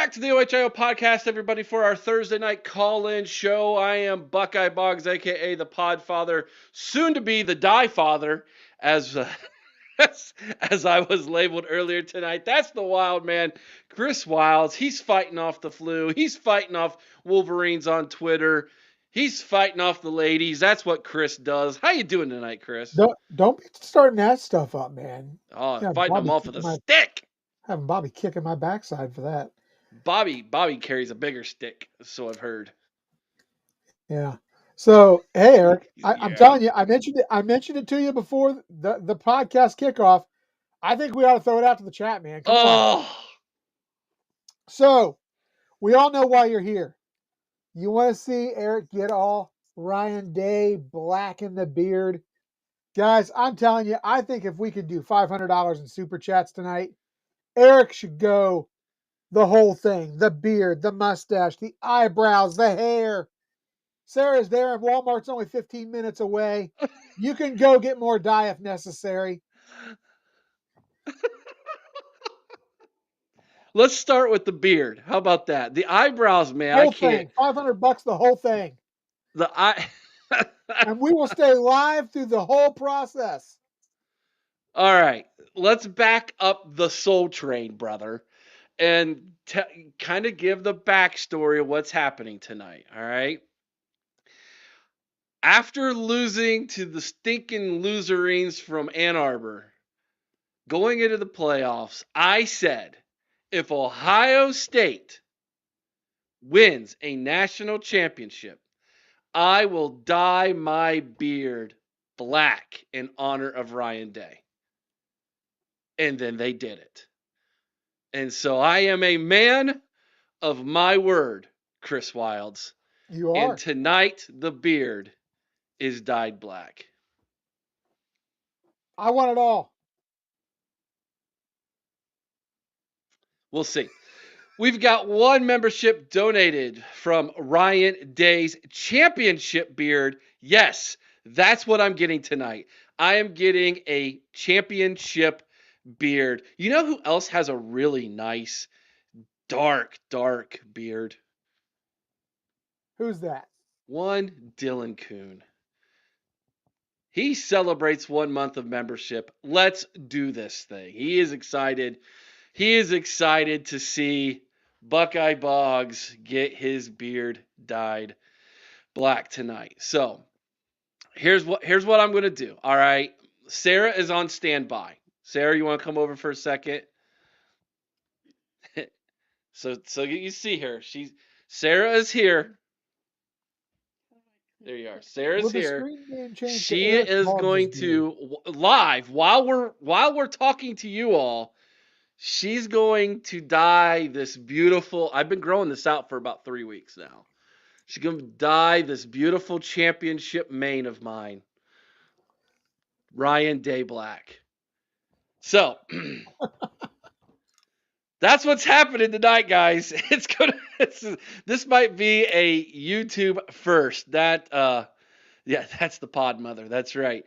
back to the OHIO podcast, everybody, for our Thursday night call-in show. I am Buckeye Boggs, a.k.a. the Podfather, soon to be the Die Father, as as I was labeled earlier tonight. That's the wild man, Chris Wilds. He's fighting off the flu. He's fighting off Wolverines on Twitter. He's fighting off the ladies. That's what Chris does. How you doing tonight, Chris? Don't be starting that stuff up, man. Oh, Yeah, fighting them off with a stick. having Bobby kicking my backside for that. Bobby carries a bigger stick, so I've heard. Yeah. So hey, Eric, I'm Yeah. telling you, I mentioned it to you before the podcast kickoff. I think we ought to throw it out to the chat, man. Come on. Oh, So we all know why you're here. You want to see Eric get all Ryan Day black in the beard. Guys, I'm telling you, I think if we could do $500 in super chats tonight, Eric should go the whole thing, the beard, the mustache, the eyebrows, the hair. Sarah's there and Walmart's only 15 minutes away. You can go get more dye if necessary. let's start with the beard. How about that? The eyebrows, man. I Whole can't. thing, $500 the whole thing. The eye. And we will stay live through the whole process. All right, let's back up the Soul Train, brother, and kind of give the backstory of what's happening tonight. All right. After losing to the stinking loserines from Ann Arbor, going into the playoffs, I said, if Ohio State wins a national championship, I will dye my beard black in honor of Ryan Day. And then they did it. And so I am a man of my word, Chris Wilds. You are. And tonight, the beard is dyed black. I want it all. We'll see. We've got one membership donated from Ryan Day's championship beard. Yes, that's what I'm getting tonight. I am getting a championship beard. You know who else has a really nice, dark beard? Who's that? One Dylan Kuhn. He celebrates 1 month of membership. Let's do this thing. He is excited. He is excited to see Buckeye Boggs get his beard dyed black tonight. So here's what I'm gonna do. All right. Sarah is on standby. Sarah, you want to come over for a second? So you see her. Sarah is here. There you are. Sarah's here. She is going to live while we're talking to you all. She's going to dye this beautiful. I've been growing this out for about 3 weeks now. She's going to dye this beautiful championship mane of mine, Ryan Day Black. So that's what's happening tonight, guys. This might be a YouTube first. That's the pod mother. That's right.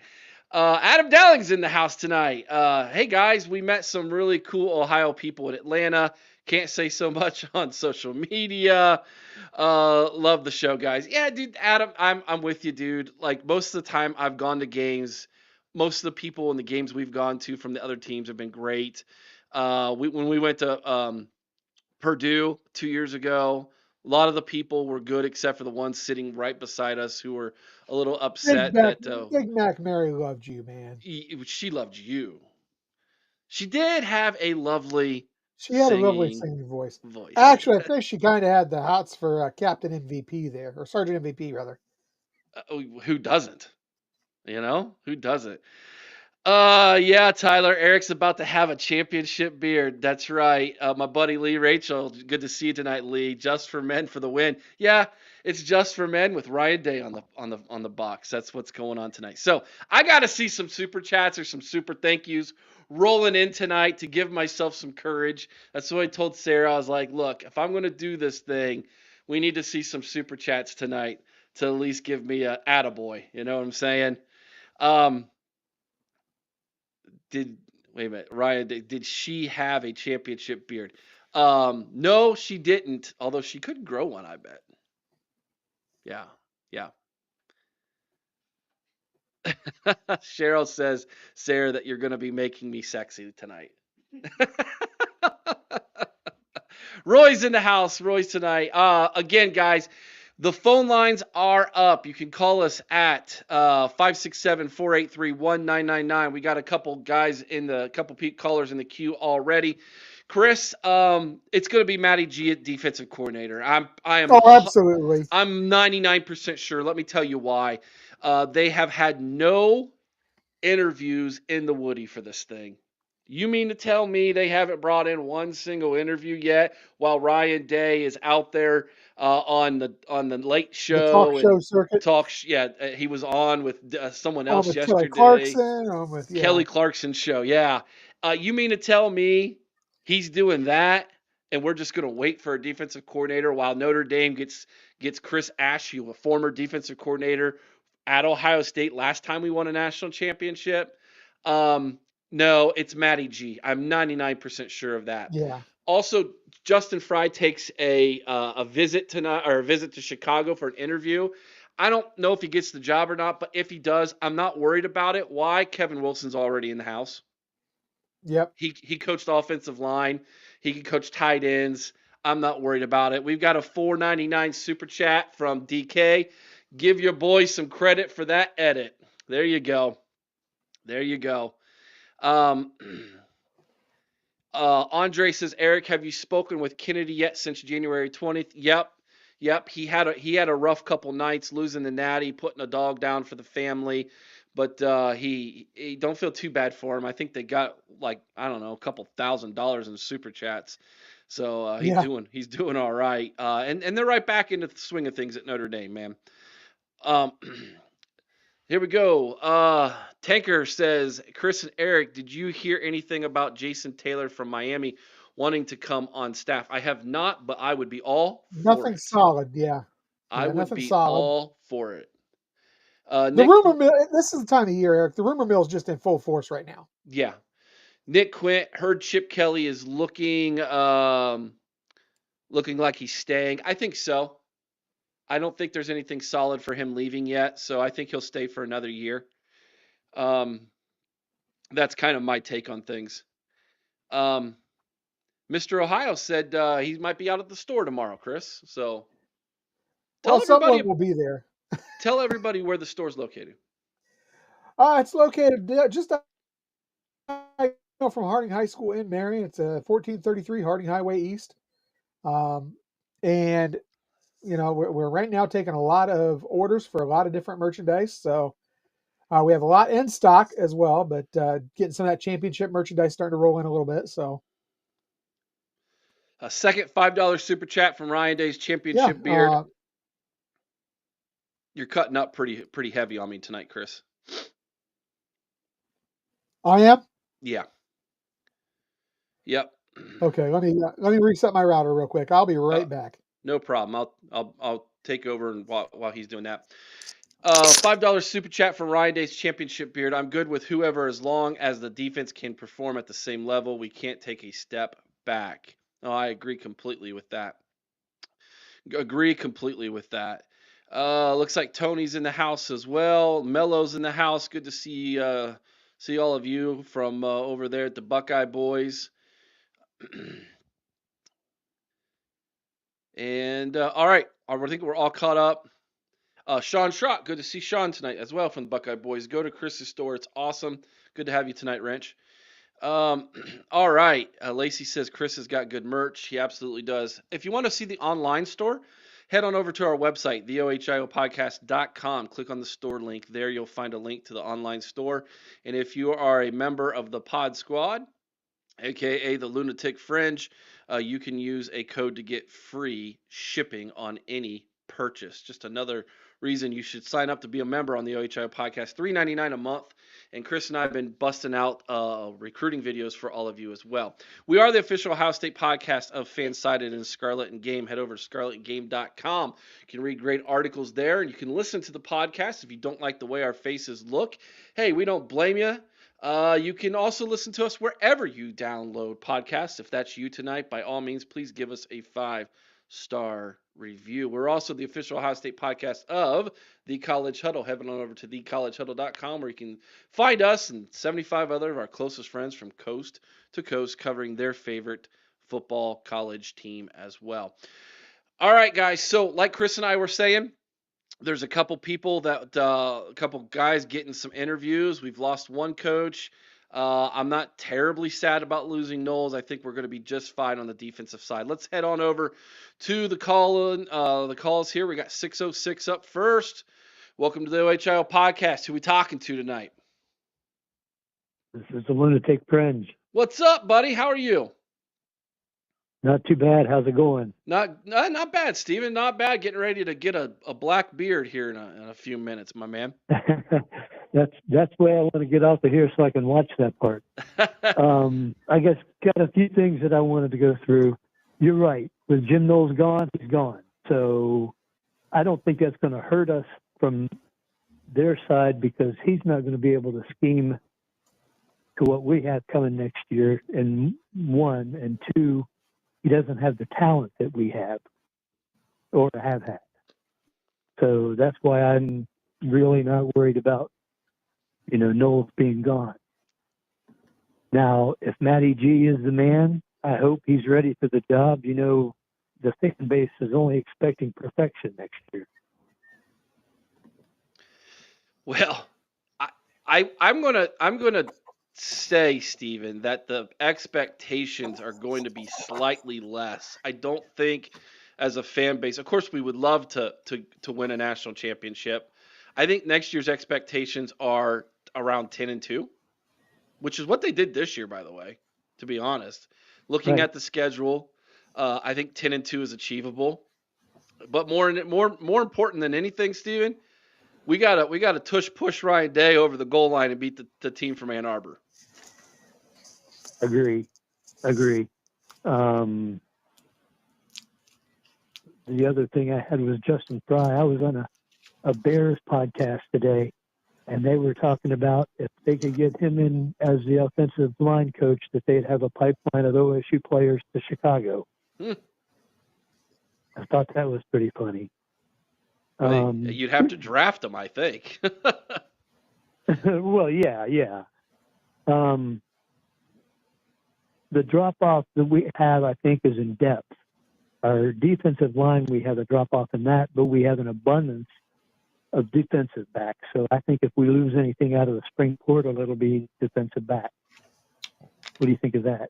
Adam Dowling's in the house tonight. Hey guys, we met some really cool Ohio people in Atlanta. Can't say so much on social media. Love the show, guys. Yeah, dude, Adam, I'm with you, dude. Like most of the time I've gone to games. Most of the people in the games we've gone to from the other teams have been great. When we went to Purdue 2 years ago, a lot of the people were good except for the ones sitting right beside us who were a little upset Big Mac Mary loved you, man. she loved you. She did have a lovely She had a lovely singing voice. voice. Actually, I think she kind of had the hots for Captain MVP there, or Sergeant MVP rather. Who doesn't? You know, who doesn't? Yeah, Tyler. Eric's about to have a championship beard. That's right. My buddy Lee Rachel. Good to see you tonight, Lee. Just for Men for the win. Yeah, it's Just for Men with Ryan Day on the box. That's what's going on tonight. So I got to see some super chats or some super thank yous rolling in tonight to give myself some courage. That's what I told Sarah. I was like, look, if I'm going to do this thing, we need to see some super chats tonight to at least give me a attaboy. You know what I'm saying? Wait a minute, Ryan, did she have a championship beard? No, she didn't. Although she could grow one, I bet. Yeah, yeah. Cheryl says, Sarah, that you're going to be making me sexy tonight. Roy's in the house. Roy's tonight. Again, guys, the phone lines are up. You can call us at 567-483-1999. We got a couple guys in the couple callers in the queue already. Chris, it's going to be Matty G at defensive coordinator. Oh, absolutely. I'm 99% sure. Let me tell you why. They have had no interviews in the Woody for this thing. You mean to tell me they haven't brought in one single interview yet while Ryan Day is out there on the late The talk show show and circuit. He was on with someone On else with Kelly yesterday. Clarkson. On with, Kelly yeah. Clarkson show. Yeah. You mean to tell me he's doing that and we're just going to wait for a defensive coordinator while Notre Dame gets Chris Ashew, a former defensive coordinator at Ohio State last time we won a national championship? Um, no, it's Matty G. I'm 99% sure of that. Yeah. Also, Justin Fry takes a visit tonight or a visit to Chicago for an interview. I don't know if he gets the job or not, but if he does, I'm not worried about it. Why? Kevin Wilson's already in the house. Yep. He coached offensive line. He can coach tight ends. I'm not worried about it. We've got a 4.99 super chat from DK. Give your boy some credit for that edit. There you go. There you go. Um, Andre says, Eric, have you spoken with Kennedy yet since January 20th? Yep. He had a rough couple nights losing the natty, putting a dog down for the family, but he don't feel too bad for him. I think they got like I don't know a couple $1,000 in super chats, so Yeah. he's doing all right. And they're right back into the swing of things at Notre Dame, man. Um, Here we go. Tanker says, Chris and Eric, did you hear anything about Jason Taylor from Miami wanting to come on staff? I have not, but I would be all for Nothing it. solid. Yeah. I Yeah. would Nothing be solid. all for it. The Nick, rumor mill. This is the time of year, Eric. The rumor mill is just in full force right now. yeah. Nick Quint heard Chip Kelly is looking like he's staying. I think so. I don't think there's anything solid for him leaving yet, so I think he'll stay for another year. Um, that's kind of my take on things. Um, Mr. Ohio said he might be out at the store tomorrow, Chris. So Well, tell everybody someone will be there. tell everybody where the store's located. It's located just from Harding High School in Marion. It's 1433 Harding Highway East. Um, and we're right now taking a lot of orders for a lot of different merchandise. So we have a lot in stock as well, but getting some of that championship merchandise starting to roll in a little bit. So A second $5 super chat from Ryan Day's yeah, championship beard. You're cutting up pretty heavy on me tonight, Chris. I am. Yeah. Yep. Okay, let me reset my router real quick. I'll be right back. No problem. I'll take over and while he's doing that. $5 super chat from Ryan Day's championship beard. I'm good with whoever as long as the defense can perform at the same level. We can't take a step back. Oh, I agree completely with that. Agree completely with that. Looks like Tony's in the house as well. Mello's in the house. Good to see all of you from over there at the Buckeye Boys. And all right, I think we're all caught up. Sean Schrock, good to see Sean tonight as well from the Buckeye Boys. Go to Chris's store. It's awesome. Good to have you tonight, Wrench. All right. Lacey says Chris has got good merch. He absolutely does. If you want to see the online store, head on over to our website, theohiopodcast.com. Click on the store link. There you'll find a link to the online store. And if you are a member of the Pod Squad, aka the Lunatic Fringe, you can use a code to get free shipping on any purchase. Just another reason you should sign up to be a member on the OHIO podcast. $3.99 a month. And Chris and I have been busting out recruiting videos for all of you as well. We are the official Ohio State podcast of Fansided and Scarlet and Game. Head over to scarletandgame.com. You can read great articles there, and you can listen to the podcast if you don't like the way our faces look. Hey, we don't blame you. You can also listen to us wherever you download podcasts. If that's you tonight, by all means, please give us a 5-star review. We're also the official Ohio State podcast of The College Huddle. Head on over to thecollegehuddle.com where you can find us and 75 other of our closest friends from coast to coast covering their favorite football college team as well. All right, guys. So, like Chris and I were saying, there's a couple people a couple guys getting some interviews. We've lost one coach. I'm not terribly sad about losing Knowles. I think we're going to be just fine on the defensive side. Let's head on over to the calls here. We got 606 up first. Welcome to the OHIO podcast. Who we talking to tonight? This is the Lunatic Fringe. What's up, buddy? How are you? Not too bad. How's it going? Not bad, Steven. Not bad. Getting ready to get a black beard here in a few minutes, my man. That's the way I want to get off of here so I can watch that part. I guess got a few things that I wanted to go through. You're right. With Jim Knowles gone, he's gone. So I don't think that's going to hurt us from their side because he's not going to be able to scheme to what we have coming next year. And one, and two, he doesn't have the talent that we have or have had. So that's why I'm really not worried about, Knowles being gone. Now, if Matty G is the man, I hope he's ready for the job. The fan base is only expecting perfection next year. Well, I'm gonna say, Steven, that the expectations are going to be slightly less. I don't think as a fan base, of course we would love to win a national championship. I think next year's expectations are around 10-2, which is what they did this year, by the way, to be honest. Looking Right. at the schedule, I think 10-2 is achievable. But more important than anything, Steven, we gotta push Ryan Day over the goal line and beat the team from Ann Arbor. Agree. The other thing I had was Justin Fry. I was on a Bears podcast today, and they were talking about if they could get him in as the offensive line coach, that they'd have a pipeline of OSU players to Chicago. I thought that was pretty funny. You'd have to draft him, I think. Well, yeah. The drop-off that we have, I think, is in depth. Our defensive line, we have a drop-off in that, but we have an abundance of defensive backs. So I think if we lose anything out of the spring portal, it'll be defensive back. What do you think of that?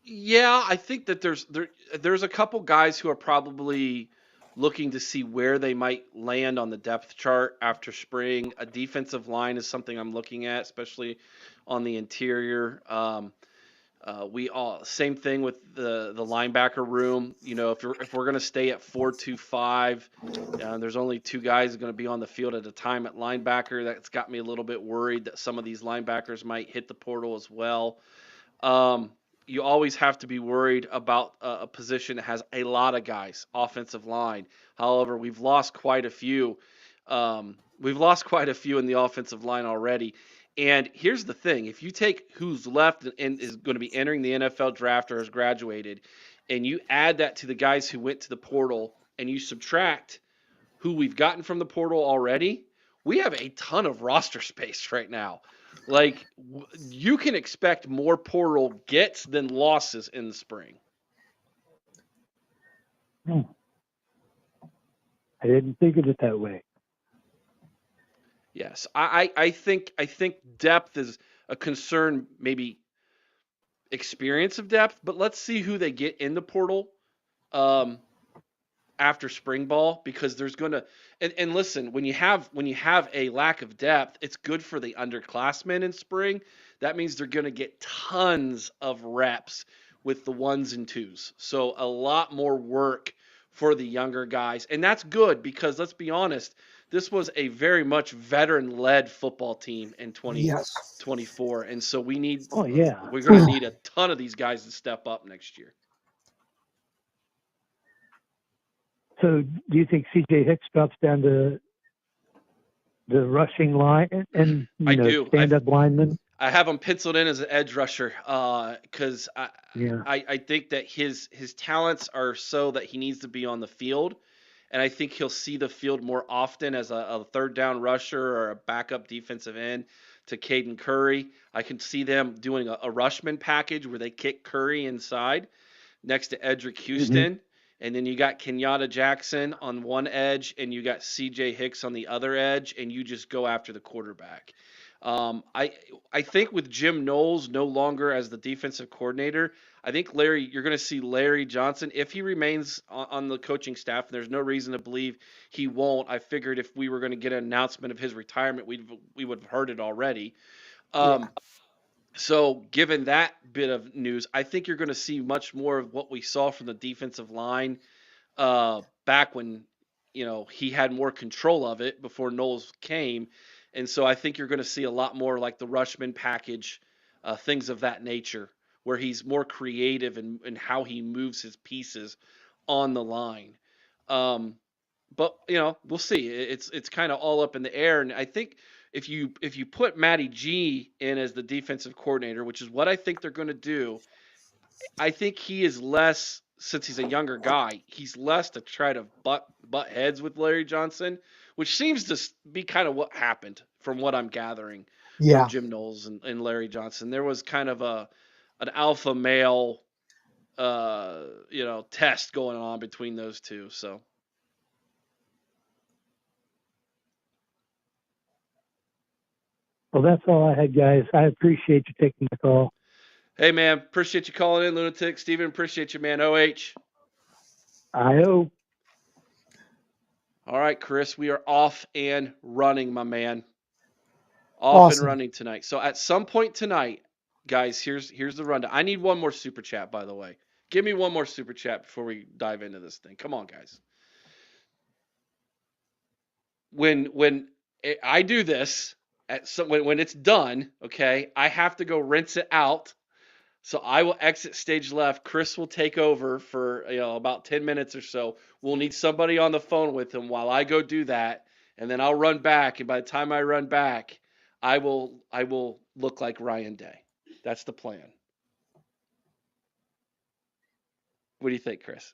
Yeah, I think that there's a couple guys who are probably looking to see where they might land on the depth chart after spring. A defensive line is something I'm looking at, especially on the interior. Same thing with the linebacker room. If we're going to stay at 4-2-5, there's only two guys going to be on the field at a time at linebacker. That's got me a little bit worried that some of these linebackers might hit the portal as well. You always have to be worried about a position that has a lot of guys, offensive line. However, we've lost quite a few. We've lost quite a few in the offensive line already. And here's the thing. If you take who's left and is going to be entering the NFL draft or has graduated, and you add that to the guys who went to the portal, and you subtract who we've gotten from the portal already, we have a ton of roster space right now. Like, you can expect more portal gets than losses in the spring. I didn't think of it that way. Yes, I think depth is a concern, maybe experience of depth, but let's see who they get in the portal after spring ball, because there's gonna and listen, when you have a lack of depth, it's good for the underclassmen in spring. That means they're gonna get tons of reps with the ones and twos. So a lot more work for the younger guys. And that's good because let's be honest, this was a very much veteran-led football team in 2024. And so we're going to need a ton of these guys to step up next year. So do you think C.J. Hicks drops down to the rushing line and I do. stand-up linemen? I have him penciled in as an edge rusher because Yeah. I think that his talents are so that he needs to be on the field, and I think he'll see the field more often as a third down rusher or a backup defensive end to Caden Curry. I can see them doing a rushman package where they kick Curry inside next to Edric Houston. And then you got Kenyatta Jackson on one edge, and you got C.J. Hicks on the other edge, and you just go after the quarterback. I think with Jim Knowles no longer as the defensive coordinator, I think you're going to see Larry Johnson if he remains on the coaching staff. And there's no reason to believe he won't. I figured if we were going to get an announcement of his retirement, we would have heard it already. So, given that bit of news, I think you're going to see much more of what we saw from the defensive line back when he had more control of it before Knowles came, and so I think you're going to see a lot more like the Rushman package, things of that nature, where he's more creative in how he moves his pieces on the line. But we'll see. It's kind of all up in the air, and I think if you put Matty G in as the defensive coordinator, which is what I think they're going to do, I think he is less, since he's a younger guy, he's less to try to butt heads with Larry Johnson, which seems to be kind of what happened from what I'm gathering from Jim Knowles and Larry Johnson. There was kind of an alpha male test going on between those two. So well, that's all I had, guys. I appreciate you taking the call. Hey, man, appreciate you calling in, Lunatic. Steven, appreciate you, man. OH. I-O. All right, Chris, we are off and running, my man. And running tonight. So at some point tonight, guys, here's the rundown. I need one more super chat, by the way. Give me one more super chat before we dive into this thing. Come on, guys. When I do this, when it's done, okay, I have to go rinse it out. So I will exit stage left. Chris will take over for about 10 minutes or so. We'll need somebody on the phone with him while I go do that, and then I'll run back. And by the time I run back, I will look like Ryan Day. That's the plan. What do you think, Chris?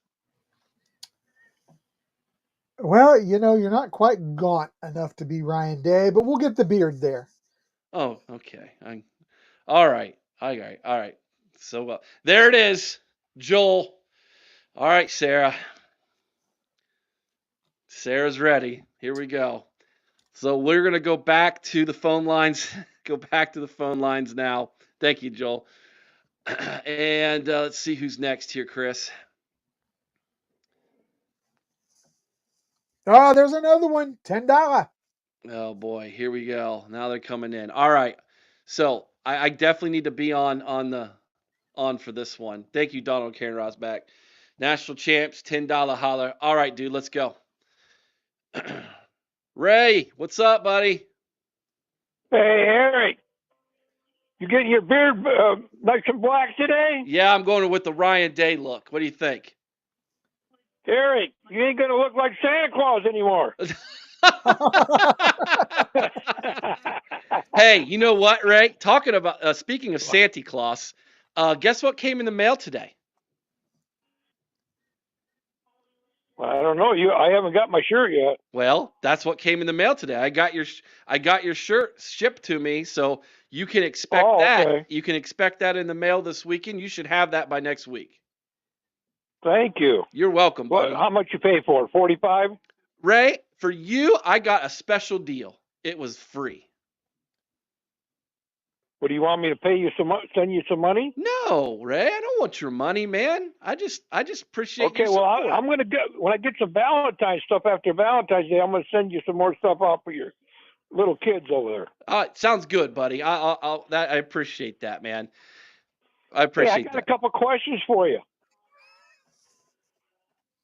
Well, you're not quite gaunt enough to be Ryan Day, but we'll get the beard there. Oh, okay. All right. So there it is, Joel. All right, Sarah. Sarah's ready. Here we go. So we're going to go back to the phone lines. Go back to the phone lines now. Thank you, Joel. And let's see who's next here, Chris. Oh, there's another one. $10. Oh, boy. Here we go. Now they're coming in. All right. So I definitely need to be on for this one. Thank you, Donald Karen Rosback. National champs, $10 holler. All right, dude, let's go. Ray, what's up, buddy? Hey, Eric. You getting your beard nice and black today? Yeah, I'm going with the Ryan Day look. What do you think? Eric, you ain't going to look like Santa Claus anymore. Hey, you know what, Ray? Talking about, speaking of Santa Claus, guess what came in the mail today? Well, I don't know. I haven't got my shirt yet. Well, that's what came in the mail today. I got your shirt shipped to me, so you can expect that. Okay. You can expect that in the mail this weekend. You should have that by next week. Thank you. You're welcome, buddy. How much you pay for it? $45? Ray, for you, I got a special deal. It was free. What, do you want me to pay you send you some money? No, Ray, I don't want your money, man. I just appreciate. Okay, well, I'm gonna when I get some Valentine's stuff after Valentine's Day, I'm gonna send you some more stuff out for your little kids over there. Sounds good, buddy. I appreciate that, man. I appreciate that. I got a couple questions for you.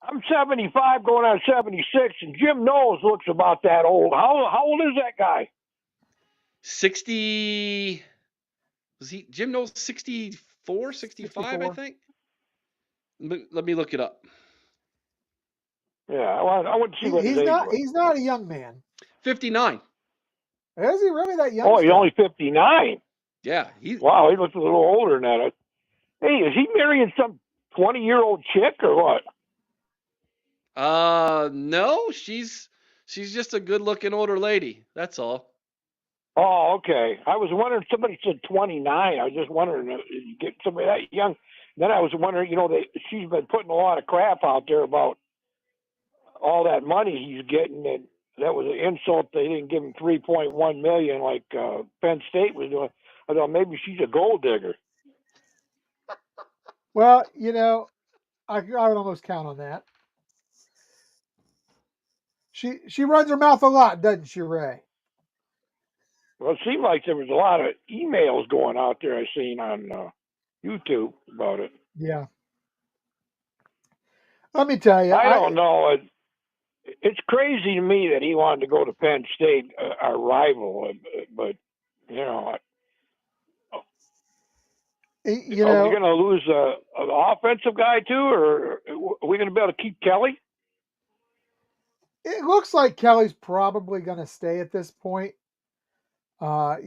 I'm 75 going on 76, and Jim Knowles looks about that old. How old is that guy? 60. Was he Jim Knowles 64, 65, 64. I think? Let me look it up. Yeah, I want to see what he's not a young man. 59. Is he really that young? Oh, he's only 59. Yeah, Wow, he looks a little older than that. Hey, is he marrying some 20-year-old chick or what? no, she's just a good-looking older lady. That's all. Oh, okay. I was wondering. Somebody said 29. I was just wondering if you get somebody that young. Then I was wondering, she's been putting a lot of crap out there about all that money he's getting, and that was an insult. They didn't give him 3.1 million like Penn State was doing. I thought maybe she's a gold digger. Well, I would almost count on that. She runs her mouth a lot, doesn't she, Ray? Well, it seemed like there was a lot of emails going out there. I seen on YouTube about it. Yeah. Let me tell you. I don't know. It's crazy to me that he wanted to go to Penn State, our rival. But are we going to lose an offensive guy too, or are we going to be able to keep Kelly? It looks like Kelly's probably going to stay at this point. At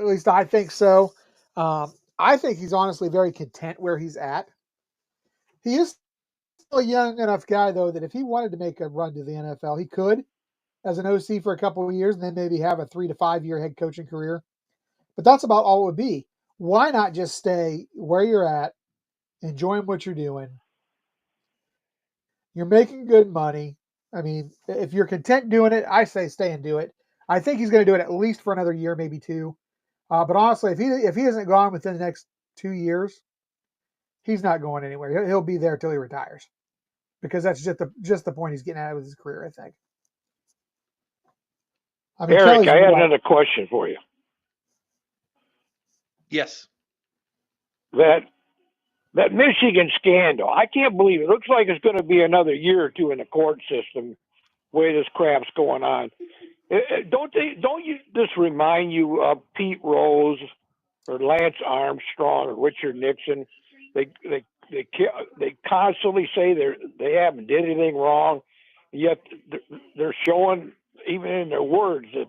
least I think so. I think he's honestly very content where he's at. He is still a young enough guy, though, that if he wanted to make a run to the NFL, he could as an OC for a couple of years and then maybe have a 3 to 5 year head coaching career. But that's about all it would be. Why not just stay where you're at, enjoying what you're doing? You're making good money. I mean, if you're content doing it, I say stay and do it. I think he's going to do it at least for another year, maybe two. But honestly, if he isn't gone within the next 2 years, he's not going anywhere. He'll be there till he retires, because that's just the point he's getting at with his career, I think. I mean, Eric, I had another question for you. Yes. That Michigan scandal, I can't believe it. It looks like it's going to be another year or two in the court system, the way this crap's going on. Don't you this remind you of Pete Rose or Lance Armstrong or Richard Nixon? They constantly say they haven't did anything wrong, yet they're showing even in their words that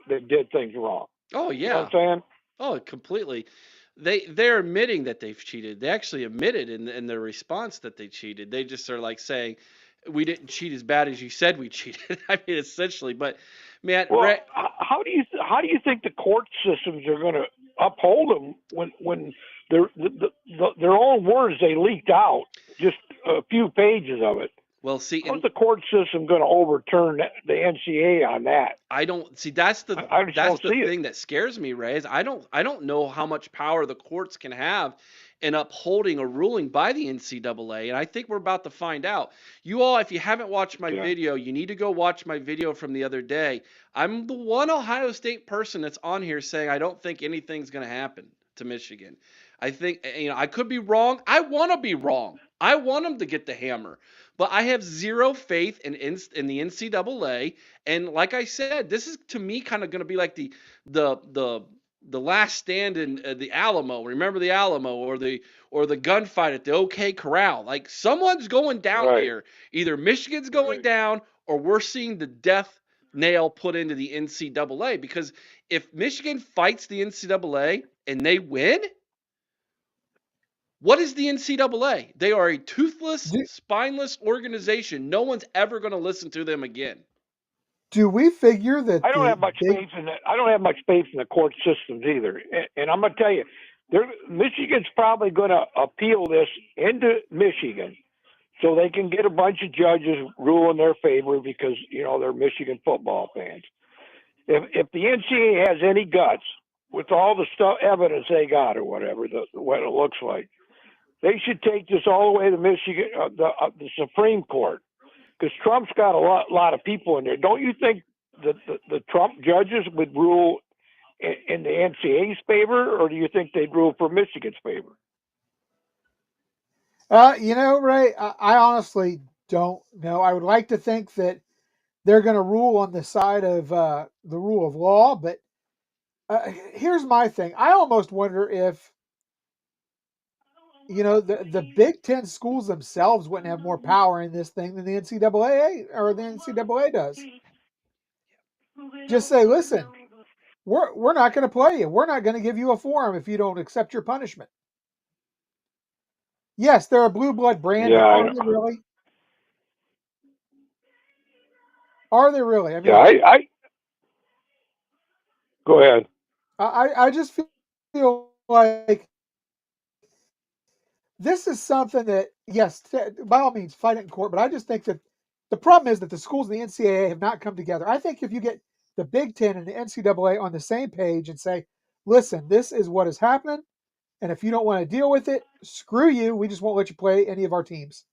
they did things wrong. Oh yeah. You know what I'm saying? Oh, completely. They're admitting that they've cheated. They actually admitted in their response that they cheated. They just are like saying, we didn't cheat as bad as you said we cheated. I mean, essentially. But man, well, how do you think the court systems are going to uphold them when their own words they leaked out just a few pages of it? Well, see, how's the court system going to overturn the NCAA on that? I don't see. That's the thing that scares me, Ray. Is I don't know how much power the courts can have in upholding a ruling by the NCAA, and I think we're about to find out. You all, if you haven't watched my video, you need to go watch my video from the other day. I'm the one Ohio State person that's on here saying I don't think anything's going to happen to Michigan. I think I could be wrong. I want to be wrong. I want them to get the hammer. But I have zero faith in the NCAA, and like I said, this is to me kind of going to be like the last stand in the Alamo. Remember the Alamo or the gunfight at the OK Corral? Like someone's going down here. Either Michigan's going down, or we're seeing the death nail put into the NCAA. Because if Michigan fights the NCAA and they win, what is the NCAA? They are a toothless, spineless organization. No one's ever going to listen to them again. Do we figure that I don't have much faith in that? I don't have much faith in the court systems either. And I'm going to tell you, Michigan's probably going to appeal this into Michigan, so they can get a bunch of judges rule in their favor because they're Michigan football fans. If the NCAA has any guts with all the evidence they got or whatever, what it looks like, they should take this all the way to Michigan, the Supreme Court, because Trump's got a lot of people in there. Don't you think that the Trump judges would rule in the NCAA's favor, or do you think they'd rule for Michigan's favor? Ray, I honestly don't know. I would like to think that they're going to rule on the side of the rule of law, but here's my thing. I almost wonder if the Big Ten schools themselves wouldn't have more power in this thing than the NCAA or the NCAA does. Just say, listen, we're not going to play you. We're not going to give you a forum if you don't accept your punishment. Yes, they're a blue blood brand, Yeah, but I are know. they really? Are they really? I Yeah, mean, I go ahead. I just feel like this is something that, yes, by all means, fight it in court. But I just think that the problem is that the schools in the NCAA have not come together. I think if you get the Big Ten and the NCAA on the same page and say, listen, this is what is happening. And if you don't want to deal with it, screw you. We just won't let you play any of our teams.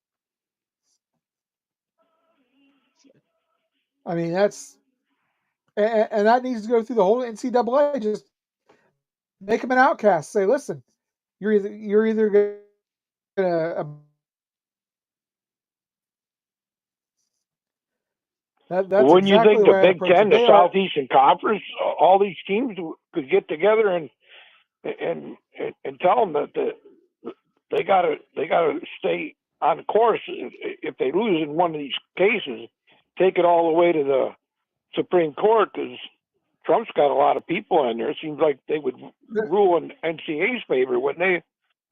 I mean, and that needs to go through the whole NCAA. Just make them an outcast. Say, listen, you're either going to Well, that's wouldn't you exactly think the the way I Big approach it. Ten, the They are. Southeastern Conference, all these teams could get together and tell them that they gotta stay on the course. If they lose in one of these cases, take it all the way to the Supreme Court because Trump's got a lot of people in there. It seems like they would rule in NCAA's favor, wouldn't they,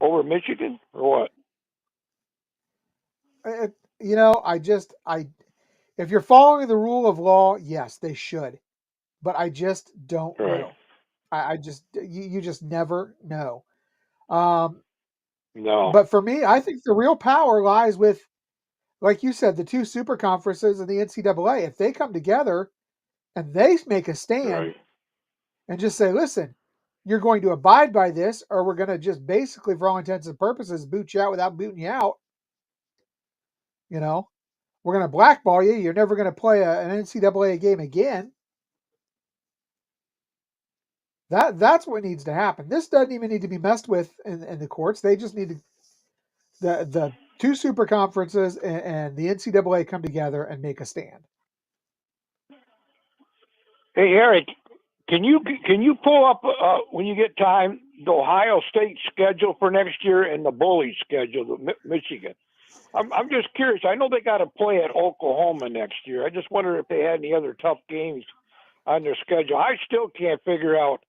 over Michigan or what? You know, I if you're following the rule of law, yes, they should, but I just don't Right. know. I just you just never know. Um, No. but for me, I think the real power lies with, like you said, the two super conferences and the NCAA. If they come together and they make a stand Right. and just say, listen, you're going to abide by this, or we're going to just basically, for all intents and purposes, boot you out without booting you out. You know, we're going to blackball you. You're never going to play an NCAA game again. That's what needs to happen. This doesn't even need to be messed with in the courts. They just need to the two super conferences and the NCAA come together and make a stand. Hey, Eric, can you pull up when you get time the Ohio State schedule for next year and the Bully schedule, Michigan? I'm just curious. I know they got to play at Oklahoma next year. I just wonder if they had any other tough games on their schedule. I still can't figure out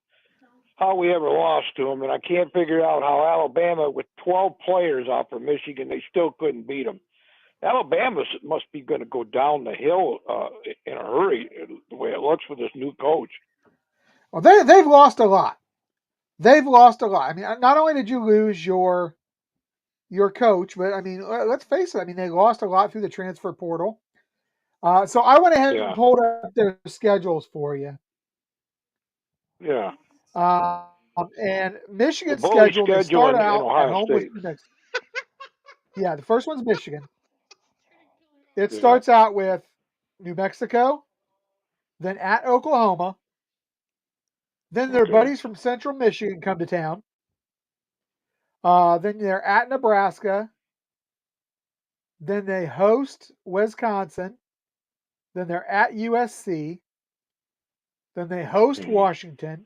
how we ever lost to them, and I can't figure out how Alabama, with 12 players out for Michigan, they still couldn't beat them. Alabama must be going to go down the hill in a hurry, the way it looks for this new coach. Well, they've lost a lot. They've lost a lot. I mean, not only did you lose your coach, but I mean, let's face it. I mean, they lost a lot through the transfer portal. So I went ahead and Yeah, pulled up their schedules for you. yeah. Um, and The Michigan's bully schedule, they schedule start in out at Ohio home with State. New Mexico. Yeah, the first one's Michigan. It Yeah. starts out with New Mexico, then at Oklahoma, then their Okay. buddies from Central Michigan come to town. Then they're at Nebraska. Then they host Wisconsin. Then they're at USC. Then they host Mm-hmm. Washington.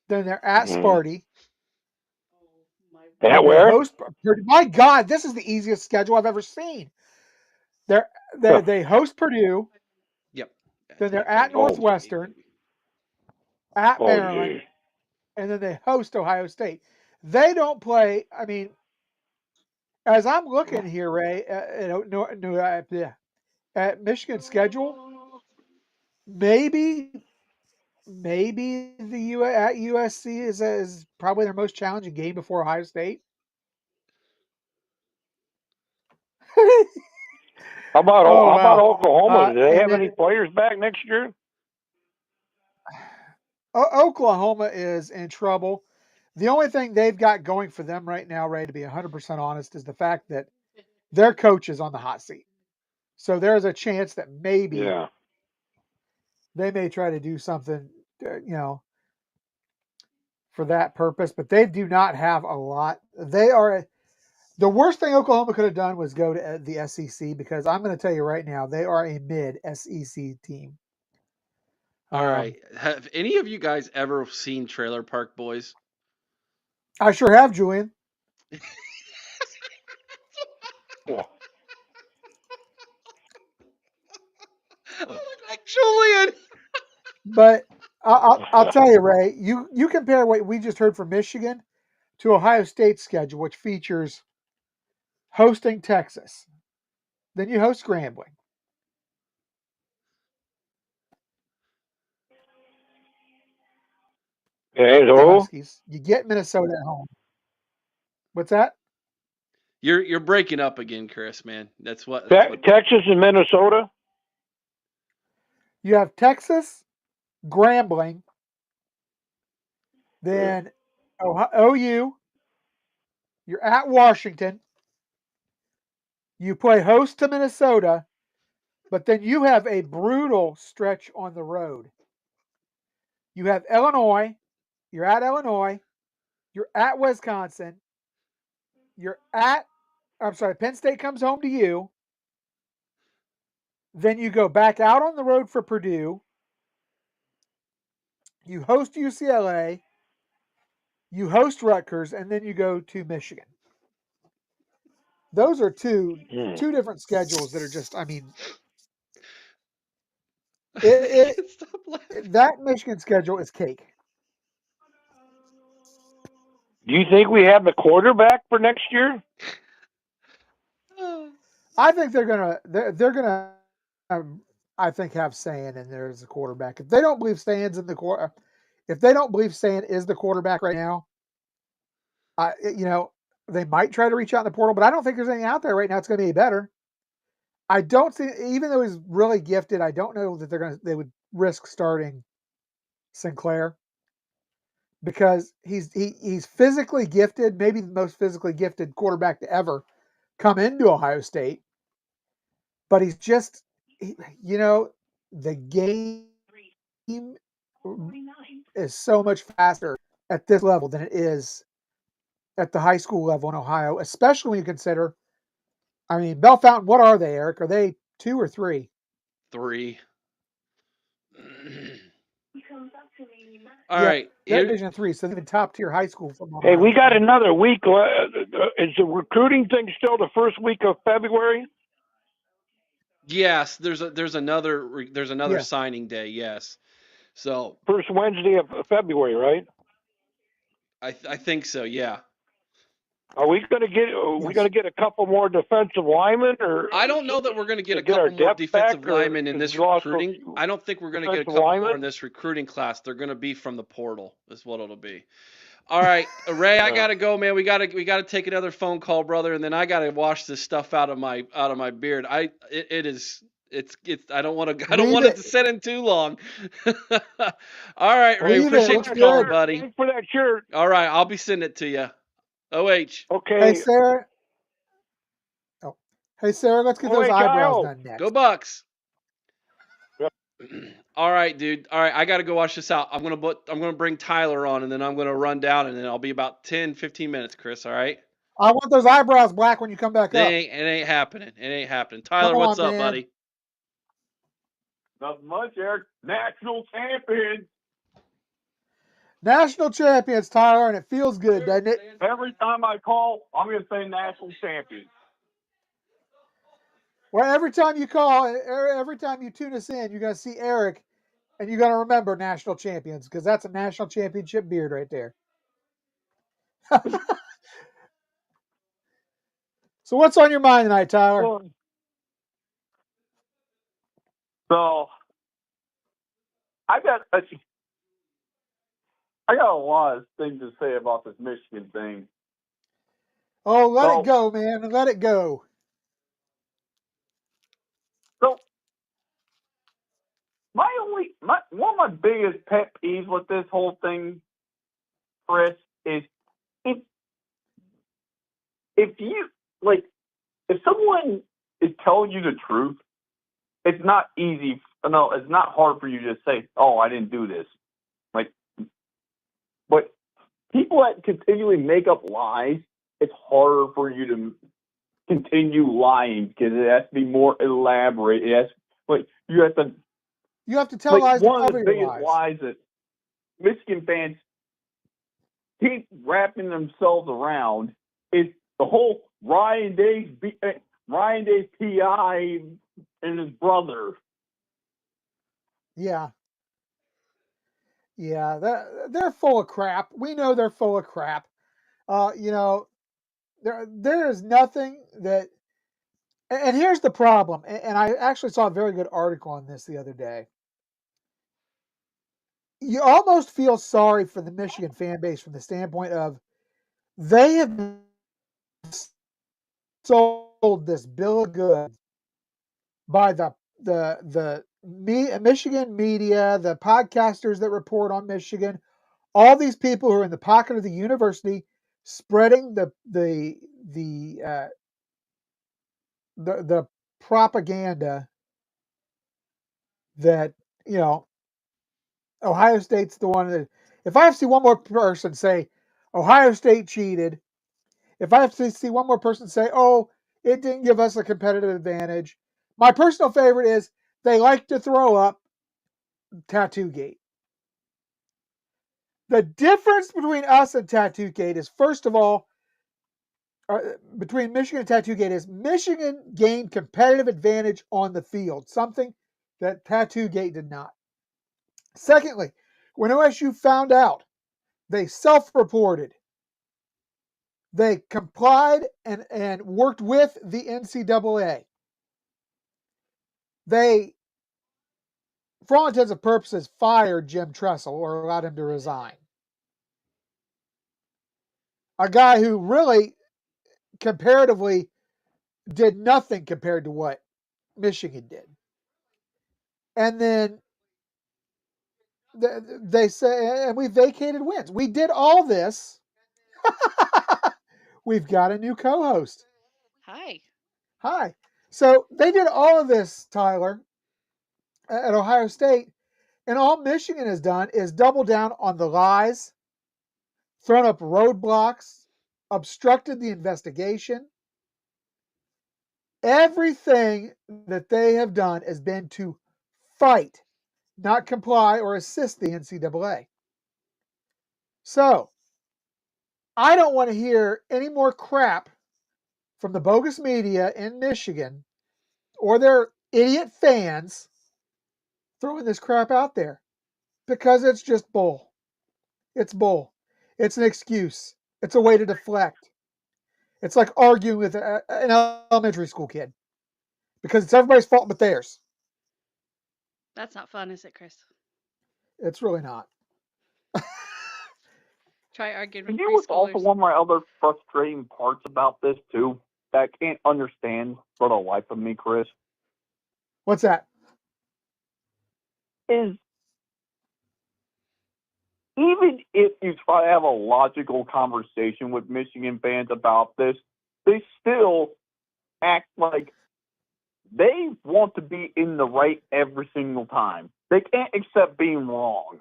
Then they're at Mm-hmm. Sparty. At Then they where? host. My God, this is the easiest schedule I've ever seen. They're, they host Purdue. Yep. Then they're at FAU, Oh, Northwestern, at oh, Maryland, gee. and then they host Ohio State. They don't play. I mean, as I'm looking here, Ray, at Michigan's schedule, maybe the at USC is probably their most challenging game before Ohio State. Oh How about wow! Oklahoma? Do they And have then any players back next year? Oklahoma is in trouble. The only thing they've got going for them right now, Ray, to be 100% honest, is the fact that their coach is on the hot seat. So there's a chance that maybe Yeah. they may try to do something, for that purpose. But they do not have a lot. They are the worst thing Oklahoma could have done was go to the SEC because I'm going to tell you right now they are a mid SEC team. All Um, right. Have any of you guys ever seen Trailer Park Boys? I sure have, Julian. Well, I look like Julian. But I'll tell you, Ray. You compare what we just heard from Michigan to Ohio State's schedule, which features hosting Texas. Then you host Grambling. And The who? Huskies. You get Minnesota at home. What's that? You're breaking up again, Chris, man. That's what Texas and Minnesota. You have Texas, Grambling, then OU. You're at Washington. You play host to Minnesota, but then you have a brutal stretch on the road. You have Illinois. You're at Illinois. You're at Wisconsin. Penn State comes home to you. Then you go back out on the road for Purdue. You host UCLA. You host Rutgers, and then you go to Michigan. Those are two different schedules that are just, I mean, that Michigan schedule is cake. Do you think we have the quarterback for next year? I think they're gonna I think have Sand in there as a quarterback. If they don't believe Sand is the quarterback right now, they might try to reach out in the portal, but I don't think there's anything out there right now. It's going to be better. I don't think, even though he's really gifted, I don't know that they would risk starting Sinclair because he's physically gifted, maybe the most physically gifted quarterback to ever come into Ohio State. But he's just, the game is so much faster at this level than it is at the high school level in Ohio, especially when you consider, I mean, Bell Fountain, what are they, Eric? Are they 2 or 3? 3. All right. They're Division 3, so they're the top tier high school football. Hey, we got another week. Is the recruiting thing still the first week of February? Yes, there's another signing day. Yes, so first Wednesday of February, right? I think so. Yeah. Are we going to get? We going to get a couple more defensive linemen, or I don't know that we're going to get a couple more defensive linemen in this recruiting. I don't think we're going to get a couple more in this recruiting class. They're going to be from the portal. Is what it'll be. All right, Ray, I gotta go, man. We gotta take another phone call, brother, and then I gotta wash this stuff out of my beard. I don't want it to set in too long. All right, Ray, appreciate your call, buddy. Thanks for that shirt. All right, I'll be sending it to you. OH. Okay. Hey, Sarah. Hey, Sarah, let's get those eyebrows done next. Go Bucks. Yep. All right, dude. All right, I got to go wash this out. I'm going to bring Tyler on, and then I'm going to run down, and then I'll be about 10, 15 minutes, Chris, all right? I want those eyebrows black when you come back up. It ain't happening. Tyler, what's up, buddy? Nothing much, Eric. National champions. National champions, Tyler, and it feels good, doesn't it? Every time I call, I'm going to say national champions. Well, every time you call, every time you tune us in, you're going to see Eric, and you're going to remember national champions, because that's a national championship beard right there. So what's on your mind tonight, Tyler? So, I got a lot of things to say about this Michigan thing. Oh, let it go, man. Let it go. So, one of my biggest pet peeves with this whole thing, Chris, is if someone is telling you the truth, it's not easy. No, it's not hard for you to say, "Oh, I didn't do this." But people that continually make up lies, it's harder for you to continue lying because it has to be more elaborate. It has, you have to tell lies. One of the biggest lies that Michigan fans keep wrapping themselves around is the whole Ryan Day's PI and his brother. Yeah. Yeah, they're full of crap. We know they're full of crap. You know, there is nothing that. And here's the problem. And I actually saw a very good article on this the other day. You almost feel sorry for the Michigan fan base from the standpoint of they have sold this bill of goods by Michigan media, the podcasters that report on Michigan, all these people who are in the pocket of the university, spreading the propaganda that you know Ohio State's the one that. If I have to see one more person say Ohio State cheated, if I have to see one more person say, "Oh, it didn't give us a competitive advantage," my personal favorite is they like to throw up Tattoo Gate. The difference between us and Tattoo Gate is, first of all, between Michigan and Tattoo Gate is Michigan gained competitive advantage on the field, something that Tattoo Gate did not. Secondly, when OSU found out, they self-reported. They complied and worked with the NCAA. They, for all intents and purposes, fired Jim Tressel or allowed him to resign. A guy who really, comparatively, did nothing compared to what Michigan did. And then they say, and we vacated wins. We did all this. We've got a new co-host. Hi. Hi. So they did all of this, Tyler, at Ohio State, and all Michigan has done is double down on the lies, thrown up roadblocks, obstructed the investigation. Everything that they have done has been to fight, not comply or assist the NCAA. So, I don't want to hear any more crap from the bogus media in Michigan or their idiot fans throwing this crap out there because it's just bull. It's bull. It's an excuse. It's a way to deflect. It's like arguing with an elementary school kid because it's everybody's fault but theirs. That's not fun, is it, Chris? It's really not. Try arguing You with know what's also preschoolers. one of my other frustrating parts about this too that I can't understand for the life of me, Chris, What's that? is even if you try to have a logical conversation with Michigan fans about this, they still act like they want to be in the right every single time. They can't accept being wrong.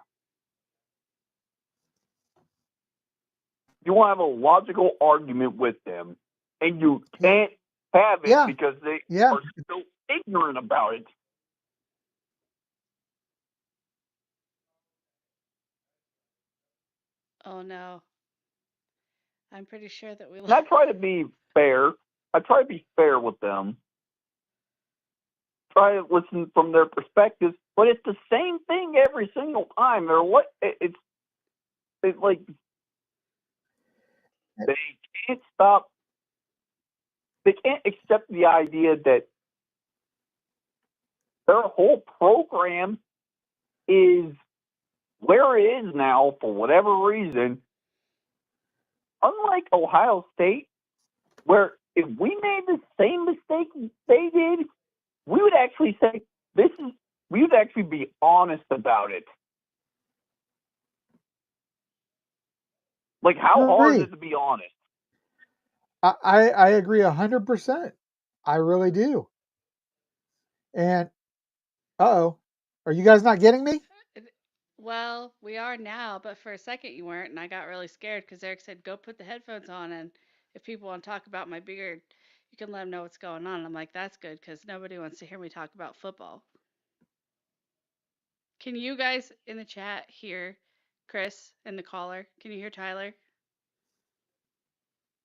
You want to have a logical argument with them, and you can't have it Yeah. because they Yeah. are so ignorant about it. Oh no. I'm pretty sure that we And I try to be fair. I try to be fair with them. Try to listen from their perspectives, but it's the same thing every single time. They're what it's like they can't stop. They can't accept the idea that their whole program is where it is now for whatever reason. Unlike Ohio State, where if we made the same mistake they did, we would actually say this is. We would actually be honest about it. Like, how hard is it to be honest? I agree 100%. I really do. And uh-oh, are you guys not getting me? Well, we are now, but for a second you weren't, and I got really scared because Eric said, "Go put the headphones on, and if people want to talk about my beard, you can let them know what's going on." And I'm like, "That's good because nobody wants to hear me talk about football." Can you guys in the chat hear Chris and the caller? Can you hear Tyler?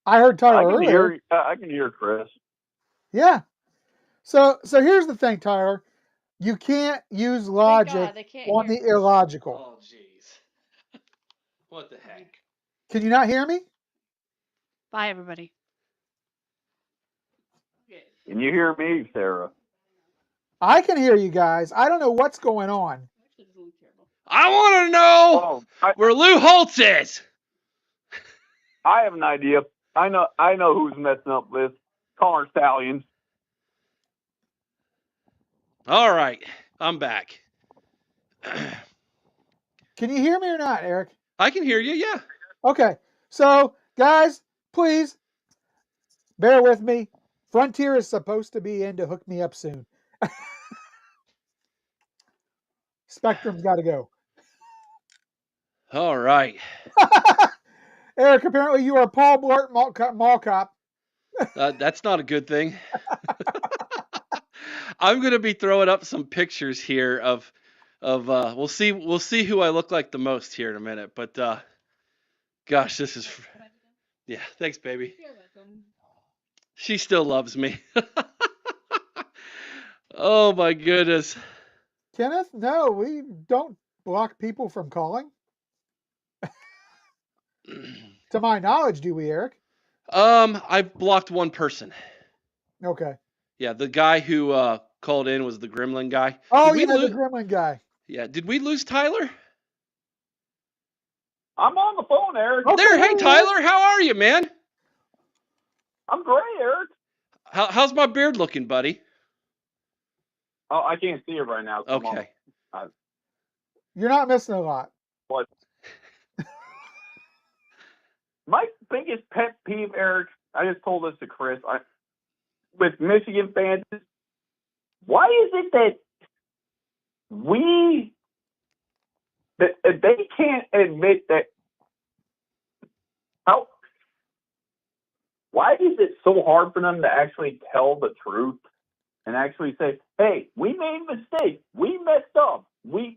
I heard Tyler earlier. I can hear Chris. Yeah. So here's the thing, Tyler. You can't use Thank logic God they can't on hear the Chris. illogical. Oh, jeez. What the heck? Can you not hear me? Bye, everybody. Can you hear me, Sarah? I can hear you guys. I don't know what's going on. I want to know where Lou Holtz is. I have an idea. I know who's messing up this. Connor Stallions. All right, I'm back. Can you hear me or not, Eric? I can hear you, yeah. Okay. So, guys, please bear with me. Frontier is supposed to be in to hook me up soon. Spectrum's got to go. All right. Eric, apparently you are Paul Blart Mall Cop. That's not a good thing. I'm gonna be throwing up some pictures here of we'll see who I look like the most here in a minute. But gosh, this is yeah. Thanks, baby. You're welcome. She still loves me. Oh my goodness. Kenneth, no, we don't block people from calling. To my knowledge, do we, Eric? I've blocked one person. Okay. Yeah, the guy who called in was the Gremlin guy. Oh, Did we yeah, the lose? Gremlin guy. Yeah, did we lose Tyler? I'm on the phone, Eric. Okay, There, hey there he is. Tyler, how are you, man? I'm great, Eric. How's my beard looking, buddy? Oh, I can't see it right now. So Okay. You're not missing a lot. But my biggest pet peeve, Eric, I just told this to Chris, with Michigan fans, why is it that that they can't admit that why is it so hard for them to actually tell the truth and actually say, hey, we made a mistake, we messed up, what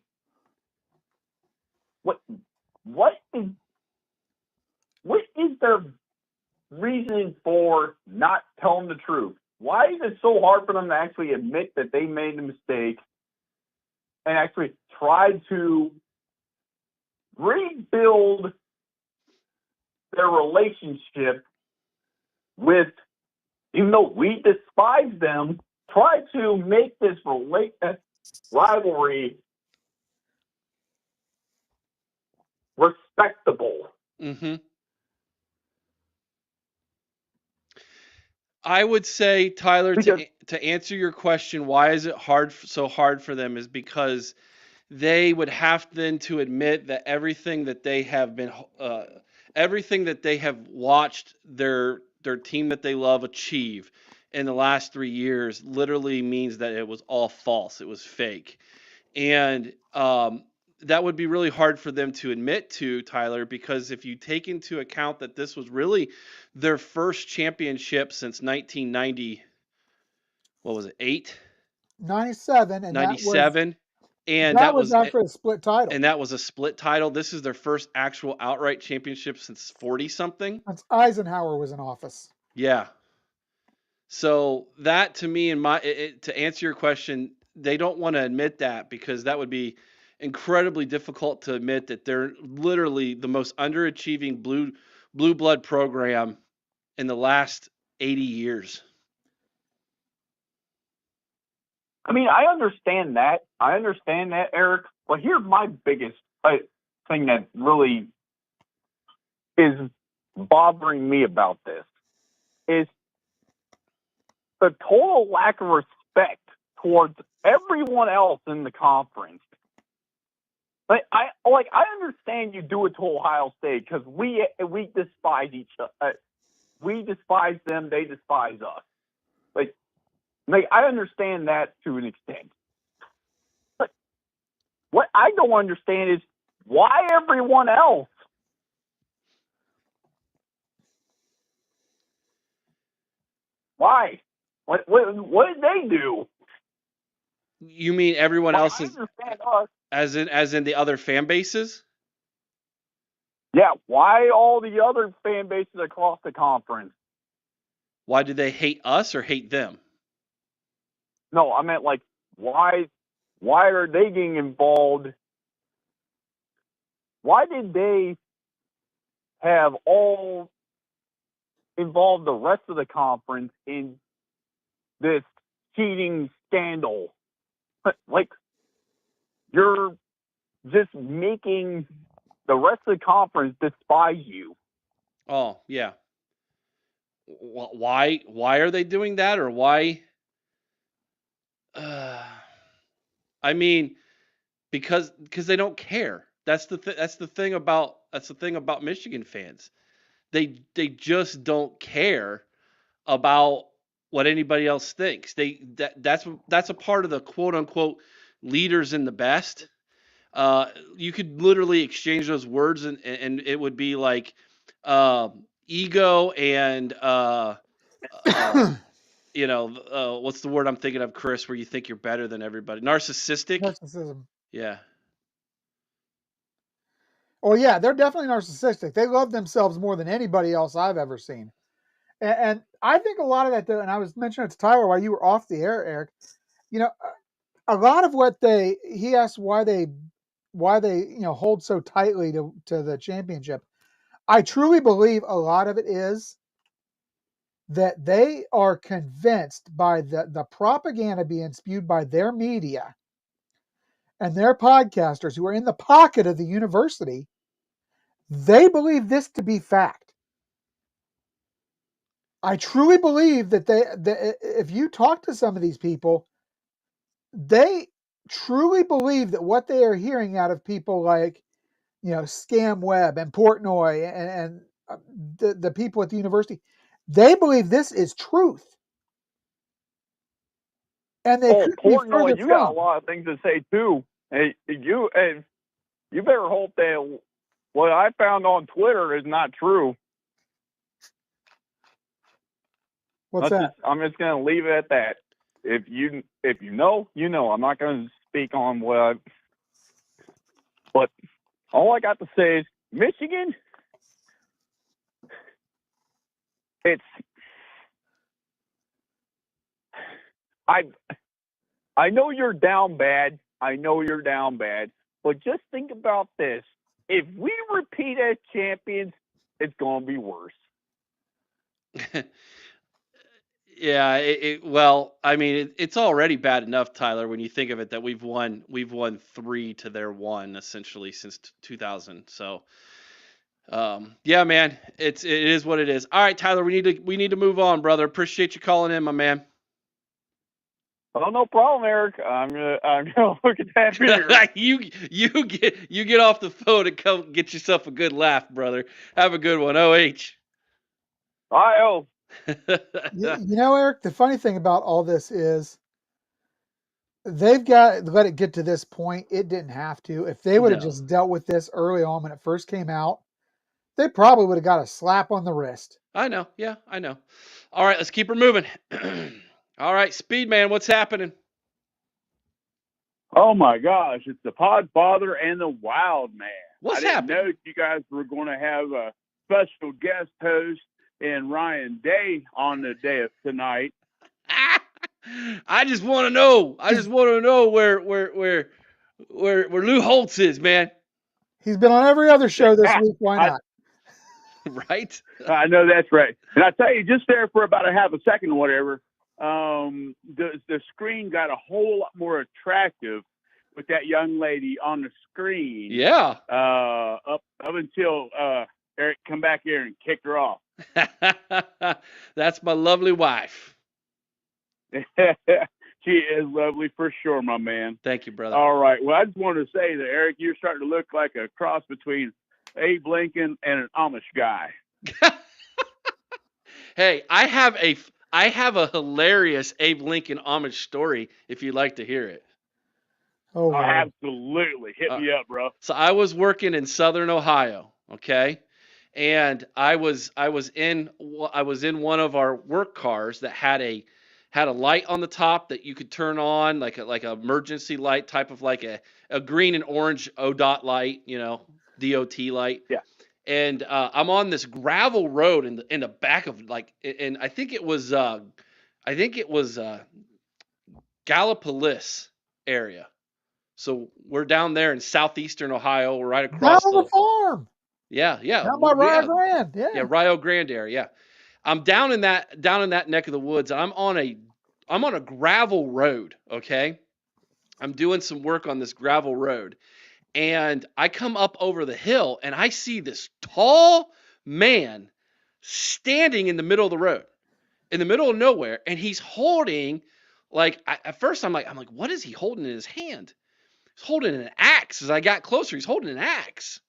is their reason for not telling the truth? Why is it so hard for them to actually admit that they made a mistake and actually try to rebuild their relationship with, even though we despise them, try to make this rivalry respectable? Mm-hmm. I would say, Tyler, to answer your question, why is it so hard for them, is because they would have then to admit that everything that they have watched their team that they love achieve in the last 3 years literally means that it was all false. It was fake. And that would be really hard for them to admit to, Tyler, because if you take into account that this was really their first championship since 1990, what was it, 97, and 97, and that was after a split title. And that was a split title. This is their first actual outright championship since 40-something. Since Eisenhower was in office. Yeah. So that, to me, to answer your question, they don't want to admit that because that would be incredibly difficult to admit that they're literally the most underachieving blue blood program in the last 80 years. I mean, I understand that, Eric. But here's my biggest thing that really is bothering me about this is the total lack of respect towards everyone else in the conference. I understand you do it to Ohio State because we despise each other. We despise them. They despise us. I understand that to an extent. But what I don't understand is why everyone else. Why? What did they do? You mean everyone else is, us. as in the other fan bases? Yeah, why all the other fan bases across the conference? Why do they hate us or hate them? No, I meant why are they getting involved? Why did they have all involved the rest of the conference in this cheating scandal. Like, you're just making the rest of the conference despise you. Oh, yeah. Why are they doing that, or why? I mean, because they don't care. That's the thing about Michigan fans. They just don't care about what anybody else thinks. That's a part of the quote unquote leaders in the best. You could literally exchange those words, and it would be like ego and what's the word I'm thinking of, Chris, where you think you're better than everybody? Narcissistic. Narcissism. Yeah. Oh yeah, they're definitely narcissistic. They love themselves more than anybody else I've ever seen. And I think a lot of that, though, and I was mentioning it to Tyler while you were off the air, Eric, a lot of what he asked why they hold so tightly to the championship. I truly believe a lot of it is that they are convinced by the propaganda being spewed by their media and their podcasters who are in the pocket of the university. They believe this to be fact. I truly believe that if you talk to some of these people, they truly believe that what they are hearing out of people like, Scam Webb and Portnoy and the people at the university, they believe this is truth. And they couldn't be further Portnoy, you got a from. lot of things to say too. You better hope that what I found on Twitter is not true. What's that? I'm just going to leave it at that. If you know, you know. I'm not going to speak on but all I got to say is Michigan. I know you're down bad. But just think about this. If we repeat as champions, it's going to be worse. Yeah, well, I mean, it's already bad enough, Tyler, when you think of it, that we've won 3 to their 1 essentially since 2000. So, yeah, man, it is what it is. All right, Tyler, we need to move on, brother. Appreciate you calling in, my man. Oh, no problem, Eric. I'm gonna look at that beer. you get off the phone and come get yourself a good laugh, brother. Have a good one. OH. I Eric, the funny thing about all this is they've got let it get to this point. It didn't have to. If they would have just dealt with this early on when it first came out, they probably would have got a slap on the wrist. I know. Yeah, I know. All right, let's keep her moving. All right, Speed Man, what's happening? Oh my gosh, it's the Podfather and the Wild Man. What's happening? I didn't know you guys were going to have a special guest host and Ryan Day on the day of tonight. I just want to know. where Lou Holtz is, man. He's been on every other show this week. Why not? Right? I know that's right. And I tell you, just there for about a half a second or whatever, the screen got a whole lot more attractive with that young lady on the screen. Yeah. Up until Eric come back here and kicked her off. That's my lovely wife. She is lovely for sure, my man. Thank you, brother. All right. Well, I just wanted to say that, Eric, you're starting to look like a cross between Abe Lincoln and an Amish guy. Hey, I have a hilarious Abe Lincoln Amish story if you'd like to hear it. Oh, absolutely. Hit me up, bro. So I was working in Southern Ohio, okay? And I was in one of our work cars that had a light on the top that you could turn on, like a emergency light, type of like a green and orange ODOT light, DOT light. Yeah. And I'm on this gravel road in the back of and I think it was Gallipolis area. So we're down there in southeastern Ohio. We're right across the farm. Yeah, yeah, Down by Rio yeah, Grande. yeah, Yeah. Rio Grande area. Yeah, I'm down in that neck of the woods. I'm on a gravel road. Okay, I'm doing some work on this gravel road, and I come up over the hill, and I see this tall man standing in the middle of the road, in the middle of nowhere, and he's holding at first I'm like, what is he holding in his hand? He's holding an axe. As I got closer, he's holding an axe.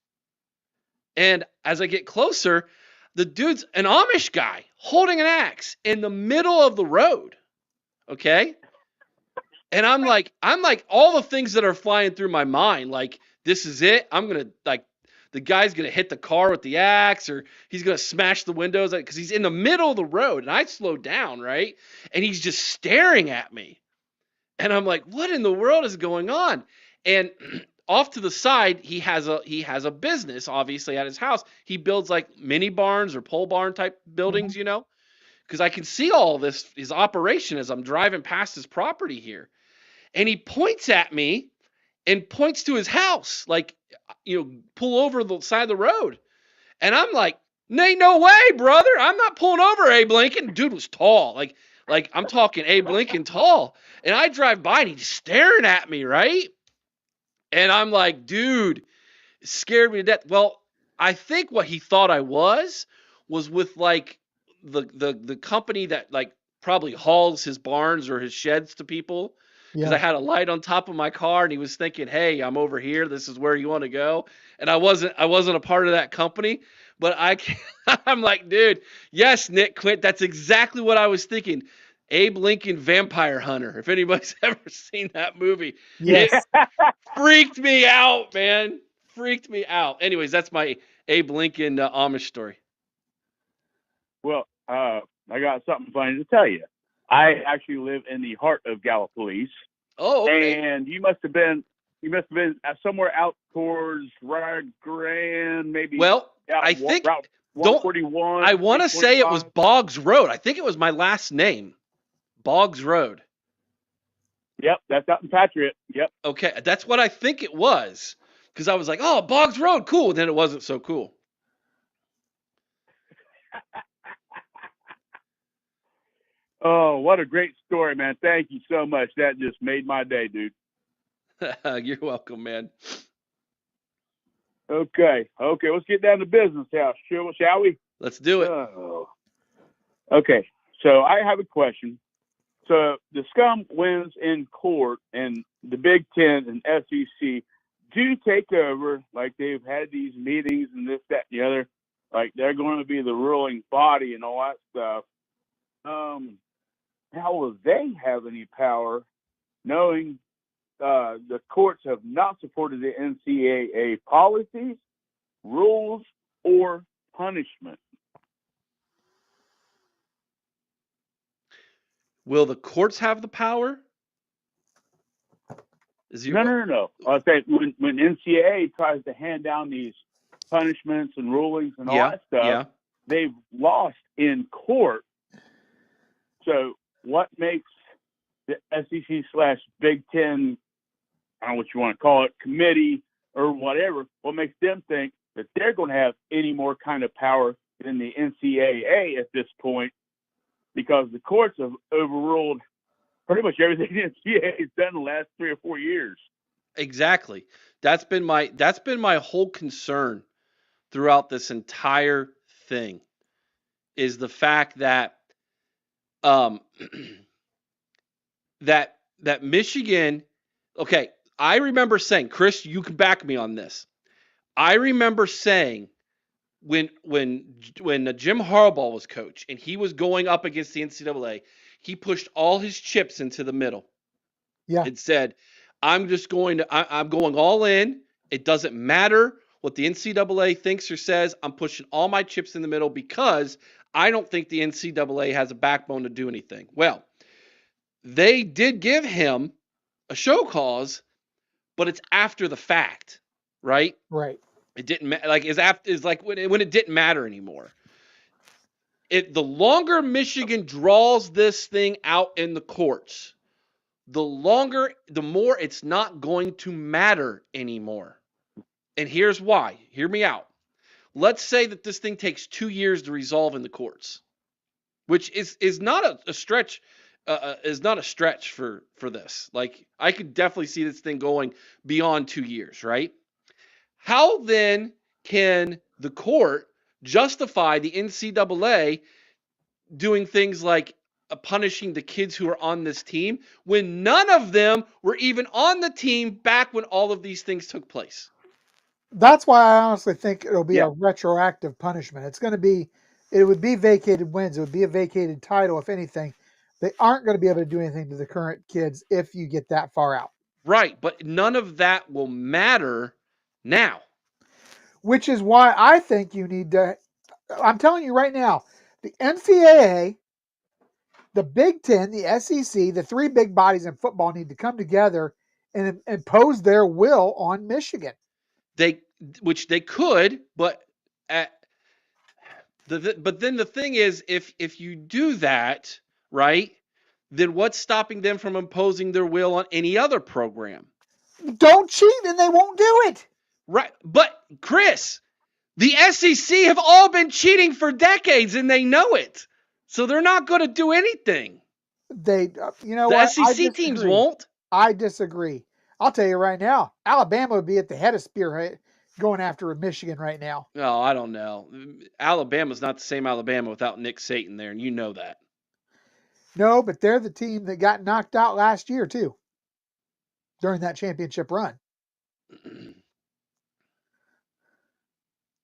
And as I get closer, the dude's an Amish guy holding an axe in the middle of the road. Okay? And I'm like all the things that are flying through my mind, like, this is it. I'm gonna the guy's gonna hit the car with the axe, or he's gonna smash the windows because he's in the middle of the road, and I slowed down, right? And he's just staring at me. And I'm like, what in the world is going on? And off to the side, he has a business, obviously, at his house. He builds like mini barns or pole barn type buildings, because I can see all this, his operation, as I'm driving past his property here. And he points at me and points to his house, like, pull over the side of the road. And I'm like, ain't no way, brother. I'm not pulling over, Abe Lincoln. Dude was tall. Like I'm talking Abe Lincoln tall. And I drive by and he's staring at me, right? And I'm like, dude, it scared me to death. Well, I think what he thought I was with like the company that like probably hauls his barns or his sheds to people. Because I had a light on top of my car, and he was thinking, hey, I'm over here. This is where you want to go. And I wasn't a part of that company. But I'm like, dude, yes, Nick Quint, that's exactly what I was thinking. Abe Lincoln Vampire Hunter. If anybody's ever seen that movie, Yes. it freaked me out, man. Freaked me out. Anyways, that's my Abe Lincoln Amish story. Well, I got something funny to tell you. I actually live in the heart of Gallipolis. Oh, okay. And you must have been somewhere out towards Rio Grande, maybe. Well, I think Route 141. I want to say it was Boggs Road. I think it was my last name, Boggs Road. Yep, that's out in Patriot. Yep. Okay, that's what I think it was, because I was like, oh, Boggs Road, cool. And then it wasn't so cool. Oh, what a great story, man. Thank you so much. That just made my day, dude. You're welcome, man. Okay, let's get down to business now, shall we? Let's do it. Okay, so I have a question. So the scum wins in court, and the Big Ten and SEC do take over, like they've had these meetings and this, that, and the other, like they're going to be the ruling body and all that stuff. How will they have any power, knowing the courts have not supported the NCAA policies, rules, or punishment? Will the courts have the power? No. I say when NCAA tries to hand down these punishments and rulings and all that stuff, they've lost in court. So what makes the SEC/Big Ten, I don't know what you want to call it, committee or whatever, what makes them think that they're going to have any more kind of power than the NCAA at this point? Because the courts have overruled pretty much everything the NCAA has done in the last 3 or 4 years. Exactly. That's been my whole concern throughout this entire thing, is the fact that that Michigan. Okay, I remember saying, Chris, you can back me on this. I remember saying when Jim Harbaugh was coach and he was going up against the NCAA, he pushed all his chips into the middle. Yeah. It said, I'm going all in. It doesn't matter what the NCAA thinks or says. I'm pushing all my chips in the middle because I don't think the NCAA has a backbone to do anything. Well, they did give him a show cause, but it's after the fact, right? Right. It didn't like is like when it didn't matter anymore. The longer Michigan draws this thing out in the courts, the more it's not going to matter anymore. And here's why. Hear me out. let's say that this thing takes 2 years to resolve in the courts, which is not a stretch. Is not a stretch for this. Like, I could definitely see this thing going beyond 2 years, right? How then can the court justify the NCAA doing things like punishing the kids who are on this team when none of them were even on the team back when all of these things took place? That's why I honestly think it'll be Yeah. a retroactive punishment. It would be vacated wins. It would be a vacated title, if anything. They aren't going to be able to do anything to the current kids if you get that far out. Right, but none of that will matter now. Which is why I think you need to. I'm telling you right now, the NCAA, the Big Ten, the SEC, the three big bodies in football need to come together and impose their will on Michigan. Which they could, but but then the thing is, if you do that, right, then what's stopping them from imposing their will on any other program? Don't cheat and they won't do it. Right, but Chris, the SEC have all been cheating for decades and they know it. So they're not going to do anything. The what? SEC teams won't. I disagree. I'll tell you right now, Alabama would be at the head of spearhead going after Michigan right now. No, I don't know. Alabama's not the same Alabama without Nick Saban there, and you know that. No, but they're the team that got knocked out last year too, during that championship run.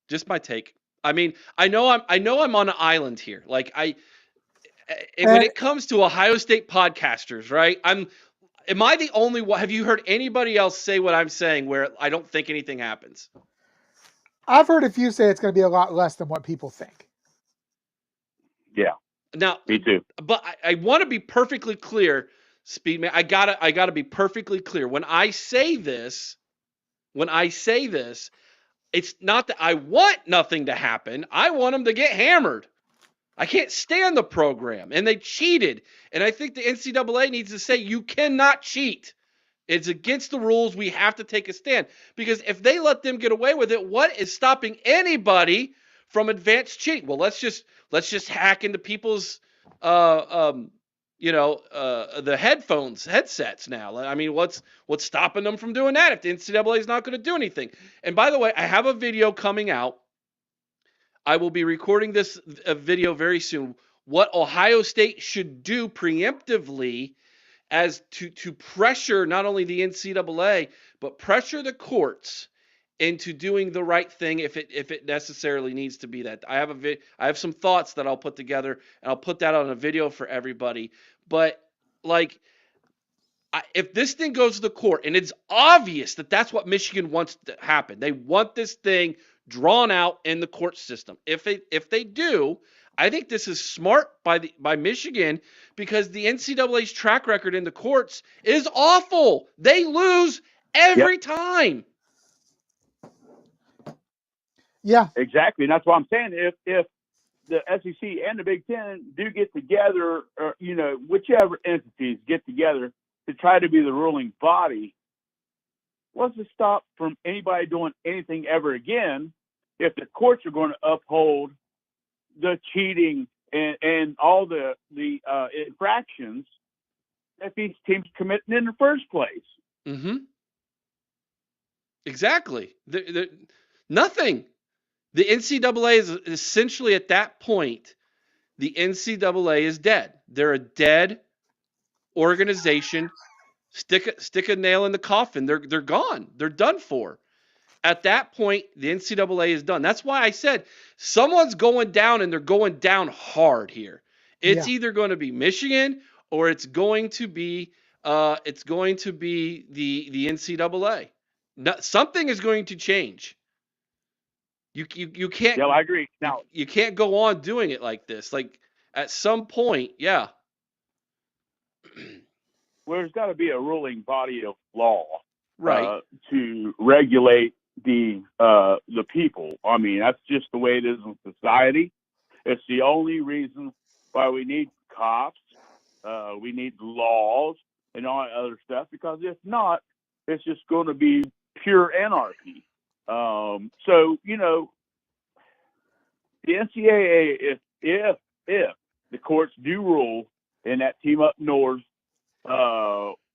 Just my take. I mean, I know I'm on an island here. Like when it comes to Ohio State podcasters, right? Am I the only one? Have you heard anybody else say what I'm saying where I don't think anything happens? I've heard a few say it's going to be a lot less than what people think. Yeah. Now, me too. But I want to be perfectly clear, Speedman. I gotta be perfectly clear. When I say this, it's not that I want nothing to happen. I want them to get hammered. I can't stand the program, and they cheated. And I think the NCAA needs to say you cannot cheat. It's against the rules. We have to take a stand. Because if they let them get away with it, what is stopping anybody from advanced cheating? Well, let's just hack into people's the headsets now. I mean, what's stopping them from doing that if the NCAA is not going to do anything? And by the way, I have a video coming out. I will be recording this video very soon. What Ohio State should do preemptively as to pressure not only the NCAA, but pressure the courts into doing the right thing if it necessarily needs to be that. I have some thoughts that I'll put together, and I'll put that on a video for everybody. But if this thing goes to the court, and it's obvious that that's what Michigan wants to happen, they want this thing drawn out in the court system. If they do, I think this is smart by Michigan, because the NCAA's track record in the courts is awful. They lose every time. Yeah, exactly. And that's what I'm saying. If the SEC and the Big Ten do get together, or whichever entities get together to try to be the ruling body, what's to stop from anybody doing anything ever again if the courts are going to uphold the cheating and all the infractions that these teams committing in the first place? Mm-hmm. Exactly. Nothing. The NCAA is essentially at that point, the NCAA is dead. They're a dead organization. Stick a nail in the coffin. They're gone. They're done for. At that point, the NCAA is done. That's why I said someone's going down, and they're going down hard here. It's either going to be Michigan or it's going to be the NCAA. Something is going to change. You can't. Yeah, I agree. Now you can't go on doing it like this. Like at some point, yeah. Well, there's got to be a ruling body of law, right, to regulate the people. I mean, that's just the way it is in society. It's the only reason why we need cops, we need laws, and all that other stuff. Because if not, it's just going to be pure anarchy. So the NCAA, if the courts do rule in that team up north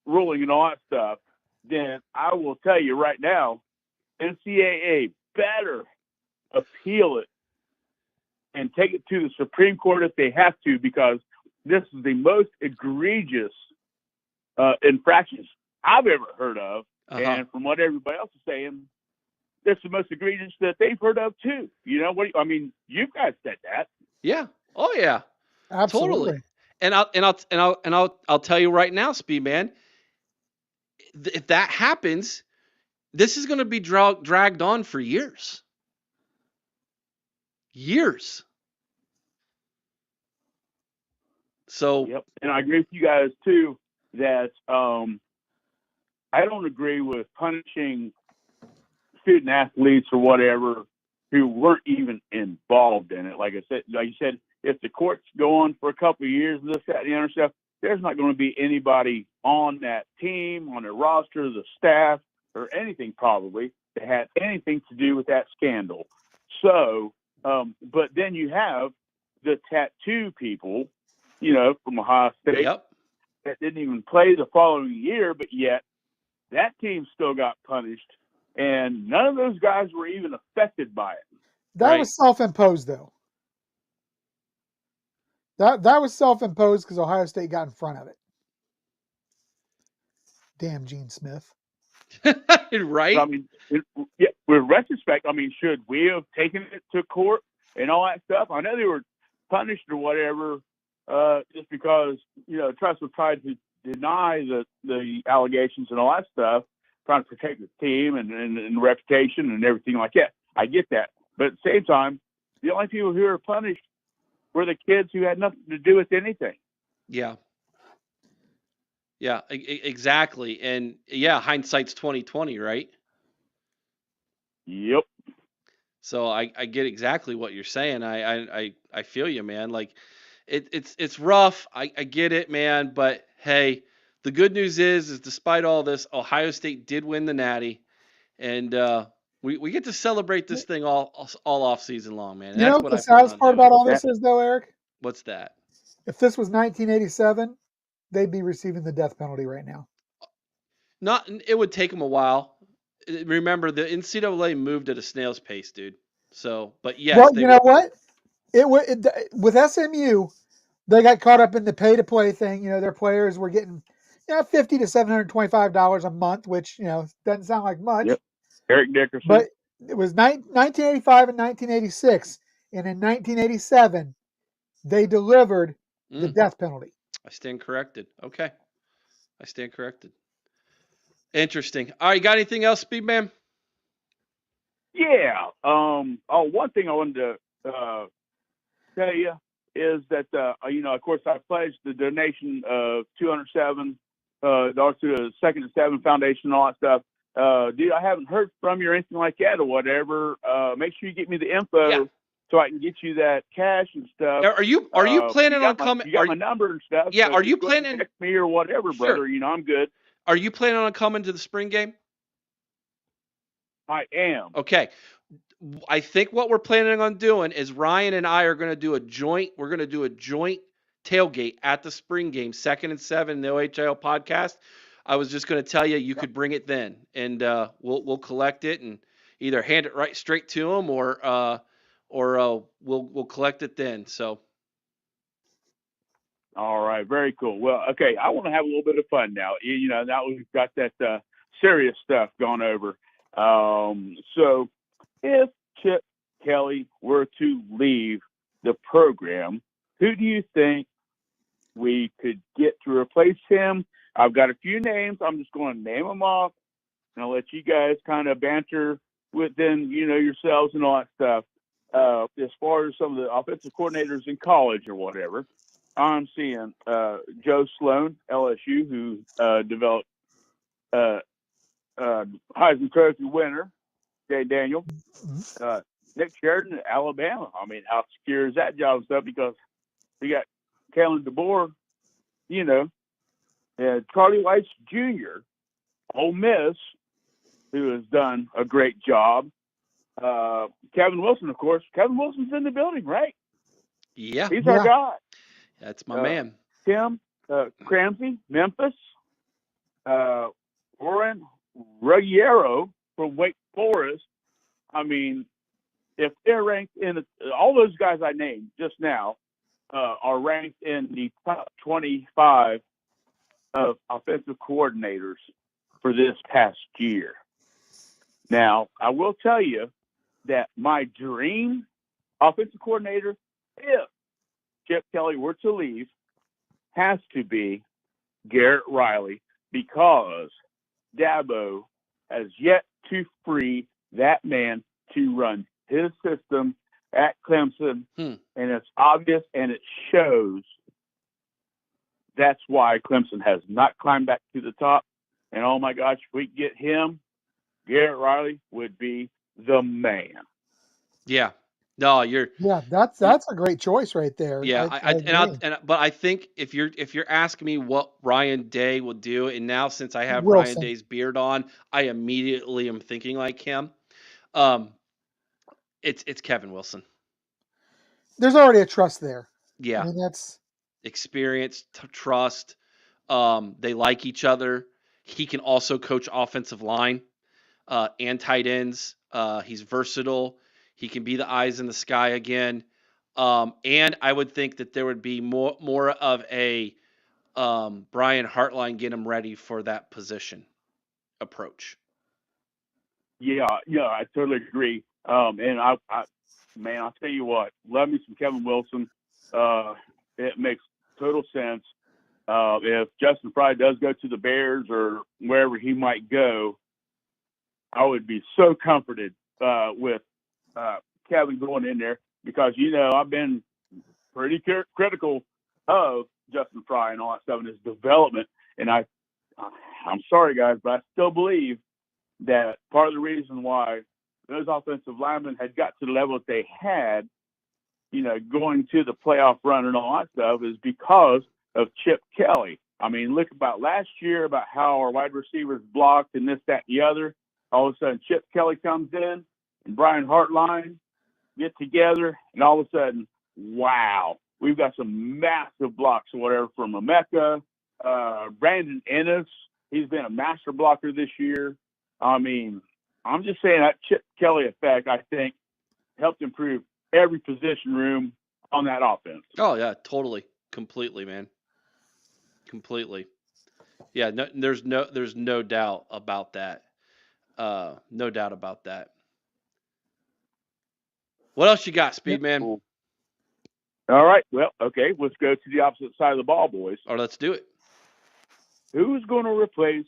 ruling and all that stuff, then I will tell you right now, NCAA better appeal it and take it to the Supreme Court if they have to, because this is the most egregious infractions I've ever heard of. And from what everybody else is saying, that's the most egregious that they've heard of too. You know what? I mean, you guys said that. Yeah. Oh yeah. Absolutely. Totally. I'll tell you right now, Speed Man, if that happens, this is going to be dragged on for years. Years. So. Yep. And I agree with you guys too that I don't agree with punishing student athletes or whatever who weren't even involved in it. Like you said, if the courts go on for a couple of years, this, that, and the other stuff, there's not going to be anybody on that team, on the roster, the staff, or anything probably that had anything to do with that scandal. So, but then you have the tattoo people, you know, from Ohio State that didn't even play the following year, but yet that team still got punished, and none of those guys were even affected by it. That was self-imposed, though. That was self-imposed because Ohio State got in front of it. Damn Gene Smith. Right? I mean, with retrospect, I mean, should we have taken it to court and all that stuff? I know they were punished or whatever, just because, you know, Trust was trying to deny the allegations and all that stuff, trying to protect the team and reputation and everything like that. I get that. But at the same time, the only people who were punished were the kids who had nothing to do with anything. Yeah. Yeah, exactly. And yeah, hindsight's 2020, right? Yep. So I get exactly what you're saying. I feel you, man. Like it's rough. I get it, man. But hey, the good news is despite all this, Ohio State did win the Natty, and we get to celebrate this thing all off season long, man. And You that's know what what the I plan saddest on part doing. about all this is, though, Eric? What's that? If this was 1987, they'd be receiving the death penalty right now. It would take them a while. Remember, the NCAA moved at a snail's pace, dude. So, but yes, well, you know what? With SMU, they got caught up in the pay-to-play thing. You know, their players were getting, you know, $50 to $725 a month, which, you know, doesn't sound like much. Yep. Eric Dickerson. But it was 1985 and 1986, and in 1987, they delivered the death penalty. I stand corrected. Okay, I stand corrected. Interesting. All right, you got anything else, Speedman? Yeah. One thing I wanted to tell you is that you know, of course, I pledged the donation of $207 to the Second and Seven Foundation and all that stuff. Dude, I haven't heard from you or anything like that or whatever. Make sure you get me the info so I can get you that cash and stuff. Are you planning on coming? You got my number and stuff. Yeah. So are you planning? Text me or whatever, brother. You know, I'm good. Are you planning on coming to the spring game? I am. Okay. I think what we're planning on doing is Ryan and I are going to do a joint. We're going to do a joint tailgate at the spring game, Second and Seven, the OHL podcast. I was just going to tell you, you could bring it then, and we'll collect it and either hand it right straight to them or we'll collect it then. So. All right, very cool. Well, okay, I want to have a little bit of fun now. You know, now we've got that serious stuff gone over. So, if Chip Kelly were to leave the program, who do you think we could get to replace him? I've got a few names. I'm just going to name them off, and I'll let you guys kind of banter within, you know, yourselves and all that stuff. As far as some of the offensive coordinators in college or whatever, I'm seeing Joe Sloan, LSU, who developed Heisman Trophy winner, Jay Daniel. Nick Sheridan, Alabama. I mean, how secure is that job and stuff? Because we got Kalen DeBoer, you know, and Charlie Weiss Jr., Ole Miss, who has done a great job. Kevin Wilson, of course. Kevin Wilson's in the building, right? Yeah. He's our guy. That's my man. Tim Cramsey, Memphis. Warren Ruggiero from Wake Forest. I mean, if they're ranked in all those guys I named just now are ranked in the top 25 of offensive coordinators for this past year. Now, I will tell you that my dream offensive coordinator, if Chip Kelly were to leave, has to be Garrett Riley, because Dabo has yet to free that man to run his system at Clemson, and it's obvious and it shows. That's why Clemson has not climbed back to the top. And oh my gosh, if we get him, Garrett Riley would be the man. Yeah. No, that's a great choice right there. Yeah, but I think if you're asking me what Ryan Day will do, and now since I have Ryan Day's beard on, I immediately am thinking like him. It's Kevin Wilson. There's already a trust there. Yeah, I mean, that's experience, trust. They like each other. He can also coach offensive line and tight ends. He's versatile. He can be the eyes in the sky again. And I would think that there would be more of a Brian Hartline get him ready for that position approach. Yeah, I totally agree. And I'll tell you what, love me some Kevin Wilson. It makes total sense. If Justin Fry does go to the Bears or wherever he might go, I would be so comforted with Kevin going in there, because I've been pretty critical of Justin Fry and all that stuff and his development, and I'm sorry guys, but I still believe that part of the reason why those offensive linemen had got to the level that they had, going to the playoff run and all that stuff, is because of Chip Kelly. I mean, look about last year, about how our wide receivers blocked and this, that, and the other. All of a sudden, Chip Kelly comes in and Brian Hartline get together, and all of a sudden, wow, we've got some massive blocks or whatever from Emeka, Brandon Ennis. He's been a master blocker this year. I mean, I'm just saying that Chip Kelly effect, I think, helped improve every position room on that offense. Oh yeah, totally, completely, man, completely. Yeah, no, there's no doubt about that. No doubt about that. What else you got, Speed Man? Cool. All right. Well, okay. Let's go to the opposite side of the ball, boys. Or let's do it. Who's going to replace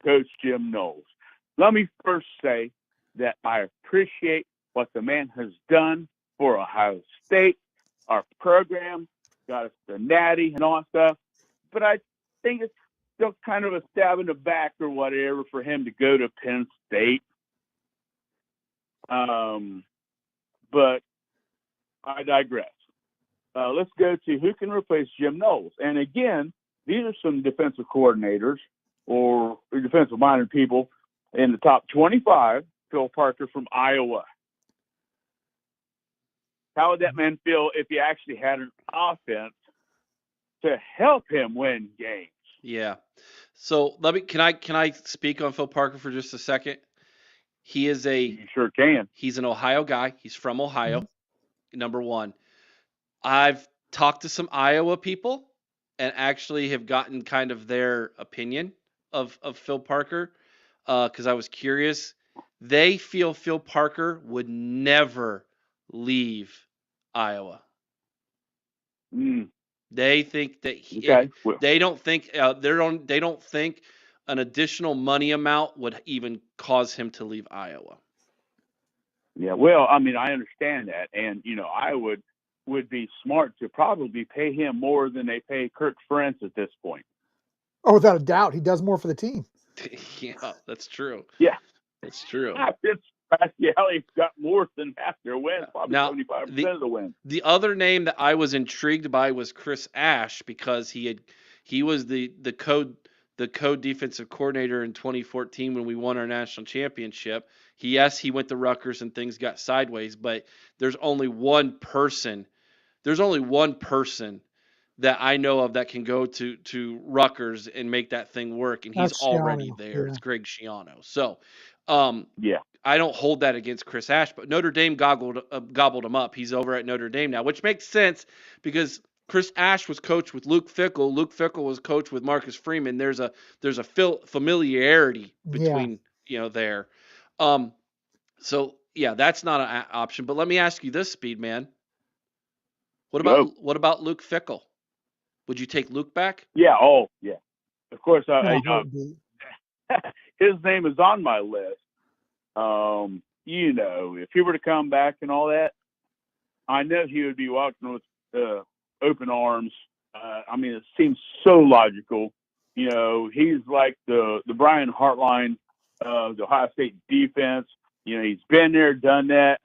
Coach Jim Knowles? Let me first say that I appreciate what the man has done for Ohio State, our program, got us the Natty and all that stuff. But I think it's still kind of a stab in the back or whatever for him to go to Penn State. But I digress. Let's go to who can replace Jim Knowles. And again, these are some defensive coordinators or defensive-minded people in the top 25. Phil Parker from Iowa. How would that man feel if he actually had an offense to help him win games? Yeah. So can I speak on Phil Parker for just a second? He is You sure can. He's an Ohio guy. He's from Ohio. Number one. I've talked to some Iowa people and actually have gotten kind of their opinion of Phil Parker because I was curious. They feel Phil Parker would never leave Iowa. They think that they don't think an additional money amount would even cause him to leave Iowa. Yeah, well, I mean, I understand that, and Iowa would be smart to probably pay him more than they pay Kirk Ferentz at this point. Oh, without a doubt, he does more for the team. Yeah, that's true. Yeah, that's true. Pasquale got more than half their wins, probably 75% of the wins. The other name that I was intrigued by was Chris Ash because he was the the co-defensive coordinator in 2014 when we won our national championship. Yes, he went to Rutgers and things got sideways, but there's only one person. There's only one person that I know of that can go to Rutgers and make that thing work, and he's That's already Schiano. there. Yeah. It's Greg Schiano. So, Yeah. I don't hold that against Chris Ash, but Notre Dame gobbled him up. He's over at Notre Dame now, which makes sense because Chris Ash was coached with Luke Fickell. Luke Fickell was coached with Marcus Freeman. There's a familiarity between there. So yeah, that's not an option. But let me ask you this, Speed Man. What about Luke Fickell? Would you take Luke back? Yeah. Oh, yeah. Of course. His name is on my list. If he were to come back and all that, I know he would be welcomed with open arms. It seems so logical. He's like the Brian Hartline of the Ohio State defense. He's been there, done that,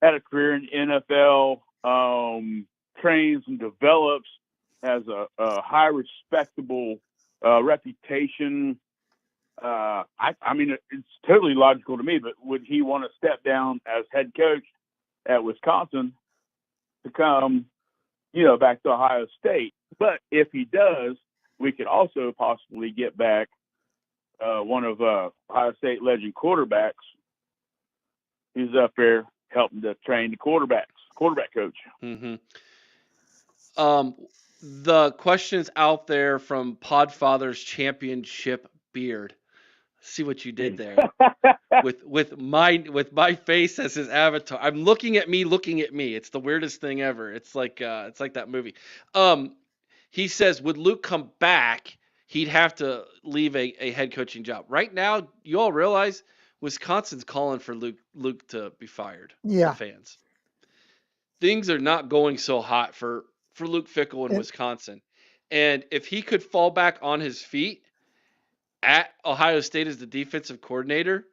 had a career in the NFL, trains and develops, has a high respectable reputation. It's totally logical to me, but would he want to step down as head coach at Wisconsin to come, back to Ohio State? But if he does, we could also possibly get back one of Ohio State legend quarterbacks. He's up there helping to train the quarterback coach. Mm-hmm. The questions out there from Podfather's Championship Beard. See what you did there with my face as his avatar. I'm looking at me. It's the weirdest thing ever. It's like that movie. He says, would Luke come back? He'd have to leave a head coaching job. Right now, you all realize Wisconsin's calling for Luke to be fired. Yeah. The fans. Things are not going so hot for Luke Fickell in Wisconsin. And if he could fall back on his feet at Ohio State as the defensive coordinator,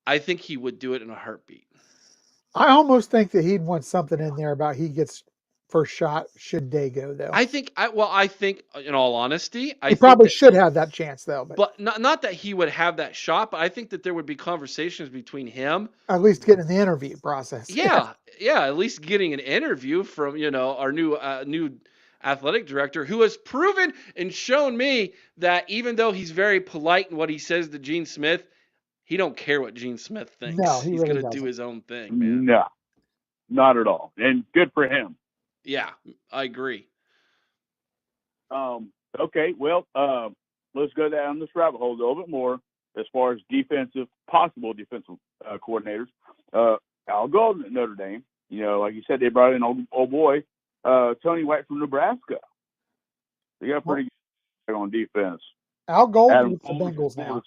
I think he would do it in a heartbeat. I almost think that he'd want something in there about he gets first shot should day go, though. I think in all honesty, he probably should have that chance, though. But not that he would have that shot, but I think that there would be conversations between him. At least getting the interview process. Yeah, at least getting an interview from our new athletic director, who has proven and shown me that even though he's very polite in what he says to Gene Smith, he don't care what Gene Smith thinks. No, he's really going to do his own thing, man. No, not at all. And good for him. Yeah, I agree. Okay, well, let's go down this rabbit hole a little bit more as far as possible defensive coordinators. Al Golden at Notre Dame. Like you said, they brought in old boy Tony White from Nebraska. They got pretty good on defense. Al Golden with the Bengals now.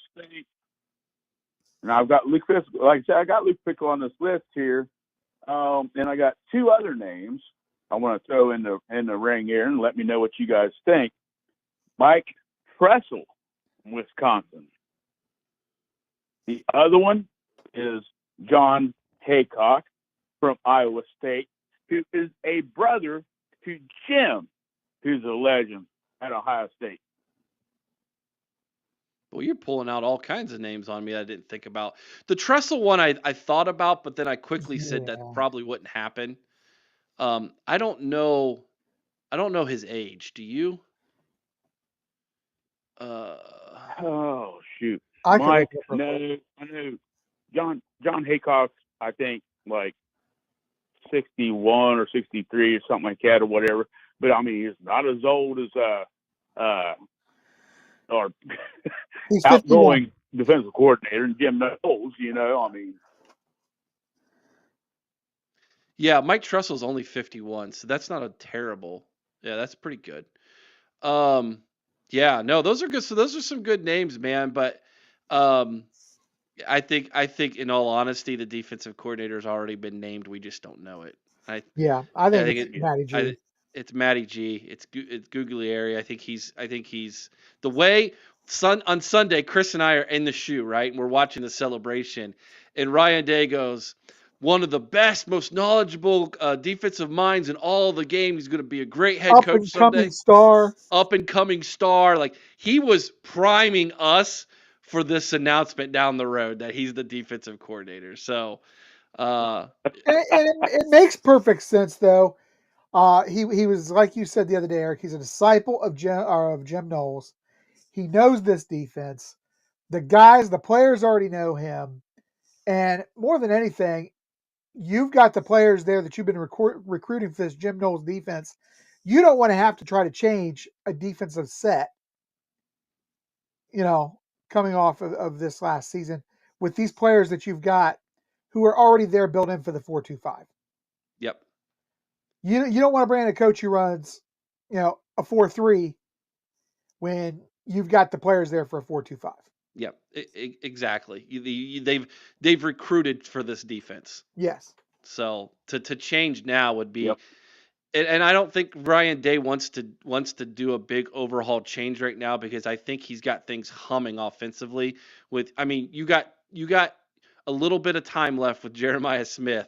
And I've got Luke Fickell. Like I said, I got Luke Fickell on this list here. And I got two other names I want to throw in the ring here and let me know what you guys think. Mike Tressel from Wisconsin. The other one is John Haycock from Iowa State, who is a brother to Jim, who's a legend at Ohio State. Well, you're pulling out all kinds of names on me that I didn't think about. The Tressel one I thought about, but then I quickly said that probably wouldn't happen. I don't know his age. Do you? Oh shoot, Mike. No, I know John Haycock. I think like 61 or 63 or something like that or whatever. But he's not as old as or outgoing defensive coordinator and Jim Knowles. Yeah, Mike Tressel's only 51, so that's not a terrible. Yeah, that's pretty good. Yeah, no, those are good. So those are some good names, man. But I think in all honesty, the defensive coordinator has already been named. We just don't know it. I think it's Matty G. It's Matty G. It's Guglieri. I think he's the way. On Sunday, Chris and I are in the shoe, right? And we're watching the celebration, and Ryan Day goes, one of the best, most knowledgeable defensive minds in all the game. He's going to be a great head Up coach and someday. coming star. Up and coming star. Like, he was priming us for this announcement down the road that he's the defensive coordinator. So, and it makes perfect sense, though. He was, like you said the other day, Eric. He's a disciple of Jim Knowles. He knows this defense. The players already know him, and more than anything, you've got the players there that you've been recruiting for this Jim Knowles defense. You don't want to have to try to change a defensive set, coming off of this last season with these players that you've got who are already there built in for the 4-2-5. Yep. You don't want to bring in a coach who runs, a 4-3 when you've got the players there for a 4-2-5. Yep, exactly. They've recruited for this defense. Yes. So to change now would be, and I don't think Ryan Day wants to do a big overhaul change right now, because I think he's got things humming offensively. You got a little bit of time left with Jeremiah Smith,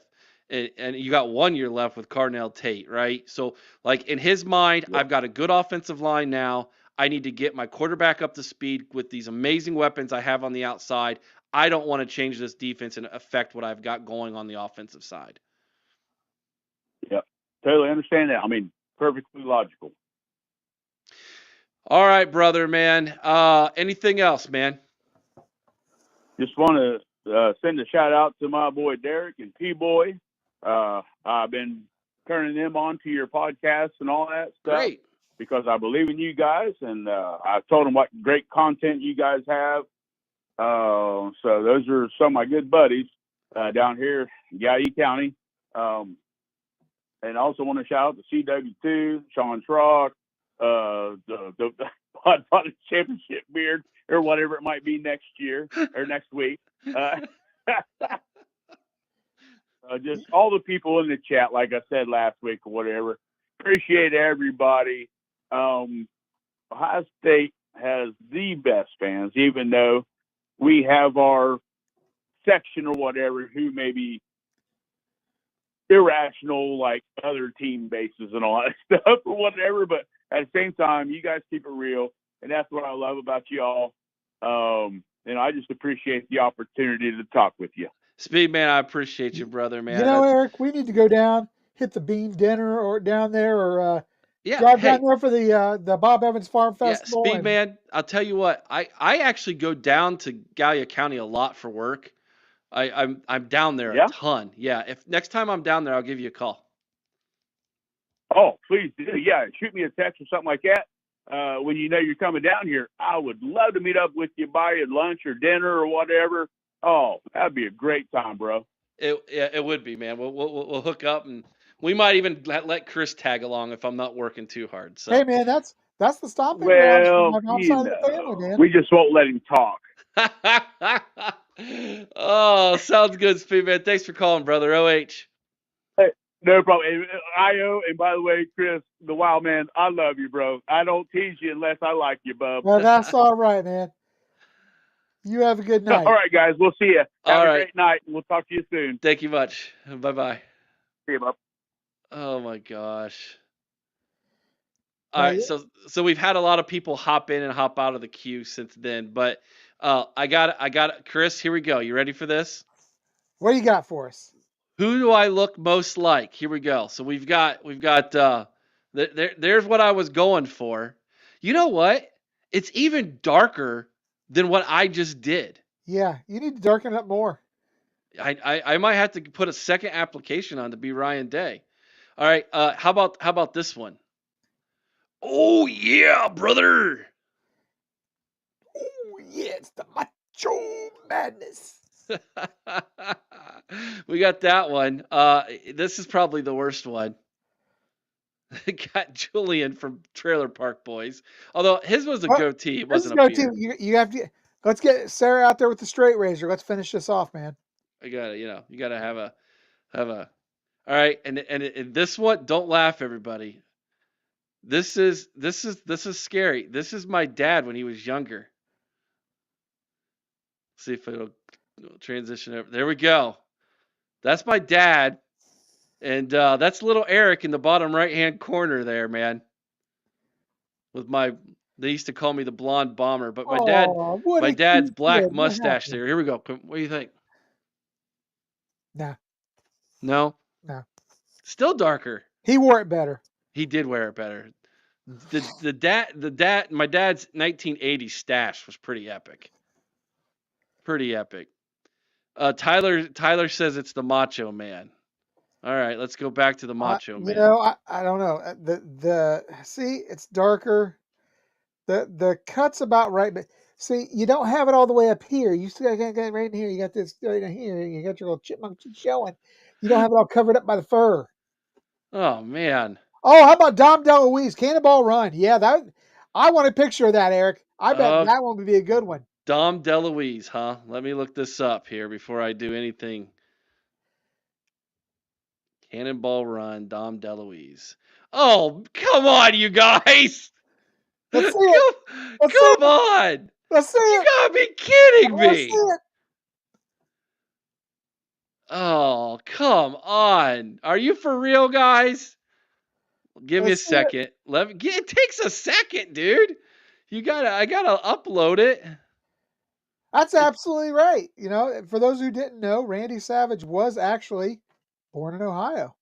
and you got 1 year left with Carnell Tate, right? So, like, in his mind, I've got a good offensive line now. I need to get my quarterback up to speed with these amazing weapons I have on the outside. I don't want to change this defense and affect what I've got going on the offensive side. Yep. Totally understand that. Perfectly logical. All right, brother, man. Anything else, man? Just want to send a shout out to my boy Derek and P-Boy. I've been turning them on to your podcast and all that stuff. Great. Because I believe in you guys, and I've told them what great content you guys have. So those are some of my good buddies down here in Gallia County. And I also want to shout out to CW2, Sean Schrock, the Pod Championship beard, or whatever it might be next year or next week. Just all the people in the chat, like I said last week or whatever. Appreciate everybody. Ohio State has the best fans, even though we have our section or whatever who may be irrational, like other team bases and all that stuff or whatever. But at the same time, you guys keep it real, and that's what I love about y'all. And I just appreciate the opportunity to talk with you. Speed, man, I appreciate you, brother, man. Eric, we need to go down, hit the Bean Dinner or down there, or drive down there for the Bob Evans Farm Festival. Yeah, Speed, man, I'll tell you what, I actually go down to Gallia County a lot for work. I'm down there a ton. Yeah, if next time I'm down there, I'll give you a call. Oh, please do. Yeah, shoot me a text or something like that. When you know you're coming down here, I would love to meet up with you, buy you lunch or dinner or whatever. Oh, that'd be a great time, bro. It would be, man. We'll hook up, and we might even let Chris tag along if I'm not working too hard. So. Hey, man, that's the stomping grounds for my mom's side of the family, man. We just won't let him talk. Oh, sounds good, Speed, man. Thanks for calling, brother. OH. Hey, no problem. IO, and by the way, Chris, the Wild Man, I love you, bro. I don't tease you unless I like you, bub. Well, that's all right, man. You have a good night. All right, guys. We'll see you. Have a great night, and we'll talk to you soon. Thank you much. Bye-bye. See you, bub. Oh, my gosh. All right, so we've had a lot of people hop in and hop out of the queue since then, but I got Chris, here we go. You ready for this? What do you got for us? Who do I look most like? Here we go. So we've got there's what I was going for. You know what? It's even darker than what I just did. Yeah, you need to darken it up more. I might have to put a second application on to be Ryan Day. All right, how about this one? Oh yeah, brother. Oh yeah, it's the Macho Madness. We got that one. This is probably the worst one. Got Julian from Trailer Park Boys. Although his was a goatee, it wasn't a beard. You have to. Let's get Sarah out there with the straight razor. Let's finish this off, man. You gotta have a. All right, and this one, don't laugh, everybody. This is scary. This is my dad when he was younger. See if it'll transition over. There we go. That's my dad. And that's little Eric in the bottom right-hand corner there, man. With they used to call me the blonde bomber, but my dad's black mustache there. Here we go. What do you think? Nah. No? No. Still darker. He wore it better. He did wear it better. My dad's 1980s stash was pretty epic. Pretty epic. Tyler says it's the Macho Man. All right, let's go back to the Macho Man. I don't know. See, it's darker. The cut's about right, but see, you don't have it all the way up here. You still got right in here. You got this right in here. You got your little chipmunk showing. You don't have it all covered up by the fur. Oh man. Oh, how about Dom DeLuise, Cannonball Run? Yeah, I want a picture of that, Eric. I bet that one would be a good one. Dom DeLuise, huh? Let me look this up here before I do anything. Cannonball Run, Dom DeLuise. Oh, come on, you guys! Let's see it. Come on! Let's see it. You gotta be kidding me! Let's see it. Oh, come on! Are you for real, guys? Give me a second. It takes a second, dude. I gotta upload it. That's absolutely right. For those who didn't know, Randy Savage was actually born in Ohio.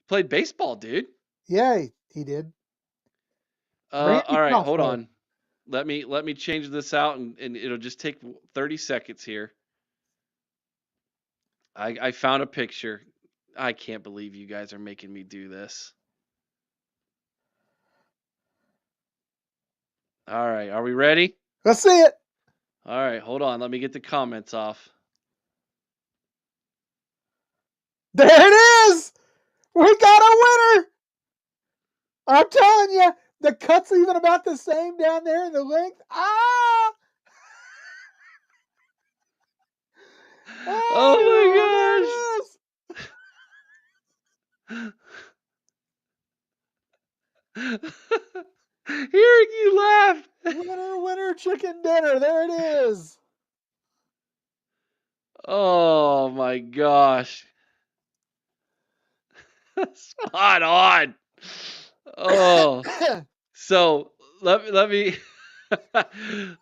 Played baseball, dude. Yeah, he did. All right, hold on. Let me change this out, and it'll just take 30 seconds here. I found a picture. I can't believe you guys are making me do this. All right, are we ready? Let's see it. All right, hold on. Let me get the comments off. There it is. We got a winner. I'm telling you, the cut's even about the same down there in the length. Oh my gosh. Eric, you laugh. Winner, chicken dinner. There it is. Oh my gosh. Spot on. Oh. So let me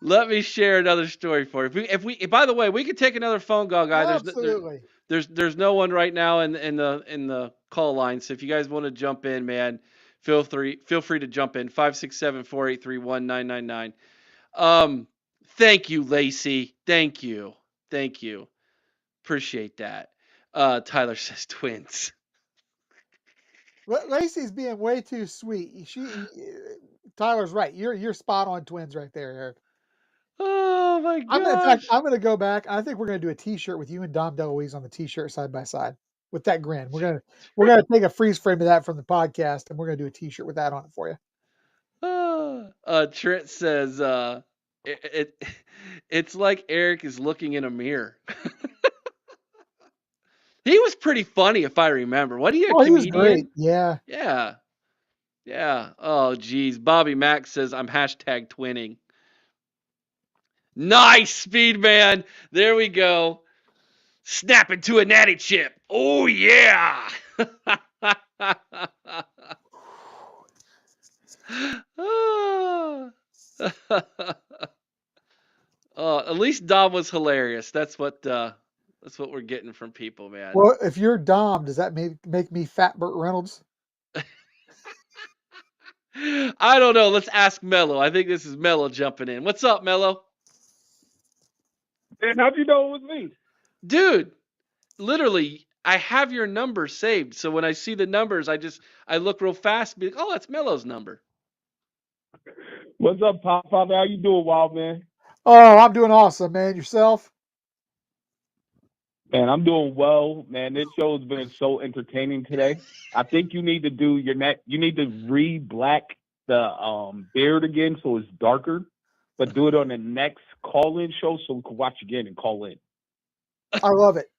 let me share another story for you. If we by the way, we could take another phone call, guys. Absolutely. There's no one right now in the call line. So if you guys want to jump in, man, feel free to jump in. 567-483-1999. Thank you, Lacey. Thank you. Appreciate that. Tyler says twins. Lacey's being way too sweet. Tyler's right. You're spot on twins right there, Eric. Oh my gosh. In fact, I'm going to go back. I think we're going to do a T-shirt with you and Dom DeLuise on the T-shirt side by side with that grin. We're gonna take a freeze frame of that from the podcast, and we're going to do a T-shirt with that on it for you. Trent says it's like Eric is looking in a mirror. He was pretty funny, if I remember. What are you, a comedian? He was great. Yeah. Oh, geez. Bobby Mack says I'm #twinning. Nice, Speed Man. There we go. Snap into a natty chip. Oh, yeah. At least Dom was hilarious. That's what we're getting from people, man. Well, if you're Dom, does that make me Fat Burt Reynolds? I don't know. Let's ask Mello. I think this is Mello jumping in. What's up, Mello? And how'd you know it was me? Dude, literally, I have your number saved. So when I see the numbers, I look real fast and be like, oh, that's Mello's number. What's up, Pop Father? How you doing, Wild Man? Oh, I'm doing awesome, man. Yourself? Man, I'm doing well, man. This show's been so entertaining today. I think you need to do you need to re-black the beard again so it's darker, but do it on the next call-in show so we can watch again and call in. I love it.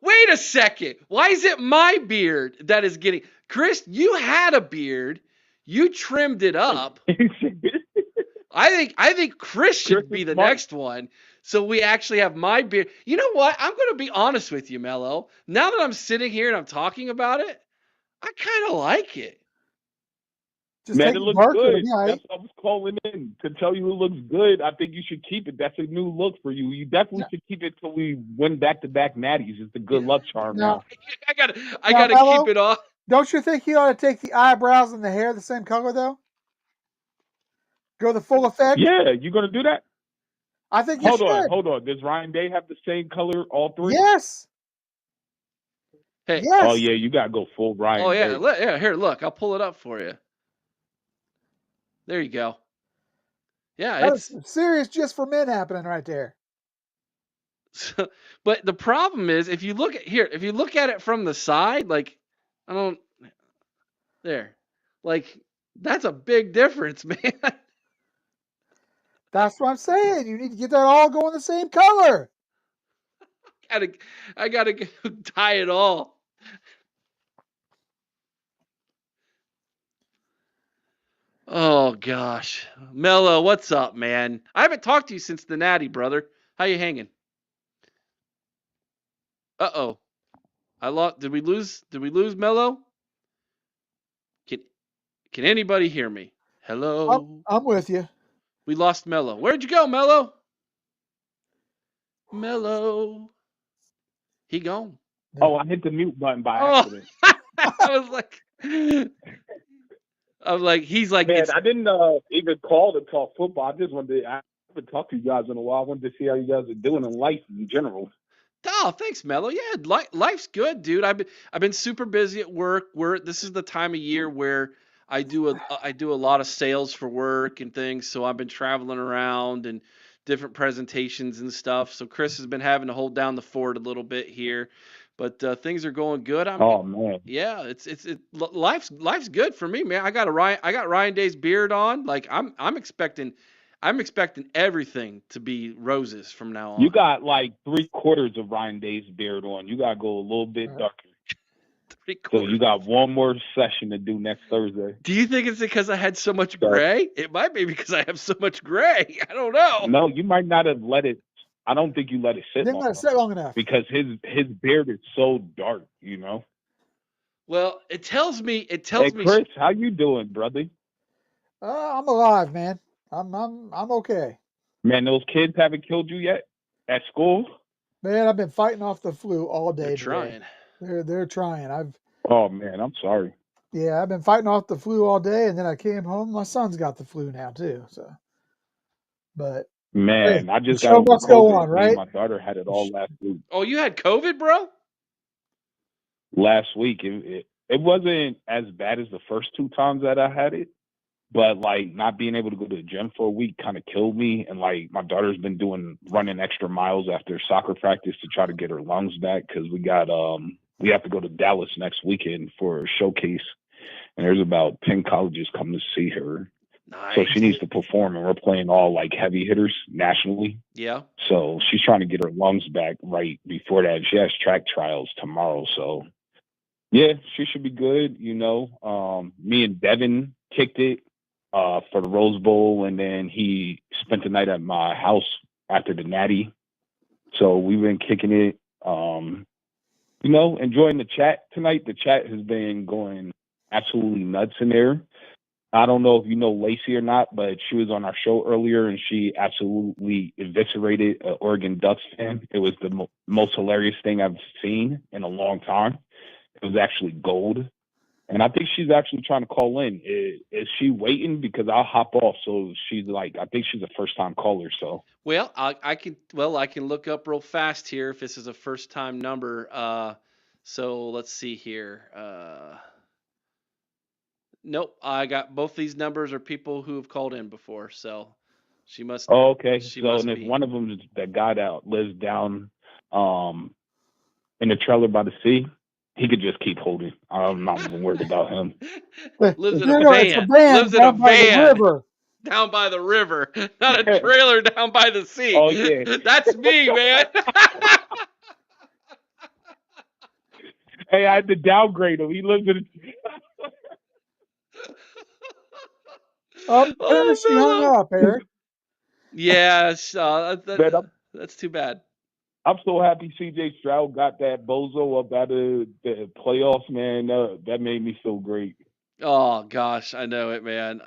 Wait a second. Why is it my beard that is getting... Chris, you had a beard. You trimmed it up. I think Chris should be the smart. next one. So we actually have my beard. You know what? I'm going to be honest with you, Mello. Now that I'm sitting here and I'm talking about it, I kind of like it. Just Man, take it it looks darker. good. Yeah, That's what I was calling in to tell you it looks good. I think you should keep it. That's a new look for you. You definitely should keep it till we win back-to-back natties. It's a good luck charm now. I gotta keep it off. Don't you think you ought to take the eyebrows and the hair the same color though? Go the full effect. Yeah, you gonna do that? I think you should. Hold on. Does Ryan Day have the same color, all three? Yes. Hey. Yes. Oh yeah, you gotta go full Ryan. Oh yeah, Day. Here, look. I'll pull it up for you. There you go. Yeah, That's serious just for men happening right there. But the problem is, if you look at it from the side, like like that's a big difference, man. That's what I'm saying. You need to get that all going the same color. I gotta tie it all. Oh gosh, Mello, what's up, man? I haven't talked to you since the Natty, brother. How you hanging? Uh-oh. I lost. Did we lose Mello? Can anybody hear me? Hello? I'm with you. We lost Mello. Where'd you go, Mello? Mello. He gone. Oh, I hit the mute button by accident. I was like, he's like, man, I didn't even call to talk football. I just wanted to, I haven't talked to you guys in a while. I wanted to see how you guys are doing in life in general. Oh, thanks, Mello. Yeah, life's good, dude. I've been super busy at work. This is the time of year where I do a lot of sales for work and things. So I've been traveling around and different presentations and stuff. So Chris has been having to hold down the fort a little bit here, but things are going good. Oh man, yeah, life's good for me, man. I got Ryan Day's beard on. Like I'm expecting everything to be roses from now on. You got like 3/4 of Ryan Day's beard on. You gotta go a little bit darker. 3/4. So you got one more session to do next Thursday. Do you think it's because I had so much gray? It might be because I have so much gray. I don't know. No, you might not have let it. I don't think you let it sit. Didn't let it sit long enough because his beard is so dark. You know. Well, it tells me. Hey, Chris, how you doing, brother? I'm alive, man. I'm okay. Man, those kids haven't killed you yet at school? Man, I've been fighting off the flu all day. They're trying. They're trying. Oh man, I'm sorry. Yeah, I've been fighting off the flu all day, and then I came home. My son's got the flu now too. So, but man, hey, I just show got must go on, right? My daughter had it all last week. Oh, you had COVID, bro? Last week, it wasn't as bad as the first 2 times that I had it. But like not being able to go to the gym for a week kind of killed me. And like my daughter's been running extra miles after soccer practice to try to get her lungs back because we have to go to Dallas next weekend for a showcase, and there's about 10 colleges coming to see her. Nice. So she needs to perform, and we're playing all like heavy hitters nationally. Yeah. So she's trying to get her lungs back right before that. She has track trials tomorrow, so yeah, she should be good. You know, me and Devin kicked it for the Rose Bowl, and then he spent the night at my house after the Natty. So we've been kicking it. You know, enjoying the chat tonight. The chat has been going absolutely nuts in there. I don't know if you know Lacey or not, but she was on our show earlier, and she absolutely eviscerated an Oregon Ducks fan. It was the most hilarious thing I've seen in a long time. It was actually gold. And I think she's actually trying to call in. Is she waiting? Because I'll hop off. So she's like, I think she's a first-time caller. So well, I can look up real fast here if this is a first-time number. So let's see here. Nope, I got both these numbers are people who have called in before. So she must. Oh, okay. She so must and if be. one of them is that guy that lives down in the trailer by the sea, he could just keep holding. I'm not even worried about him. Lives in a van. Lives in a van down by the river, not a trailer down by the sea. Oh yeah, that's me, man. Hey, I had to downgrade him. He lives in. Oh, she hung Mello. up, Eric. Yes, Man, that's too bad. I'm so happy C.J. Stroud got that bozo up out of the playoffs, man. That made me feel great. Oh gosh, I know it, man.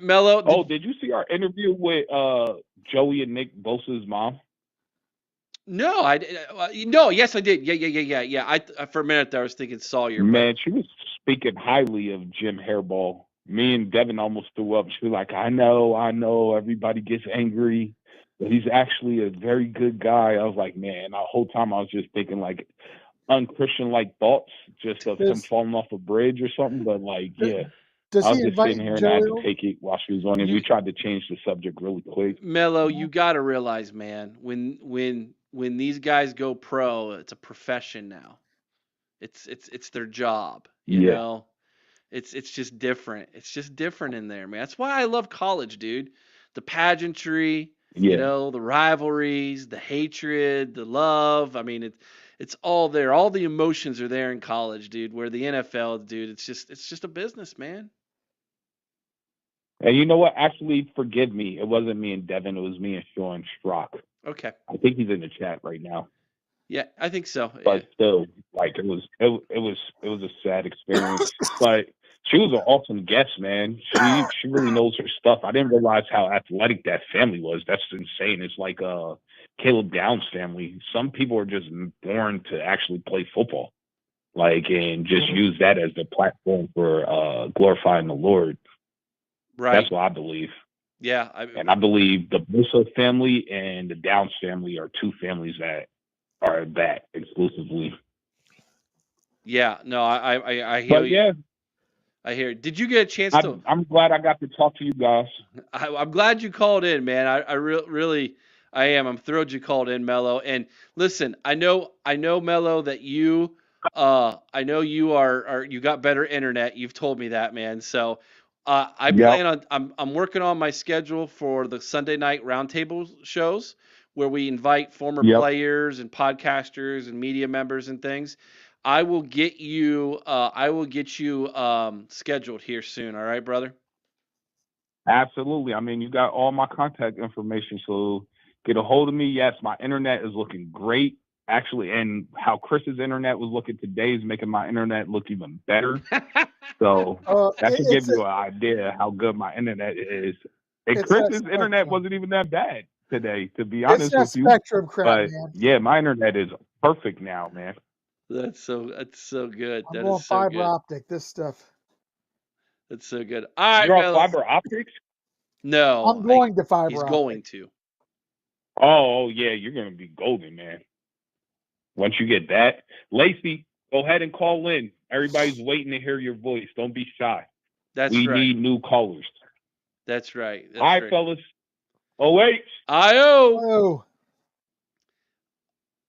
Mello. Did you see our interview with Joey and Nick Bosa's mom? No, no. Yes, I did. Yeah. I for a minute there I was thinking Sawyer, but Man, she was speaking highly of Jim Hairball. Me and Devin almost threw up. She was like, I know, everybody gets angry, but he's actually a very good guy. I was like, man, the whole time I was just thinking like unchristian like thoughts, just of him falling off a bridge or something. But like, yeah. Does I was he just invite sitting here and I Joey had to over? take it while she was on it. We tried to change the subject really quick. Mello, you got to realize, man, when these guys go pro, it's a profession now. It's their job, you Yeah. know. It's just different. It's just different in there, man. That's why I love college, dude. The pageantry, you Yeah. know, the rivalries, the hatred, the love. I mean, it's all there. All the emotions are there in college, dude. Where the NFL, dude, it's just a business, man. And you know what? Actually, forgive me. It wasn't me and Devin. It was me and Sean Strock. Okay. I think he's in the chat right now. Yeah, I think so. But still, like it was a sad experience. But she was an awesome guest, man. She really knows her stuff. I didn't realize how athletic that family was. That's insane. It's like Caleb Downs' family. Some people are just born to actually play football, like, and just use that as the platform for glorifying the Lord. Right. That's what I believe. Yeah. And I believe the Bosa family and the Downs family are two families that are that exclusively. Yeah. No, I hear But you. yeah, I hear. Did you get a chance to? I'm glad I got to talk to you guys. I'm glad you called in, man. I really I am. I'm thrilled you called in, Mello. And listen, I know Mello that you I know you are you got better internet. You've told me that, man. So I plan on I'm working on my schedule for the Sunday night roundtable shows where we invite former players and podcasters and media members and things. I will get you scheduled here soon, all right, brother? Absolutely. I mean, you got all my contact information, so get a hold of me. Yes, my internet is looking great, actually, and how Chris's internet was looking today is making my internet look even better. So that should give you an idea how good my internet is. And Chris's internet wasn't even that bad today, to be honest with you. Spectrum crap, But man. yeah, my internet is perfect now, man. That's so good. I'm going fiber optic. This stuff. That's so good. All right, you're on fiber optics? No, I'm going to fiber he's optic. going to. Oh yeah, you're gonna be golden, man. Once you get that, Lacey, go ahead and call in. Everybody's waiting to hear your voice. Don't be shy. We need new callers. That's right. All right, fellas. OH. IO.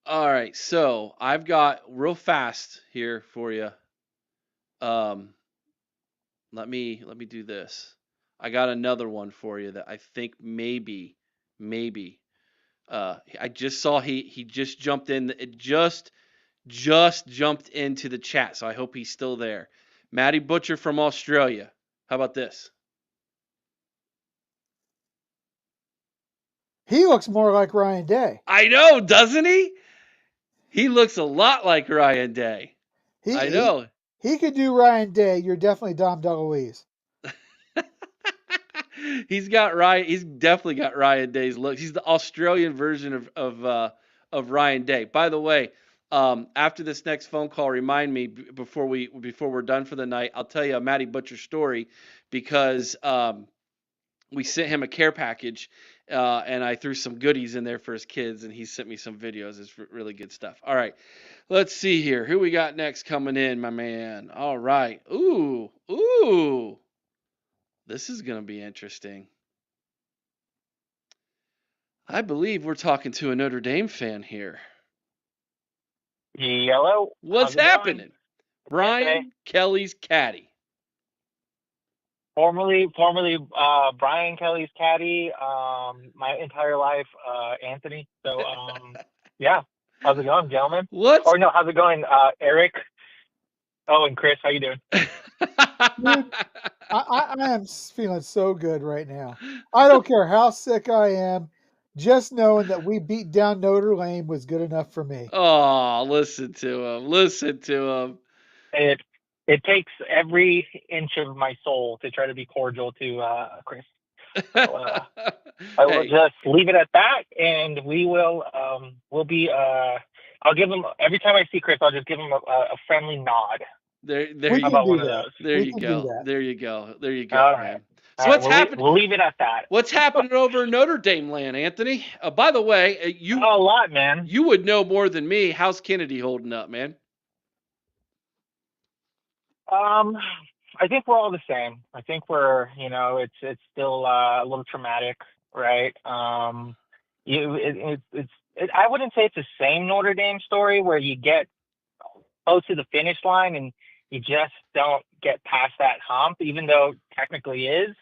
All right, so I've got real fast here for you. Let me do this. I got another one for you that I think maybe I just saw he just jumped in. It just jumped into the chat, so I hope he's still there. Matty Butcher from Australia. How about this? He looks more like Ryan Day. I know, doesn't he? He looks a lot like Ryan Day. I know. He could do Ryan Day. You're definitely Dom DeLuise. He's definitely got Ryan Day's look. He's the Australian version of Ryan Day. By the way, after this next phone call, remind me before we're done for the night. I'll tell you a Matty Butcher story because we sent him a care package, and I threw some goodies in there for his kids, and he sent me some videos. It's really good stuff. All right, let's see here. Who we got next coming in, my man? All right. Ooh. This is going to be interesting. I believe we're talking to a Notre Dame fan here. Hello. What's happening? Brian Kelly's caddy. Formerly Brian Kelly's caddy. My entire life, Anthony. So yeah. How's it going, gentlemen? How's it going, Eric? Oh, and Chris, how you doing? Dude, I am feeling so good right now. I don't care how sick I am. Just knowing that we beat down Notre Dame was good enough for me. Oh, listen to him. Listen to him. It takes every inch of my soul to try to be cordial to Chris. So, I will Hey, just leave it at that, and we'll be. I'll give him every time I see Chris. I'll just give him a friendly nod. there We How you can about do one of that. those? there We you can do go. that. There you go. There you go, All right. man. All So right. what's happening? We'll leave it at that. What's happening over in Notre Dame land, Anthony? By the way, Oh, a lot, man. you would know more than me. How's Kennedy holding up, man? Um, I think we're all the same. I think it's still a little traumatic, right? I wouldn't say it's the same Notre Dame story where you get close to the finish line and you just don't get past that hump, even though technically is.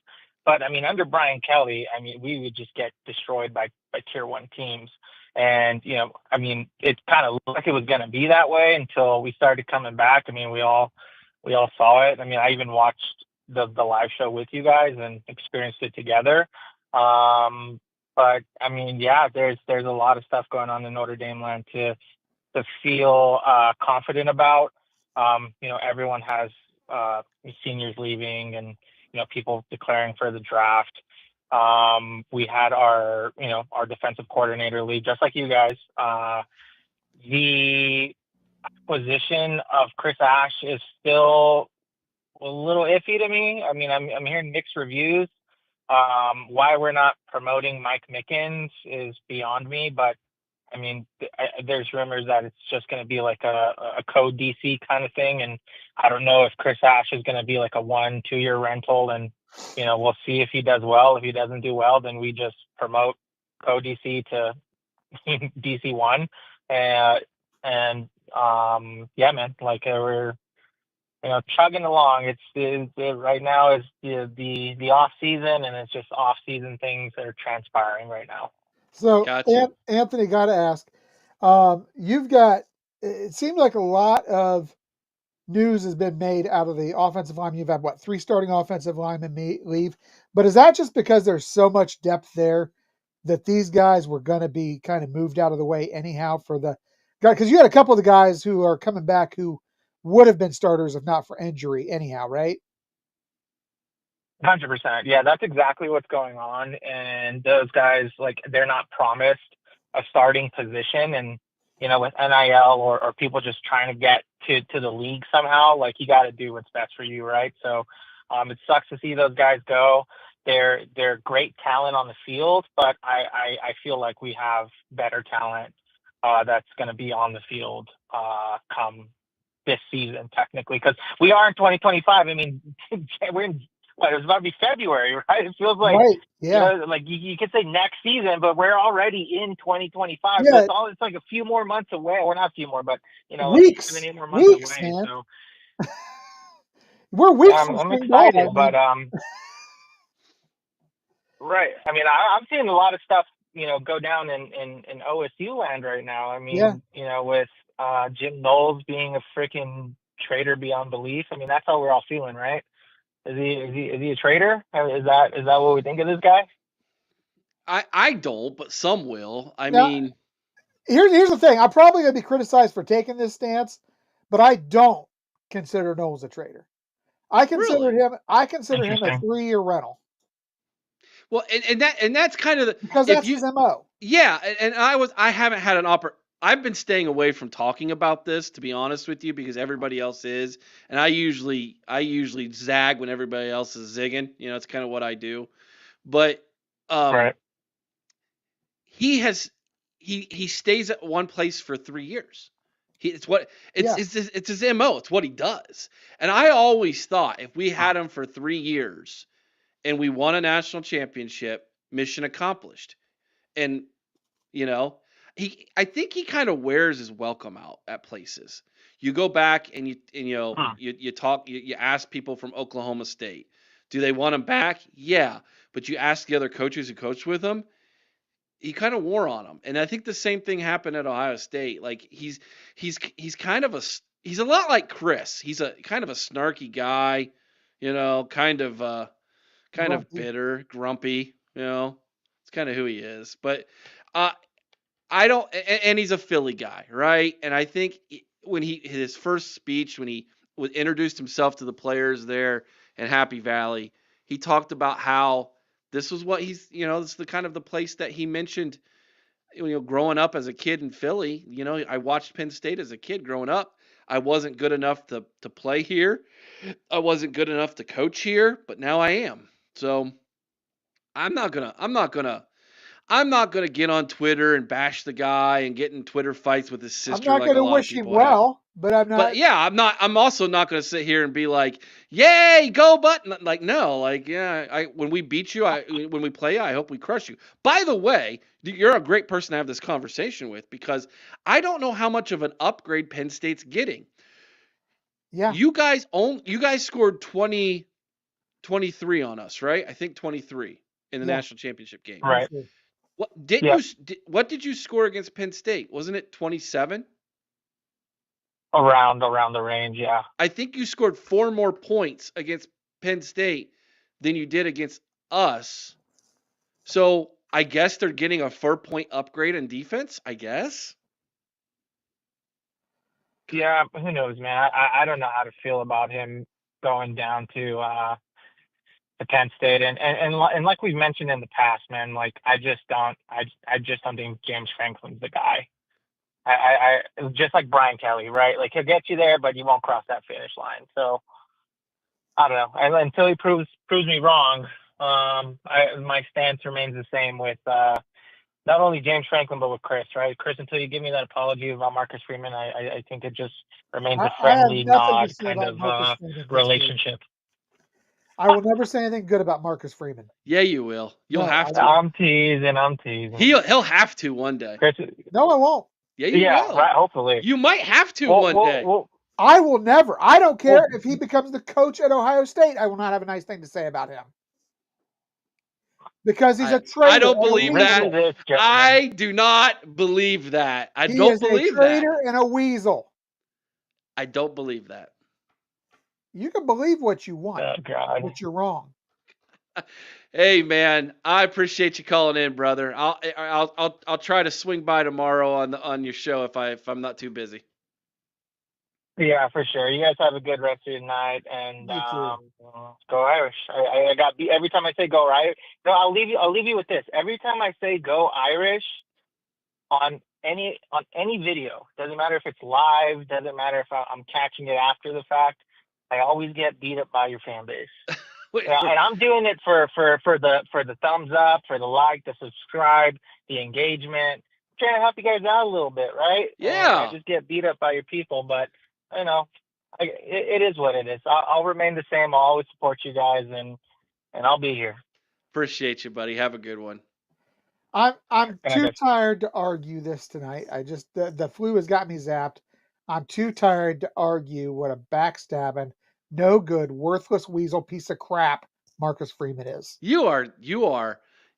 But I mean, under Brian Kelly, I mean, we would just get destroyed by tier one teams. And, I mean, it kind of looked like it was going to be that way until we started coming back. I mean, we all saw it. I mean, I even watched the live show with you guys and experienced it together. But I mean, yeah, there's a lot of stuff going on in Notre Dame land to feel confident about. Everyone has seniors leaving and people declaring for the draft. We had our defensive coordinator leave, just like you guys. The position of Chris Ash is still a little iffy to me. I mean, I'm hearing mixed reviews. Why we're not promoting Mike Mickens is beyond me, but I mean, there's rumors that it's just going to be like a code DC kind of thing, and I don't know if Chris Ash is going to be like a 1-2 year rental, and we'll see if he does well. If he doesn't do well, then we just promote code DC to DC1, and yeah, man, like we're chugging along. Right now is the off season, and it's just off season things that are transpiring right now. So, Gotcha. Anthony, got to ask. You've got. It seems like a lot of news has been made out of the offensive line. You've had what 3 starting offensive linemen leave, but is that just because there's so much depth there that these guys were going to be kind of moved out of the way anyhow for the guy? Because you had a couple of the guys who are coming back who would have been starters if not for injury anyhow, right? 100%. Yeah, that's exactly what's going on. And those guys, like, they're not promised a starting position. And, with NIL or people just trying to get to the league somehow, like, you got to do what's best for you, right? So it sucks to see those guys go. They're great talent on the field, but I feel like we have better talent that's going to be on the field come this season, technically, because we are in 2025. I mean, we're in it was about to be February, right? It feels like, Right. Yeah. like you could say next season, but we're already in 2025. So Yeah. it's like a few more months away. Or not a few more, but, like Weeks. 7-8 more months Weeks, away. man. So We're weeks from I'm spring ball. excited, but, right. I mean, I'm seeing a lot of stuff, go down in OSU land right now. I mean, with Jim Knowles being a freaking traitor beyond belief. I mean, that's how we're all feeling, right? Is he a traitor? Is that what we think of this guy? I don't, but some will. I Now, mean, here's the thing. I'm probably going to be criticized for taking this stance, but I don't consider Knowles a traitor. I consider really. him a Interesting. 3-year rental Well, and that's kind of the because if that's you his MO. yeah, and I haven't had an I've been staying away from talking about this, to be honest with you, because everybody else is, and I usually zag when everybody else is zigging. It's kind of what I do. But um, Right. he stays at one place for 3 years. It's what Yeah. it's his MO. It's what he does. And I always thought if we had him for 3 years and we won a national championship, mission accomplished. And you know, I think he kind of wears his welcome out at places. You go back and Huh. you talk, you ask people from Oklahoma State, do they want him back? Yeah, but you ask the other coaches who coached with him, he kind of wore on them. And I think the same thing happened at Ohio State. Like he's kind of he's a lot like Chris. He's a kind of a snarky guy, kind of bitter, grumpy, It's kind of who he is. But I don't, and he's a Philly guy, right? And I think when his first speech, when he introduced himself to the players there in Happy Valley, he talked about how this was what this is the kind of the place that he mentioned, growing up as a kid in Philly. I watched Penn State as a kid growing up. I wasn't good enough to play here. I wasn't good enough to coach here, but now I am. So I'm not gonna get on Twitter and bash the guy and get in Twitter fights with his sister. I'm not going to wish him well, but I'm not. But yeah, I'm also not going to sit here and be like, "Yay, go button!" Like, no, like, yeah. When we beat you, when we play, I hope we crush you. By the way, you're a great person to have this conversation with, because I don't know how much of an upgrade Penn State's getting. Yeah. You guys scored 23 on us, right? I think 23 in the national championship game. Right. What did you score against Penn State? Wasn't it 27? Around the range, yeah. I think you scored 4 more points against Penn State than you did against us. So I guess they're getting a 4-point upgrade in defense, I guess. Yeah, who knows, man? I don't know how to feel about him going down to Penn State, and like we've mentioned in the past, man. Like I just don't think James Franklin's the guy. I just like Brian Kelly, right? Like he'll get you there, but you won't cross that finish line. So I don't know. And until he proves me wrong, my stance remains the same with not only James Franklin but with Chris, right? Chris, until you give me that apology about Marcus Freeman, I think it just remains a friendly nod kind of relationship. I will never say anything good about Marcus Freeman. Yeah, you will. You'll have to. I'm teasing. He'll have to one day. Chris, no, I won't. Yeah, you will. Right, hopefully. You might have to one day. I will never. I don't care if he becomes the coach at Ohio State. I will not have a nice thing to say about him. Because he's a traitor. I don't believe that. I do not believe that. I don't believe that. He is a traitor and a weasel. I don't believe that. You can believe what you want, but you're wrong. Hey man, I appreciate you calling in, brother. I'll try to swing by tomorrow on your show if I'm not too busy. Yeah, for sure. You guys have a good rest of your night, and go Irish. I got beat every time I say go Irish. No, I'll leave you with this. Every time I say go Irish on any video, doesn't matter if it's live, doesn't matter if I'm catching it after the fact, I always get beat up by your fan base. And I'm doing it for the thumbs up, for the like, the subscribe, the engagement. I'm trying to help you guys out a little bit, right? Yeah. And I just get beat up by your people, but it is what it is. I'll remain the same. I'll always support you guys, and I'll be here. Appreciate you, buddy. Have a good one. I'm too tired to argue this tonight. I just the flu has got me zapped. I'm too tired to argue what a backstabbing, no good, worthless weasel piece of crap Marcus Freeman is. You are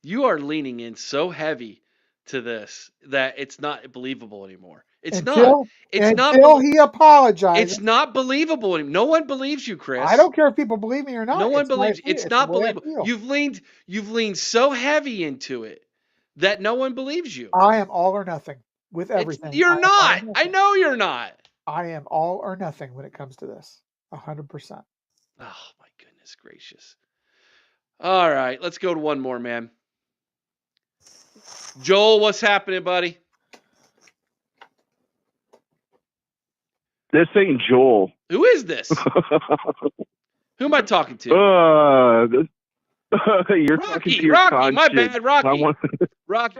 leaning in so heavy to this that it's not believable anymore. Until he apologizes. It's not believable anymore. No one believes you, Chris. I don't care if people believe me or not. No one believes. It's not believable. You've leaned so heavy into it that no one believes you. I am all or nothing with everything. You're not. I know you're not. I am all or nothing when it comes to this. 100%. Oh my goodness gracious. All right, let's go to one more, man. Joel, what's happening, buddy? This ain't Joel. Who is this? Who am I talking to? You're Rocky, talking to your Rocky, conscience. my bad, Rocky.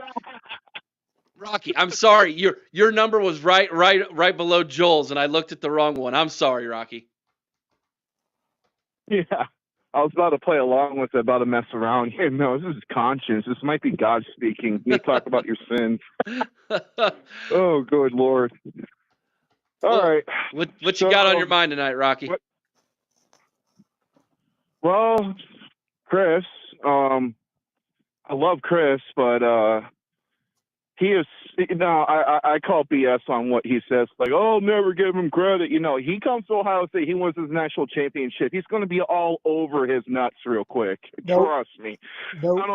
Rocky, I'm sorry. Your number was right below Joel's, and I looked at the wrong one. I'm sorry, Rocky. Yeah, I was about to play along with it, about to mess around. Yeah, no, this is conscience. This might be God speaking. You talk about your sins. Oh, good Lord. All right. What you got on your mind tonight, Rocky? Well, Chris, I love Chris, but he is I call BS on what he says. Like, oh, never give him credit. He comes to Ohio State. He wins his national championship. He's going to be all over his nuts real quick. Nope. Trust me. Nope. I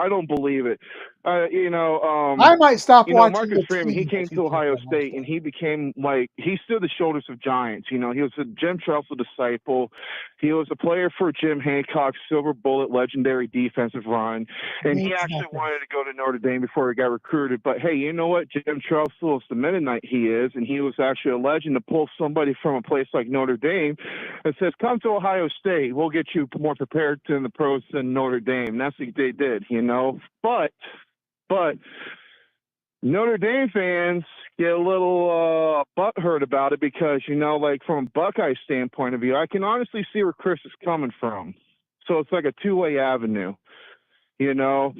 don't believe it. I might stop watching Marcus the Freeman. He team came if to Ohio keeps State, and he became he stood the shoulders of giants. He was a Jim Tressel disciple. He was a player for Jim Hancock's Silver Bullet legendary defensive run, and he actually wanted to go to Notre Dame before he got recruited. But hey, you know what? Jim Tressel is the Mennonite he is, and he was actually a legend to pull somebody from a place like Notre Dame and says, "Come to Ohio State. We'll get you more prepared in the pros than Notre Dame." And that's what they did, But Notre Dame fans get a little butthurt about it because, from a Buckeye standpoint of view, I can honestly see where Chris is coming from. So it's like a two-way avenue, because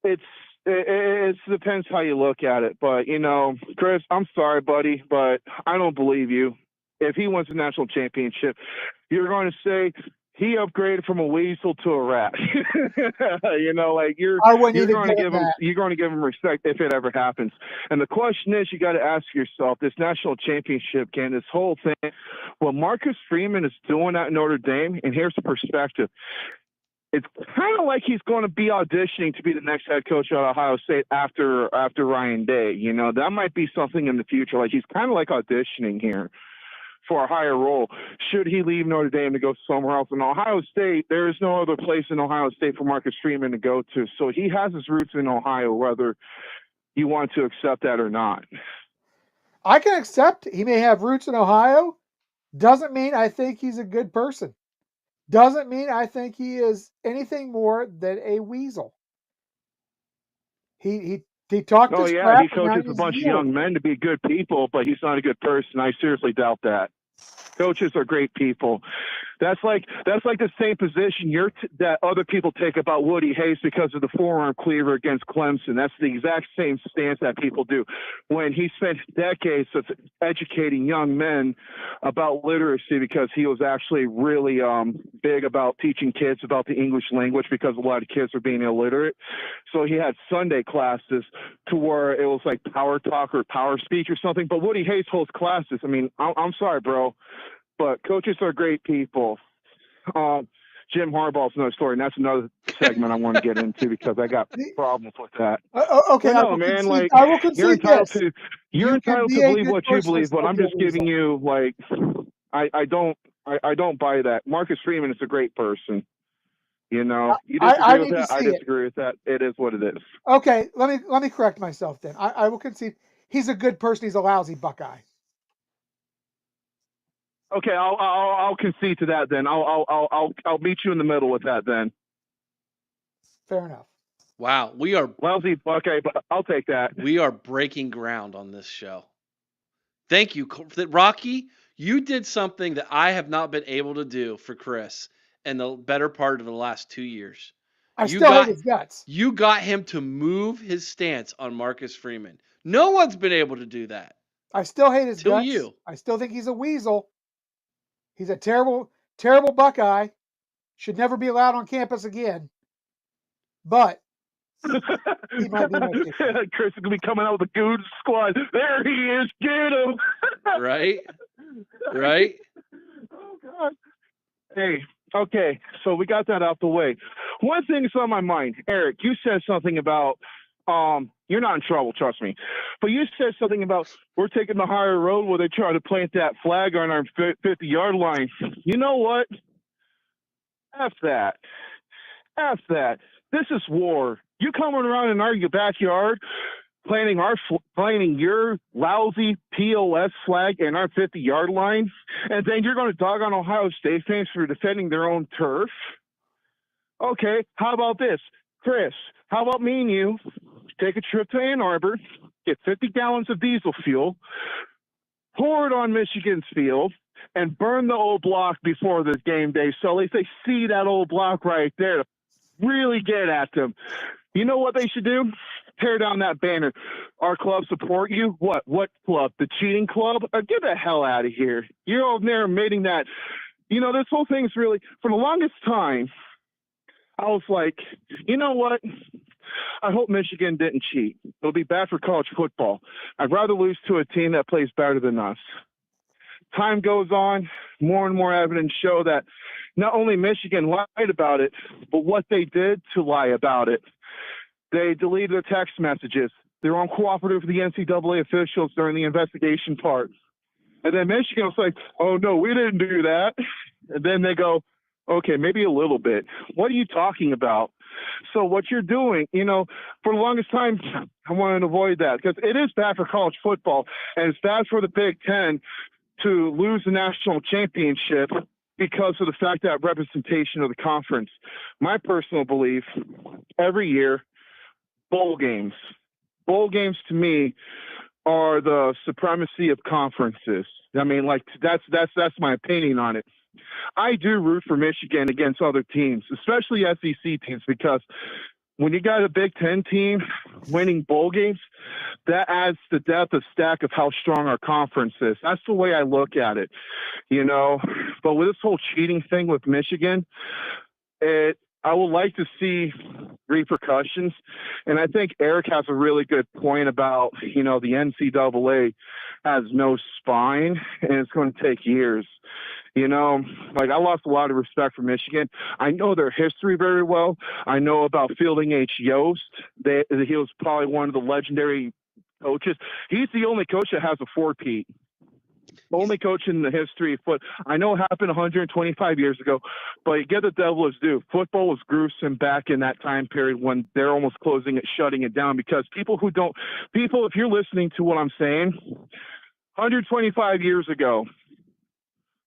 it depends how you look at it. But, Chris, I'm sorry, buddy, but I don't believe you. If he wins the national championship, you're going to say he upgraded from a weasel to a rat. You're going to give him respect if it ever happens. And the question is, you got to ask yourself, this national championship game, this whole thing, what Marcus Freeman is doing at Notre Dame, and here's the perspective. It's kind of like he's going to be auditioning to be the next head coach at Ohio State after Ryan Day. That might be something in the future. Like, he's kind of like auditioning here for a higher role. Should he leave Notre Dame to go somewhere else? In Ohio State, there is no other place in Ohio State for Marcus Freeman to go to. So he has his roots in Ohio, whether you want to accept that or not. I can accept he may have roots in Ohio. Doesn't mean I think he's a good person. Doesn't mean I think he is anything more than a weasel. He talked his crap. He coaches a bunch of young men to be good people, but he's not a good person. I seriously doubt that. Coaches are great people. That's like the same position that other people take about Woody Hayes because of the forearm cleaver against Clemson. That's the exact same stance that people do. When he spent decades of educating young men about literacy because he was actually really big about teaching kids about the English language because a lot of kids were being illiterate. So he had Sunday classes to where it was like power talk or power speech or something. But Woody Hayes holds classes. I mean, I'm sorry, bro. But coaches are great people. Jim Harbaugh's another story, and that's another segment I want to get into because I got problems with that. Okay, no, man, I will concede you're entitled to believe what you believe, but I'm just giving you I don't buy that. Marcus Freeman is a great person. You disagree with that. I disagree with that. It is what it is. Okay, let me correct myself then. I will concede he's a good person. He's a lousy Buckeye. Okay, I'll concede to that then. I'll meet you in the middle with that then. Fair enough. Wow, we are lousy Buckeye, but I'll take that. We are breaking ground on this show. Thank you, Rocky. You did something that I have not been able to do for Chris in the better part of the last 2 years. I still hate his guts. You got him to move his stance on Marcus Freeman. No one's been able to do that. I still hate his guts. You. I still think he's a weasel. He's a terrible, terrible Buckeye. Should never be allowed on campus again. But he might be Chris is gonna be coming out with a goon squad. There he is. Get him. Right. Oh God. Hey. Okay. So we got that out the way. One thing is on my mind, Eric. You said something about you're not in trouble, trust me. But you said something about we're taking the higher road where they try to plant that flag on our 50-yard line. You know what? F that. This is war. You coming around in our backyard planting your lousy POS flag in our 50-yard line, and then you're going to dog on Ohio State fans for defending their own turf? Okay, how about this? Chris, how about me and you take a trip to Ann Arbor, get 50 gallons of diesel fuel, pour it on Michigan's field, and burn the old block before this game day so at least they see that old block right there to really get at them. You know what they should do? Tear down that banner. Our club support you. What club? The cheating club? Get the hell out of here. You're over there admitting that. This whole thing's really, for the longest time, I was like, you know what? I hope Michigan didn't cheat. It'll be bad for college football. I'd rather lose to a team that plays better than us. Time goes on, more and more evidence show that not only Michigan lied about it, but what they did to lie about it. They deleted their text messages. They were uncooperative with the NCAA officials during the investigation part. And then Michigan was like, oh, no, we didn't do that. And then they go, okay, maybe a little bit. What are you talking about? So what you're doing, for the longest time, I wanted to avoid that because it is bad for college football, and it's bad for the Big Ten to lose the national championship because of the fact that representation of the conference. My personal belief, every year, bowl games to me are the supremacy of conferences. I mean, like that's my opinion on it. I do root for Michigan against other teams, especially SEC teams, because when you got a Big Ten team winning bowl games, that adds the depth of stack of how strong our conference is. That's the way I look at it, But with this whole cheating thing with Michigan, I would like to see repercussions. And I think Eric has a really good point about, the NCAA has no spine and it's going to take years. I lost a lot of respect for Michigan. I know their history very well. I know about Fielding H. Yost. He was probably one of the legendary coaches. He's the only coach that has a four-peat. Only coach in the history of foot. I know it happened 125 years ago, but you get the devil his due. Football was gruesome back in that time period when they're almost shutting it down because if you're listening to what I'm saying, 125 years ago,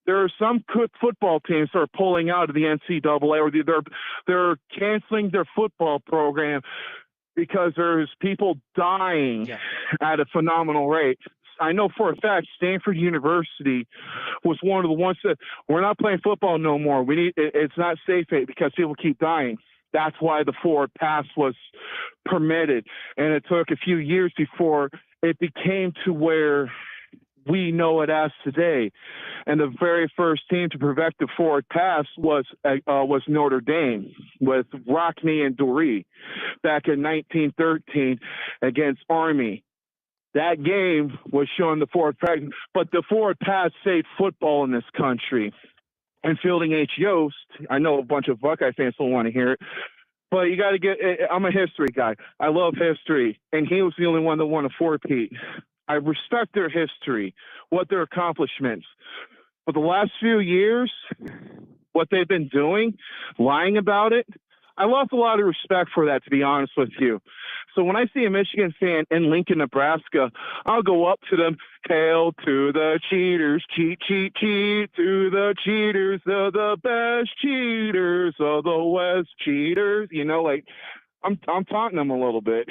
there are some good football teams that are pulling out of the NCAA or they're canceling their football program because there's people dying at a phenomenal rate. I know for a fact Stanford University was one of the ones that we're not playing football no more. It's not safe because people keep dying. That's why the forward pass was permitted. And it took a few years before it became to where we know it as today. And the very first team to perfect the forward pass was Notre Dame with Rockne and Doree back in 1913 against Army. That game was showing the forward pass, but the forward pass saved football in this country. And Fielding H. Yost, I know a bunch of Buckeye fans don't want to hear it, but you got to I'm a history guy. I love history, and he was the only one that won a four-peat. I respect their history, what their accomplishments. But the last few years, what they've been doing, lying about it, I lost a lot of respect for that, to be honest with you. So when I see a Michigan fan in Lincoln, Nebraska, I'll go up to them, hail to the cheaters, cheat, cheat, cheat, to the cheaters, the best cheaters of the West cheaters. I'm taunting them a little bit,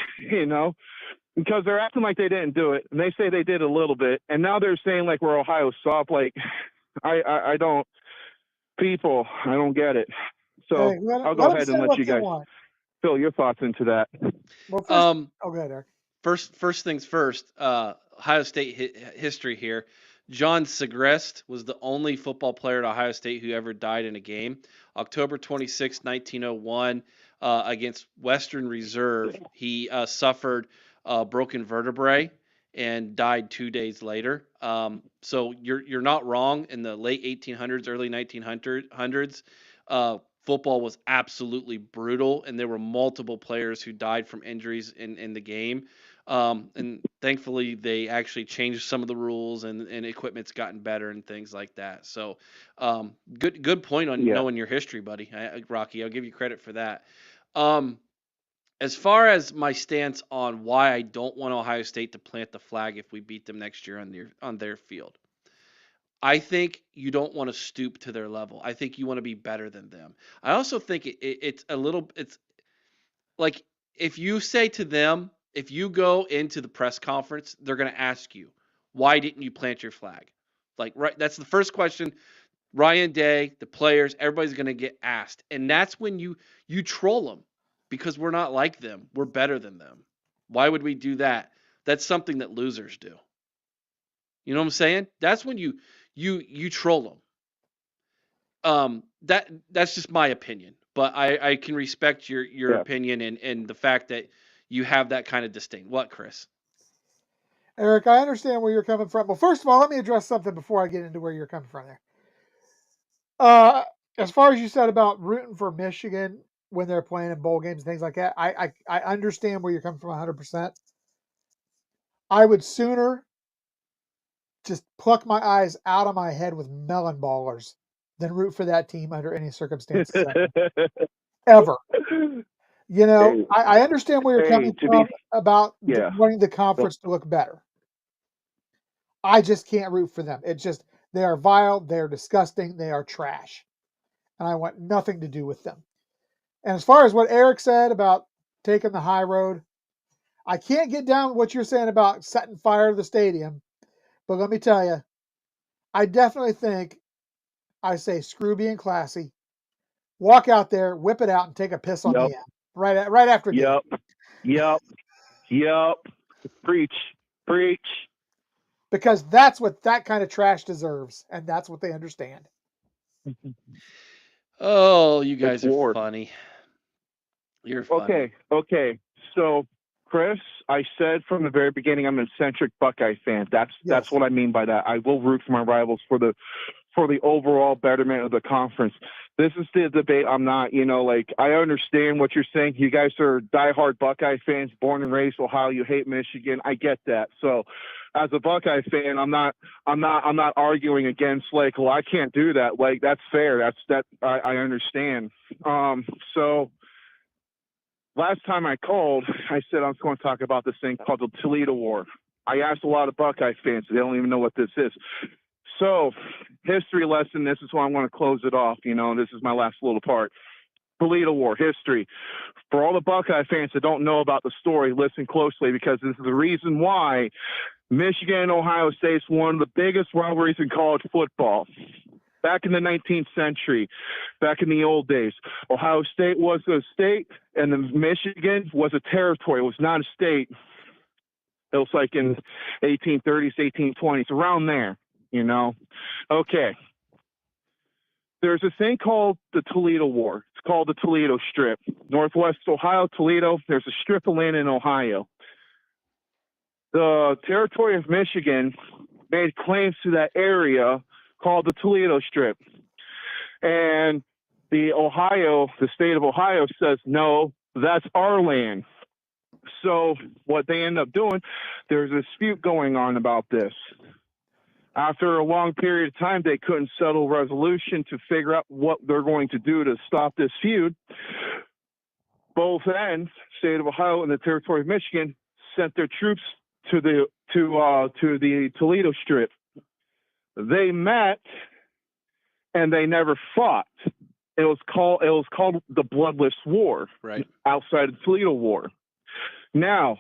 because they're acting like they didn't do it, and they say they did a little bit, and now they're saying like we're Ohio soft. Like, I don't get it. So hey, I'll go ahead and let you guys fill your thoughts into that. Well, first, go ahead, Eric. First things first. Ohio State history here. John Segrest was the only football player at Ohio State who ever died in a game. October 26, 1901, against Western Reserve, he suffered broken vertebrae and died 2 days later. So you're not wrong. In the late 1800s, early 1900s, football was absolutely brutal, and there were multiple players who died from injuries in the game. And thankfully, they actually changed some of the rules, and equipment's gotten better and things like that. So good point on knowing your history, buddy. Rocky, I'll give you credit for that. As far as my stance on why I don't want Ohio State to plant the flag if we beat them next year on their field, I think you don't want to stoop to their level. I think you want to be better than them. I also think it's like if you say to them, if you go into the press conference, they're going to ask you, why didn't you plant your flag? Like, right, that's the first question. Ryan Day, the players, everybody's going to get asked. And that's when you troll them because we're not like them. We're better than them. Why would we do that? That's something that losers do. You know what I'm saying? That's when you troll them. That's just my opinion. but I can respect your opinion and the fact that you have that kind of disdain. What, Chris? Eric, I understand where you're coming from. Well, first of all, let me address something before I get into where you're coming from there. As far as you said about rooting for Michigan when they're playing in bowl games and things like that, I understand where you're coming from 100%. I would sooner just pluck my eyes out of my head with melon ballers than root for that team under any circumstances ever. You know, I understand where you're coming from about wanting the conference to look better. I just can't root for them. It's just, they are vile, they are disgusting, they are trash. And I want nothing to do with them. And as far as what Eric said about taking the high road, I can't get down with what you're saying about setting fire to the stadium. But let me tell you, I definitely think I say screw being classy. Walk out there, whip it out, and take a piss on the end right after a game. Yep. Preach. Because that's what that kind of trash deserves, and that's what they understand. Oh, you guys are funny. You're funny. Okay. So, Chris, I said from the very beginning I'm an eccentric Buckeye fan. That's what I mean by that. I will root for my rivals for the overall betterment of the conference. This is the debate. I'm not, I understand what you're saying. You guys are diehard Buckeye fans, born and raised Ohio. You hate Michigan. I get that. So, as a Buckeye fan, I'm not arguing against well, I can't do that. That's fair. I understand. So last time I called, I said I was going to talk about this thing called the Toledo War. I asked a lot of Buckeye fans. They don't even know what this is. So, history lesson, this is why I want to close it off. This is my last little part. Toledo War, history. For all the Buckeye fans that don't know about the story, listen closely, because this is the reason why Michigan and Ohio State is one of the biggest rivalries in college football. Back in the 19th century, back in the old days, Ohio State was a state, and then Michigan was a territory. It was not a state. It was like in 1830s, 1820s, around there. Okay. There's a thing called the Toledo War. It's called the Toledo Strip. Northwest Ohio, Toledo, there's a strip of land in Ohio. The territory of Michigan made claims to that area called the Toledo Strip. And the state of Ohio says, no, that's our land. So what they end up doing, there's a dispute going on about this. After a long period of time, they couldn't settle resolution to figure out what they're going to do to stop this feud. Both ends, state of Ohio and the territory of Michigan, sent their troops to the Toledo Strip. They met, and they never fought. It was called the Bloodless War, right? Outside of the Toledo War. Now,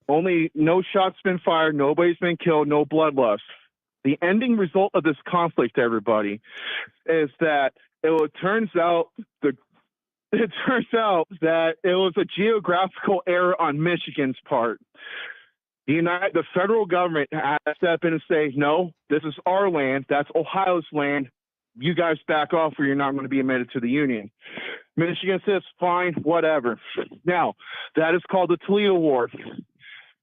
no shots been fired, nobody's been killed, no bloodlust. The ending result of this conflict, everybody, is that it turns out that it was a geographical error on Michigan's part. The federal government had to step in and say, no, this is our land. That's Ohio's land. You guys back off or you're not going to be admitted to the Union. Michigan says, fine, whatever. Now, that is called the Toledo War.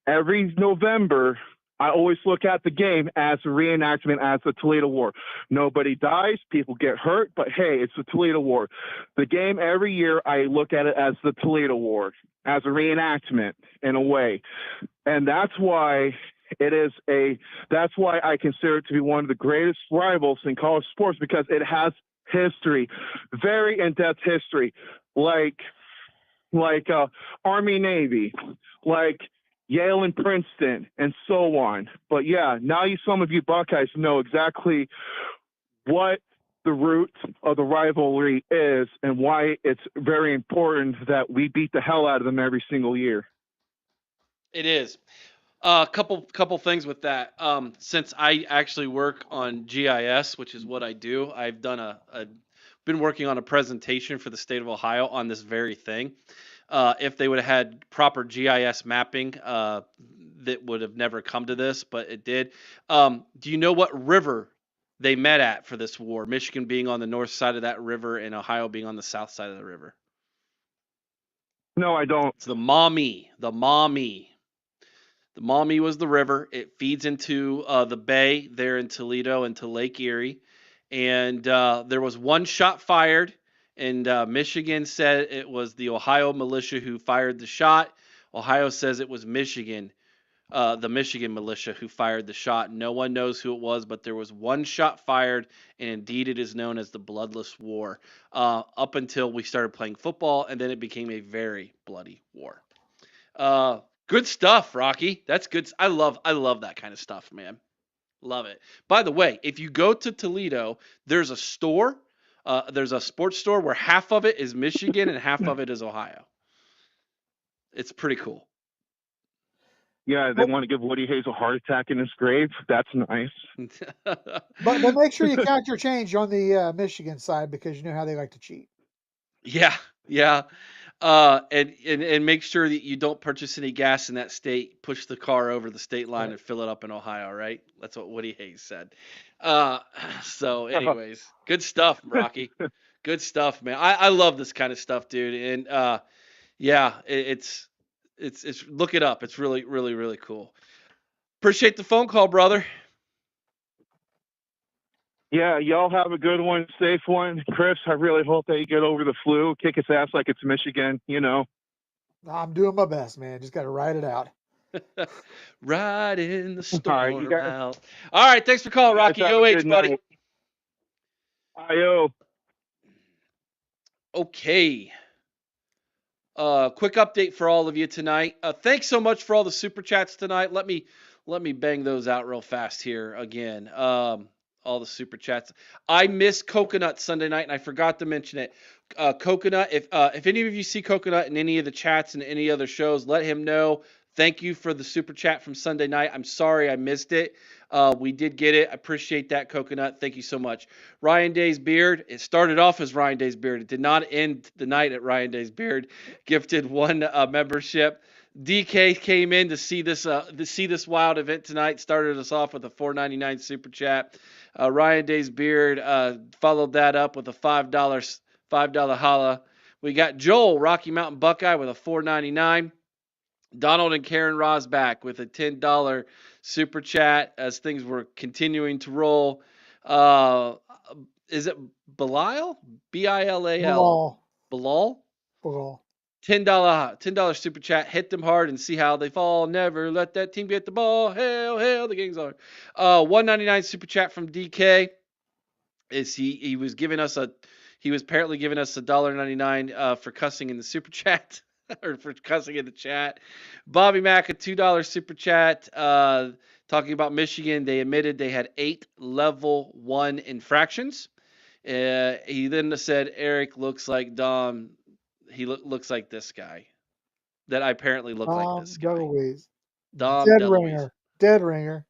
Every November, I always look at the game as a reenactment, as the Toledo War. Nobody dies, people get hurt, but hey, it's the Toledo War. The game every year, I look at it as the Toledo War, as a reenactment in a way. And that's why that's why I consider it to be one of the greatest rivals in college sports, because it has history, very in-depth history, like Army Navy, like Yale and Princeton, and so on. But yeah, now some of you Buckeyes know exactly what the root of the rivalry is and why it's very important that we beat the hell out of them every single year. It is. A couple things with that. Since I actually work on GIS, which is what I do, I've done been working on a presentation for the state of Ohio on this very thing. If they would have had proper GIS mapping, that would have never come to this, but it did. Do you know what river they met at for this war? Michigan being on the north side of that river and Ohio being on the south side of the river. No, I don't. It's the Maumee. The Maumee. The Maumee was the river. It feeds into the bay there in Toledo into Lake Erie. And there was one shot fired, and Michigan said it was the Ohio militia who fired the shot. Ohio says it was Michigan, the Michigan militia who fired the shot. No one knows who it was, but there was one shot fired, and indeed it is known as the Bloodless War up until we started playing football, and then it became a very bloody war. Good stuff, Rocky. That's good. I love that kind of stuff, man. Love it. By the way, if you go to Toledo, there's a store. There's a sports store where half of it is Michigan and half of it is Ohio. It's pretty cool. Yeah, they want to give Woody Hayes a heart attack in his grave. That's nice. But make sure you count your change on the Michigan side because you know how they like to cheat. Yeah. And make sure that you don't purchase any gas in that state. Push the car over the state line and fill it up in Ohio, right? That's what Woody Hayes said. So anyways, good stuff, Rocky. Good stuff, man. I love this kind of stuff, dude. And yeah, it's look it up. It's really, really, really cool. Appreciate the phone call, brother. Yeah, y'all have a good one, safe one. Chris, I really hope that you get over the flu. Kick its ass like it's Michigan, you know. I'm doing my best, man. Just got to ride it out. Ride in the storm out. All right, thanks for calling, Rocky. OH, buddy. IO. Okay. Quick update for all of you tonight. Thanks so much for all the super chats tonight. Let me bang those out real fast here again. All the super chats. I missed Coconut Sunday night, and I forgot to mention it. Coconut, if any of you see Coconut in any of the chats and any other shows, let him know. Thank you for the super chat from Sunday night. I'm sorry I missed it. We did get it. I appreciate that, Coconut. Thank you so much. Ryan Day's Beard. It started off as Ryan Day's Beard. It did not end the night at Ryan Day's Beard. Gifted one membership. DK came in to see this wild event tonight. Started us off with a $4.99 super chat. Ryan Day's Beard followed that up with a $5 holla. We got Joel Rocky Mountain Buckeye with a $4.99. Donald and Karen Rosbach with a $10 super chat as things were continuing to roll. Is it Bilal? B-I-L-A-L? Bilal? $10 super chat. Hit them hard and see how they fall. Never let that team get the ball. Hail, the gang's on. $1.99 super chat from DK. He was apparently giving us $1.99 for cussing in the super chat. Or for cussing in the chat. Bobby Mack, a $2 super chat, talking about Michigan. They admitted they had 8 level 1 infractions. He then said, Eric looks like Dom. He looks like this guy. That I apparently look like this guy. Dom DeLuise. Dead ringer.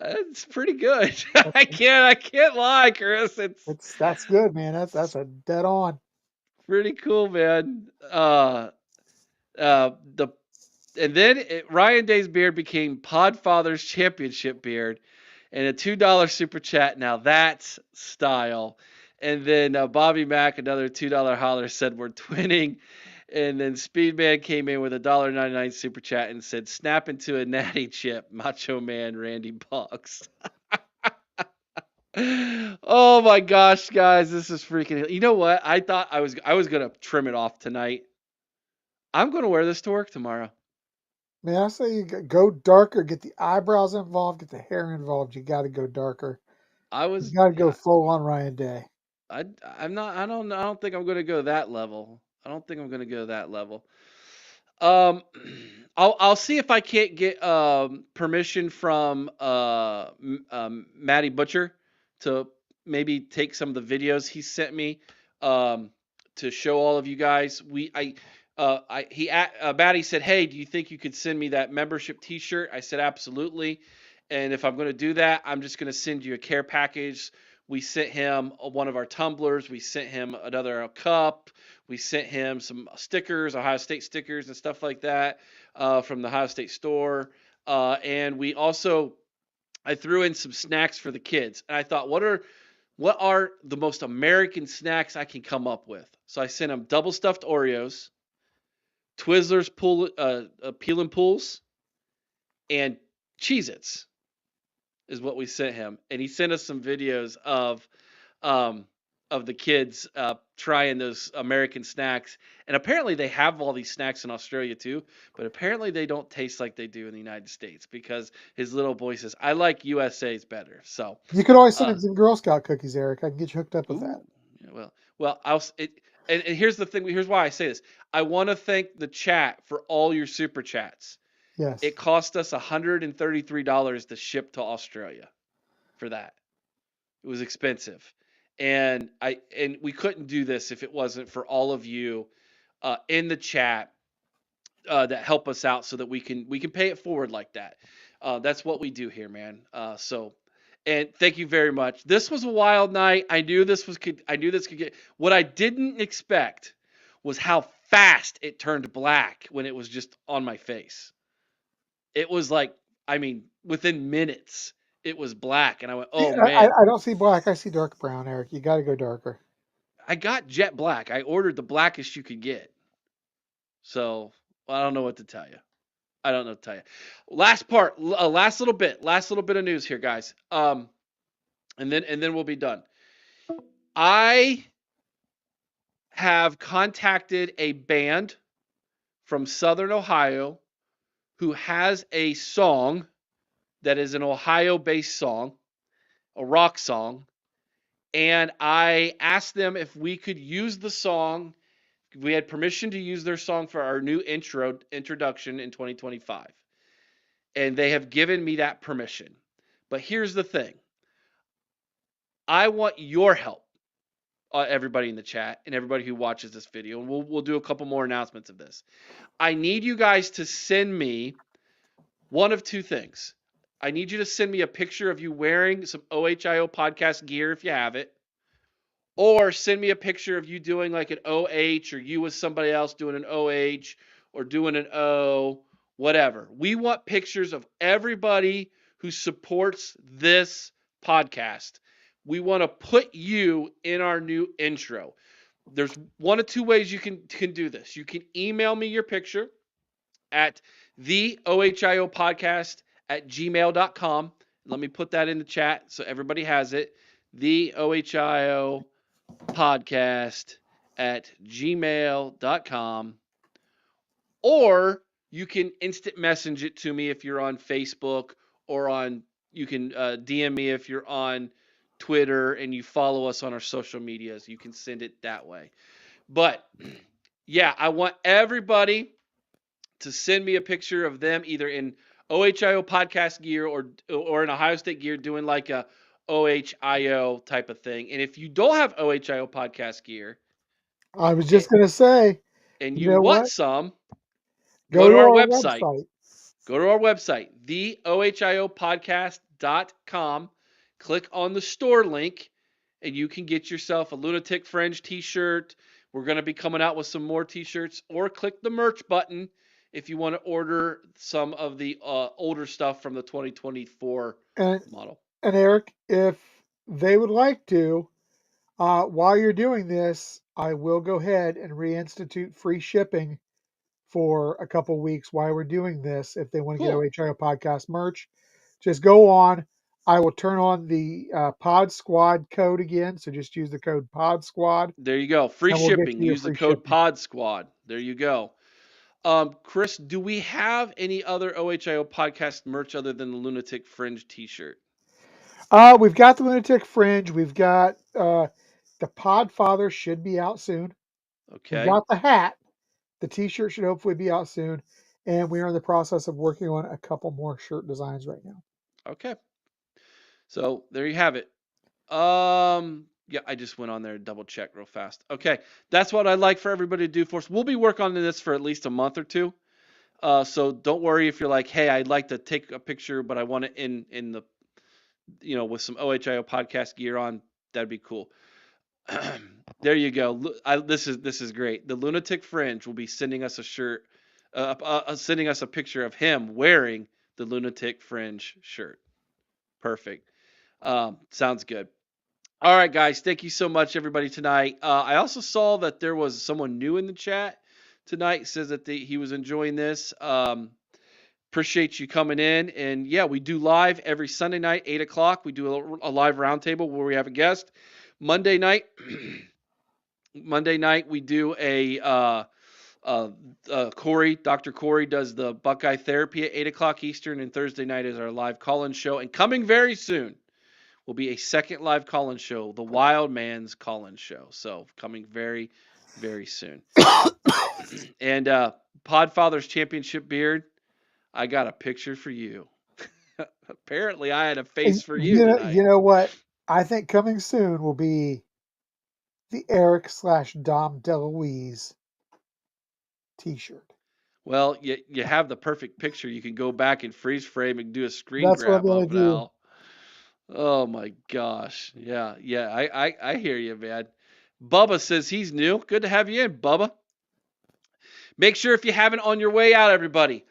It's pretty good. I can't lie, Chris. That's good, man. That's a dead on. Pretty cool, man. And then Ryan Day's beard became Podfather's championship beard, and a $2 super chat. Now that's style. And then Bobby Mack, another $2 holler, said we're twinning. And then Speedman came in with a $1.99 super chat and said, snap into a natty chip, Macho Man Randy Boggs. Oh my gosh, guys, this is freaking. You know what? I thought I was gonna trim it off tonight. I'm gonna wear this to work tomorrow. Man, I say you go darker, get the eyebrows involved, get the hair involved. You got to go darker. You got to go full on Ryan Day. I don't think I'm gonna go that level. I don't think I'm gonna go that level. I'll see if I can't get permission from Matty Butcher to maybe take some of the videos he sent me to show all of you guys. Matty said, "Hey, do you think you could send me that membership T-shirt?" I said, "Absolutely." And if I'm going to do that, I'm just going to send you a care package We sent him one of our tumblers. We sent him another cup. We sent him some stickers, Ohio State stickers and stuff like that from the Ohio State store. And we also, I threw in some snacks for the kids. And I thought, what are the most American snacks I can come up with? So I sent him double stuffed Oreos, Twizzlers peel and pulls, and Cheez-Its is what we sent him. And he sent us some videos um, of the kids trying those American snacks. And apparently they have all these snacks in Australia too, but apparently they don't taste like they do in the United States because his little boy says, I like USA's better. So you could always send him some Girl Scout cookies, Eric. I can get you hooked up with that. Yeah, well, and here's the thing. Here's why I say this. I want to thank the chat for all your super chats. Yes. It cost us $133 to ship to Australia for that. It was expensive. And we couldn't do this if it wasn't for all of you in the chat that help us out so that we can pay it forward like that. That's what we do here, man. And thank you very much. This was a wild night. I knew this could get. What I didn't expect was how fast it turned black when it was just on my face. It was like, I mean, within minutes, it was black, and I went, "Oh man!" I don't see black. I see dark brown, Eric. You got to go darker. I got jet black. I ordered the blackest you could get. So I don't know what to tell you. I don't know what to tell you. Last little bit of news here, guys. And then we'll be done. I have contacted a band from Southern Ohio who has a song that is an Ohio-based song, a rock song, and I asked them if we could use the song. We had permission to use their song for our new introduction in 2025. And they have given me that permission. But here's the thing. I want your help, everybody in the chat and everybody who watches this video. And we'll do a couple more announcements of this. I need you guys to send me one of two things. I need you to send me a picture of you wearing some OHIO podcast gear if you have it. Or send me a picture of you doing like an OH or you with somebody else doing an OH or doing an O, whatever. We want pictures of everybody who supports this podcast. We want to put you in our new intro. There's one of two ways you can do this. You can email me your picture at theohiopodcast@gmail.com. Let me put that in the chat so everybody has it. theohiopodcast@gmail.com. Or you can instant message it to me if you're on Facebook, or you can DM me if you're on Twitter and you follow us on our social medias. You can send it that way. But yeah, I want everybody to send me a picture of them either in OHIO podcast gear or in Ohio State gear doing like a OHIO type of thing. And if you don't have OHIO podcast gear, I was just going to say, and you want some, go to our website. Go to our website, theohiopodcast.com. Click on the store link, and you can get yourself a Lunatic Fringe t-shirt. We're going to be coming out with some more t-shirts, or click the merch button if you want to order some of the older stuff from the 2024 model. And Eric, if they would like to, while you're doing this, I will go ahead and reinstitute free shipping for a couple weeks while we're doing this. If they want to get OHIO podcast merch, just go on. I will turn on the Pod Squad code again. So just use the code Pod Squad. There you go. Free shipping. Use the code Pod Squad. There you go. Chris, do we have any other OHIO podcast merch other than the Lunatic Fringe t-shirt? We've got the Lunatic Fringe. We've got the Podfather should be out soon. Okay. We've got the hat. The t-shirt should hopefully be out soon. And we are in the process of working on a couple more shirt designs right now. Okay. So there you have it. Yeah, I just went on there and double check real fast. Okay. That's what I'd like for everybody to do for us. We'll be working on this for at least a month or two. So don't worry if you're like, hey, I'd like to take a picture, but I want it in the, with some OHIO podcast gear on. That'd be cool. There you go. This is great. The Lunatic Fringe will be sending us a shirt, sending us a picture of him wearing the Lunatic Fringe shirt. Perfect. Sounds good. All right, guys. Thank you so much, everybody, tonight. I also saw that there was someone new in the chat tonight. Says that he was enjoying this. Appreciate you coming in. And yeah, we do live every Sunday night, 8 o'clock. We do a live roundtable where we have a guest. Monday night, we do Dr. Corey does the Buckeye Therapy at 8 o'clock Eastern, and Thursday night is our live call-in show. And coming very soon will be a second live call-in show, the Wild Man's call-in show. So coming very, very soon. And Podfather's Championship Beard, I got a picture for you. Apparently, I had a face for you tonight. You know what? I think coming soon will be the Eric/Dom DeLuise T-shirt. Well, you have the perfect picture. You can go back and freeze frame and do a screen That's grab what I'm of gonna do. now. Oh my gosh. Yeah. I hear you, man. Bubba says he's new. Good to have you in, Bubba. Make sure if you haven't on your way out, everybody,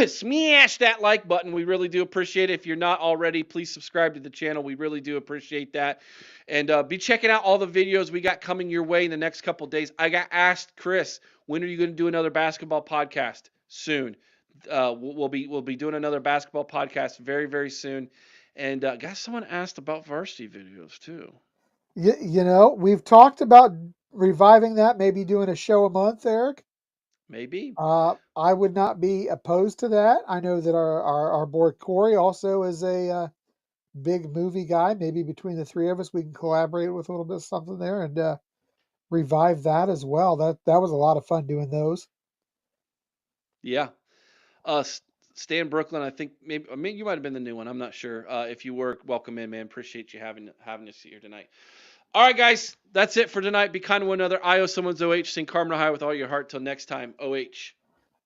smash that like button. We really do appreciate it. If you're not already, please subscribe to the channel. We really do appreciate that. And be checking out all the videos we got coming your way in the next couple of days. I got asked, Chris, when are you going to do another basketball podcast? Soon. We'll be doing another basketball podcast very, very soon. And guys, someone asked about varsity videos too. You know, we've talked about reviving that, maybe doing a show a month, Eric. Maybe. I would not be opposed to that. I know that our boy Corey also is a big movie guy. Maybe between the three of us, we can collaborate with a little bit of something there and revive that as well. That was a lot of fun doing those. Yeah. Stan Brooklyn, I think maybe you might have been the new one. I'm not sure. If you were, welcome in, man. Appreciate you having us here tonight. All right, guys, that's it for tonight. Be kind to one another. I owe someone's OH. Sing Carmen Ohio with all your heart. Till next time, OH.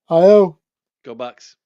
I owe. Go Bucks.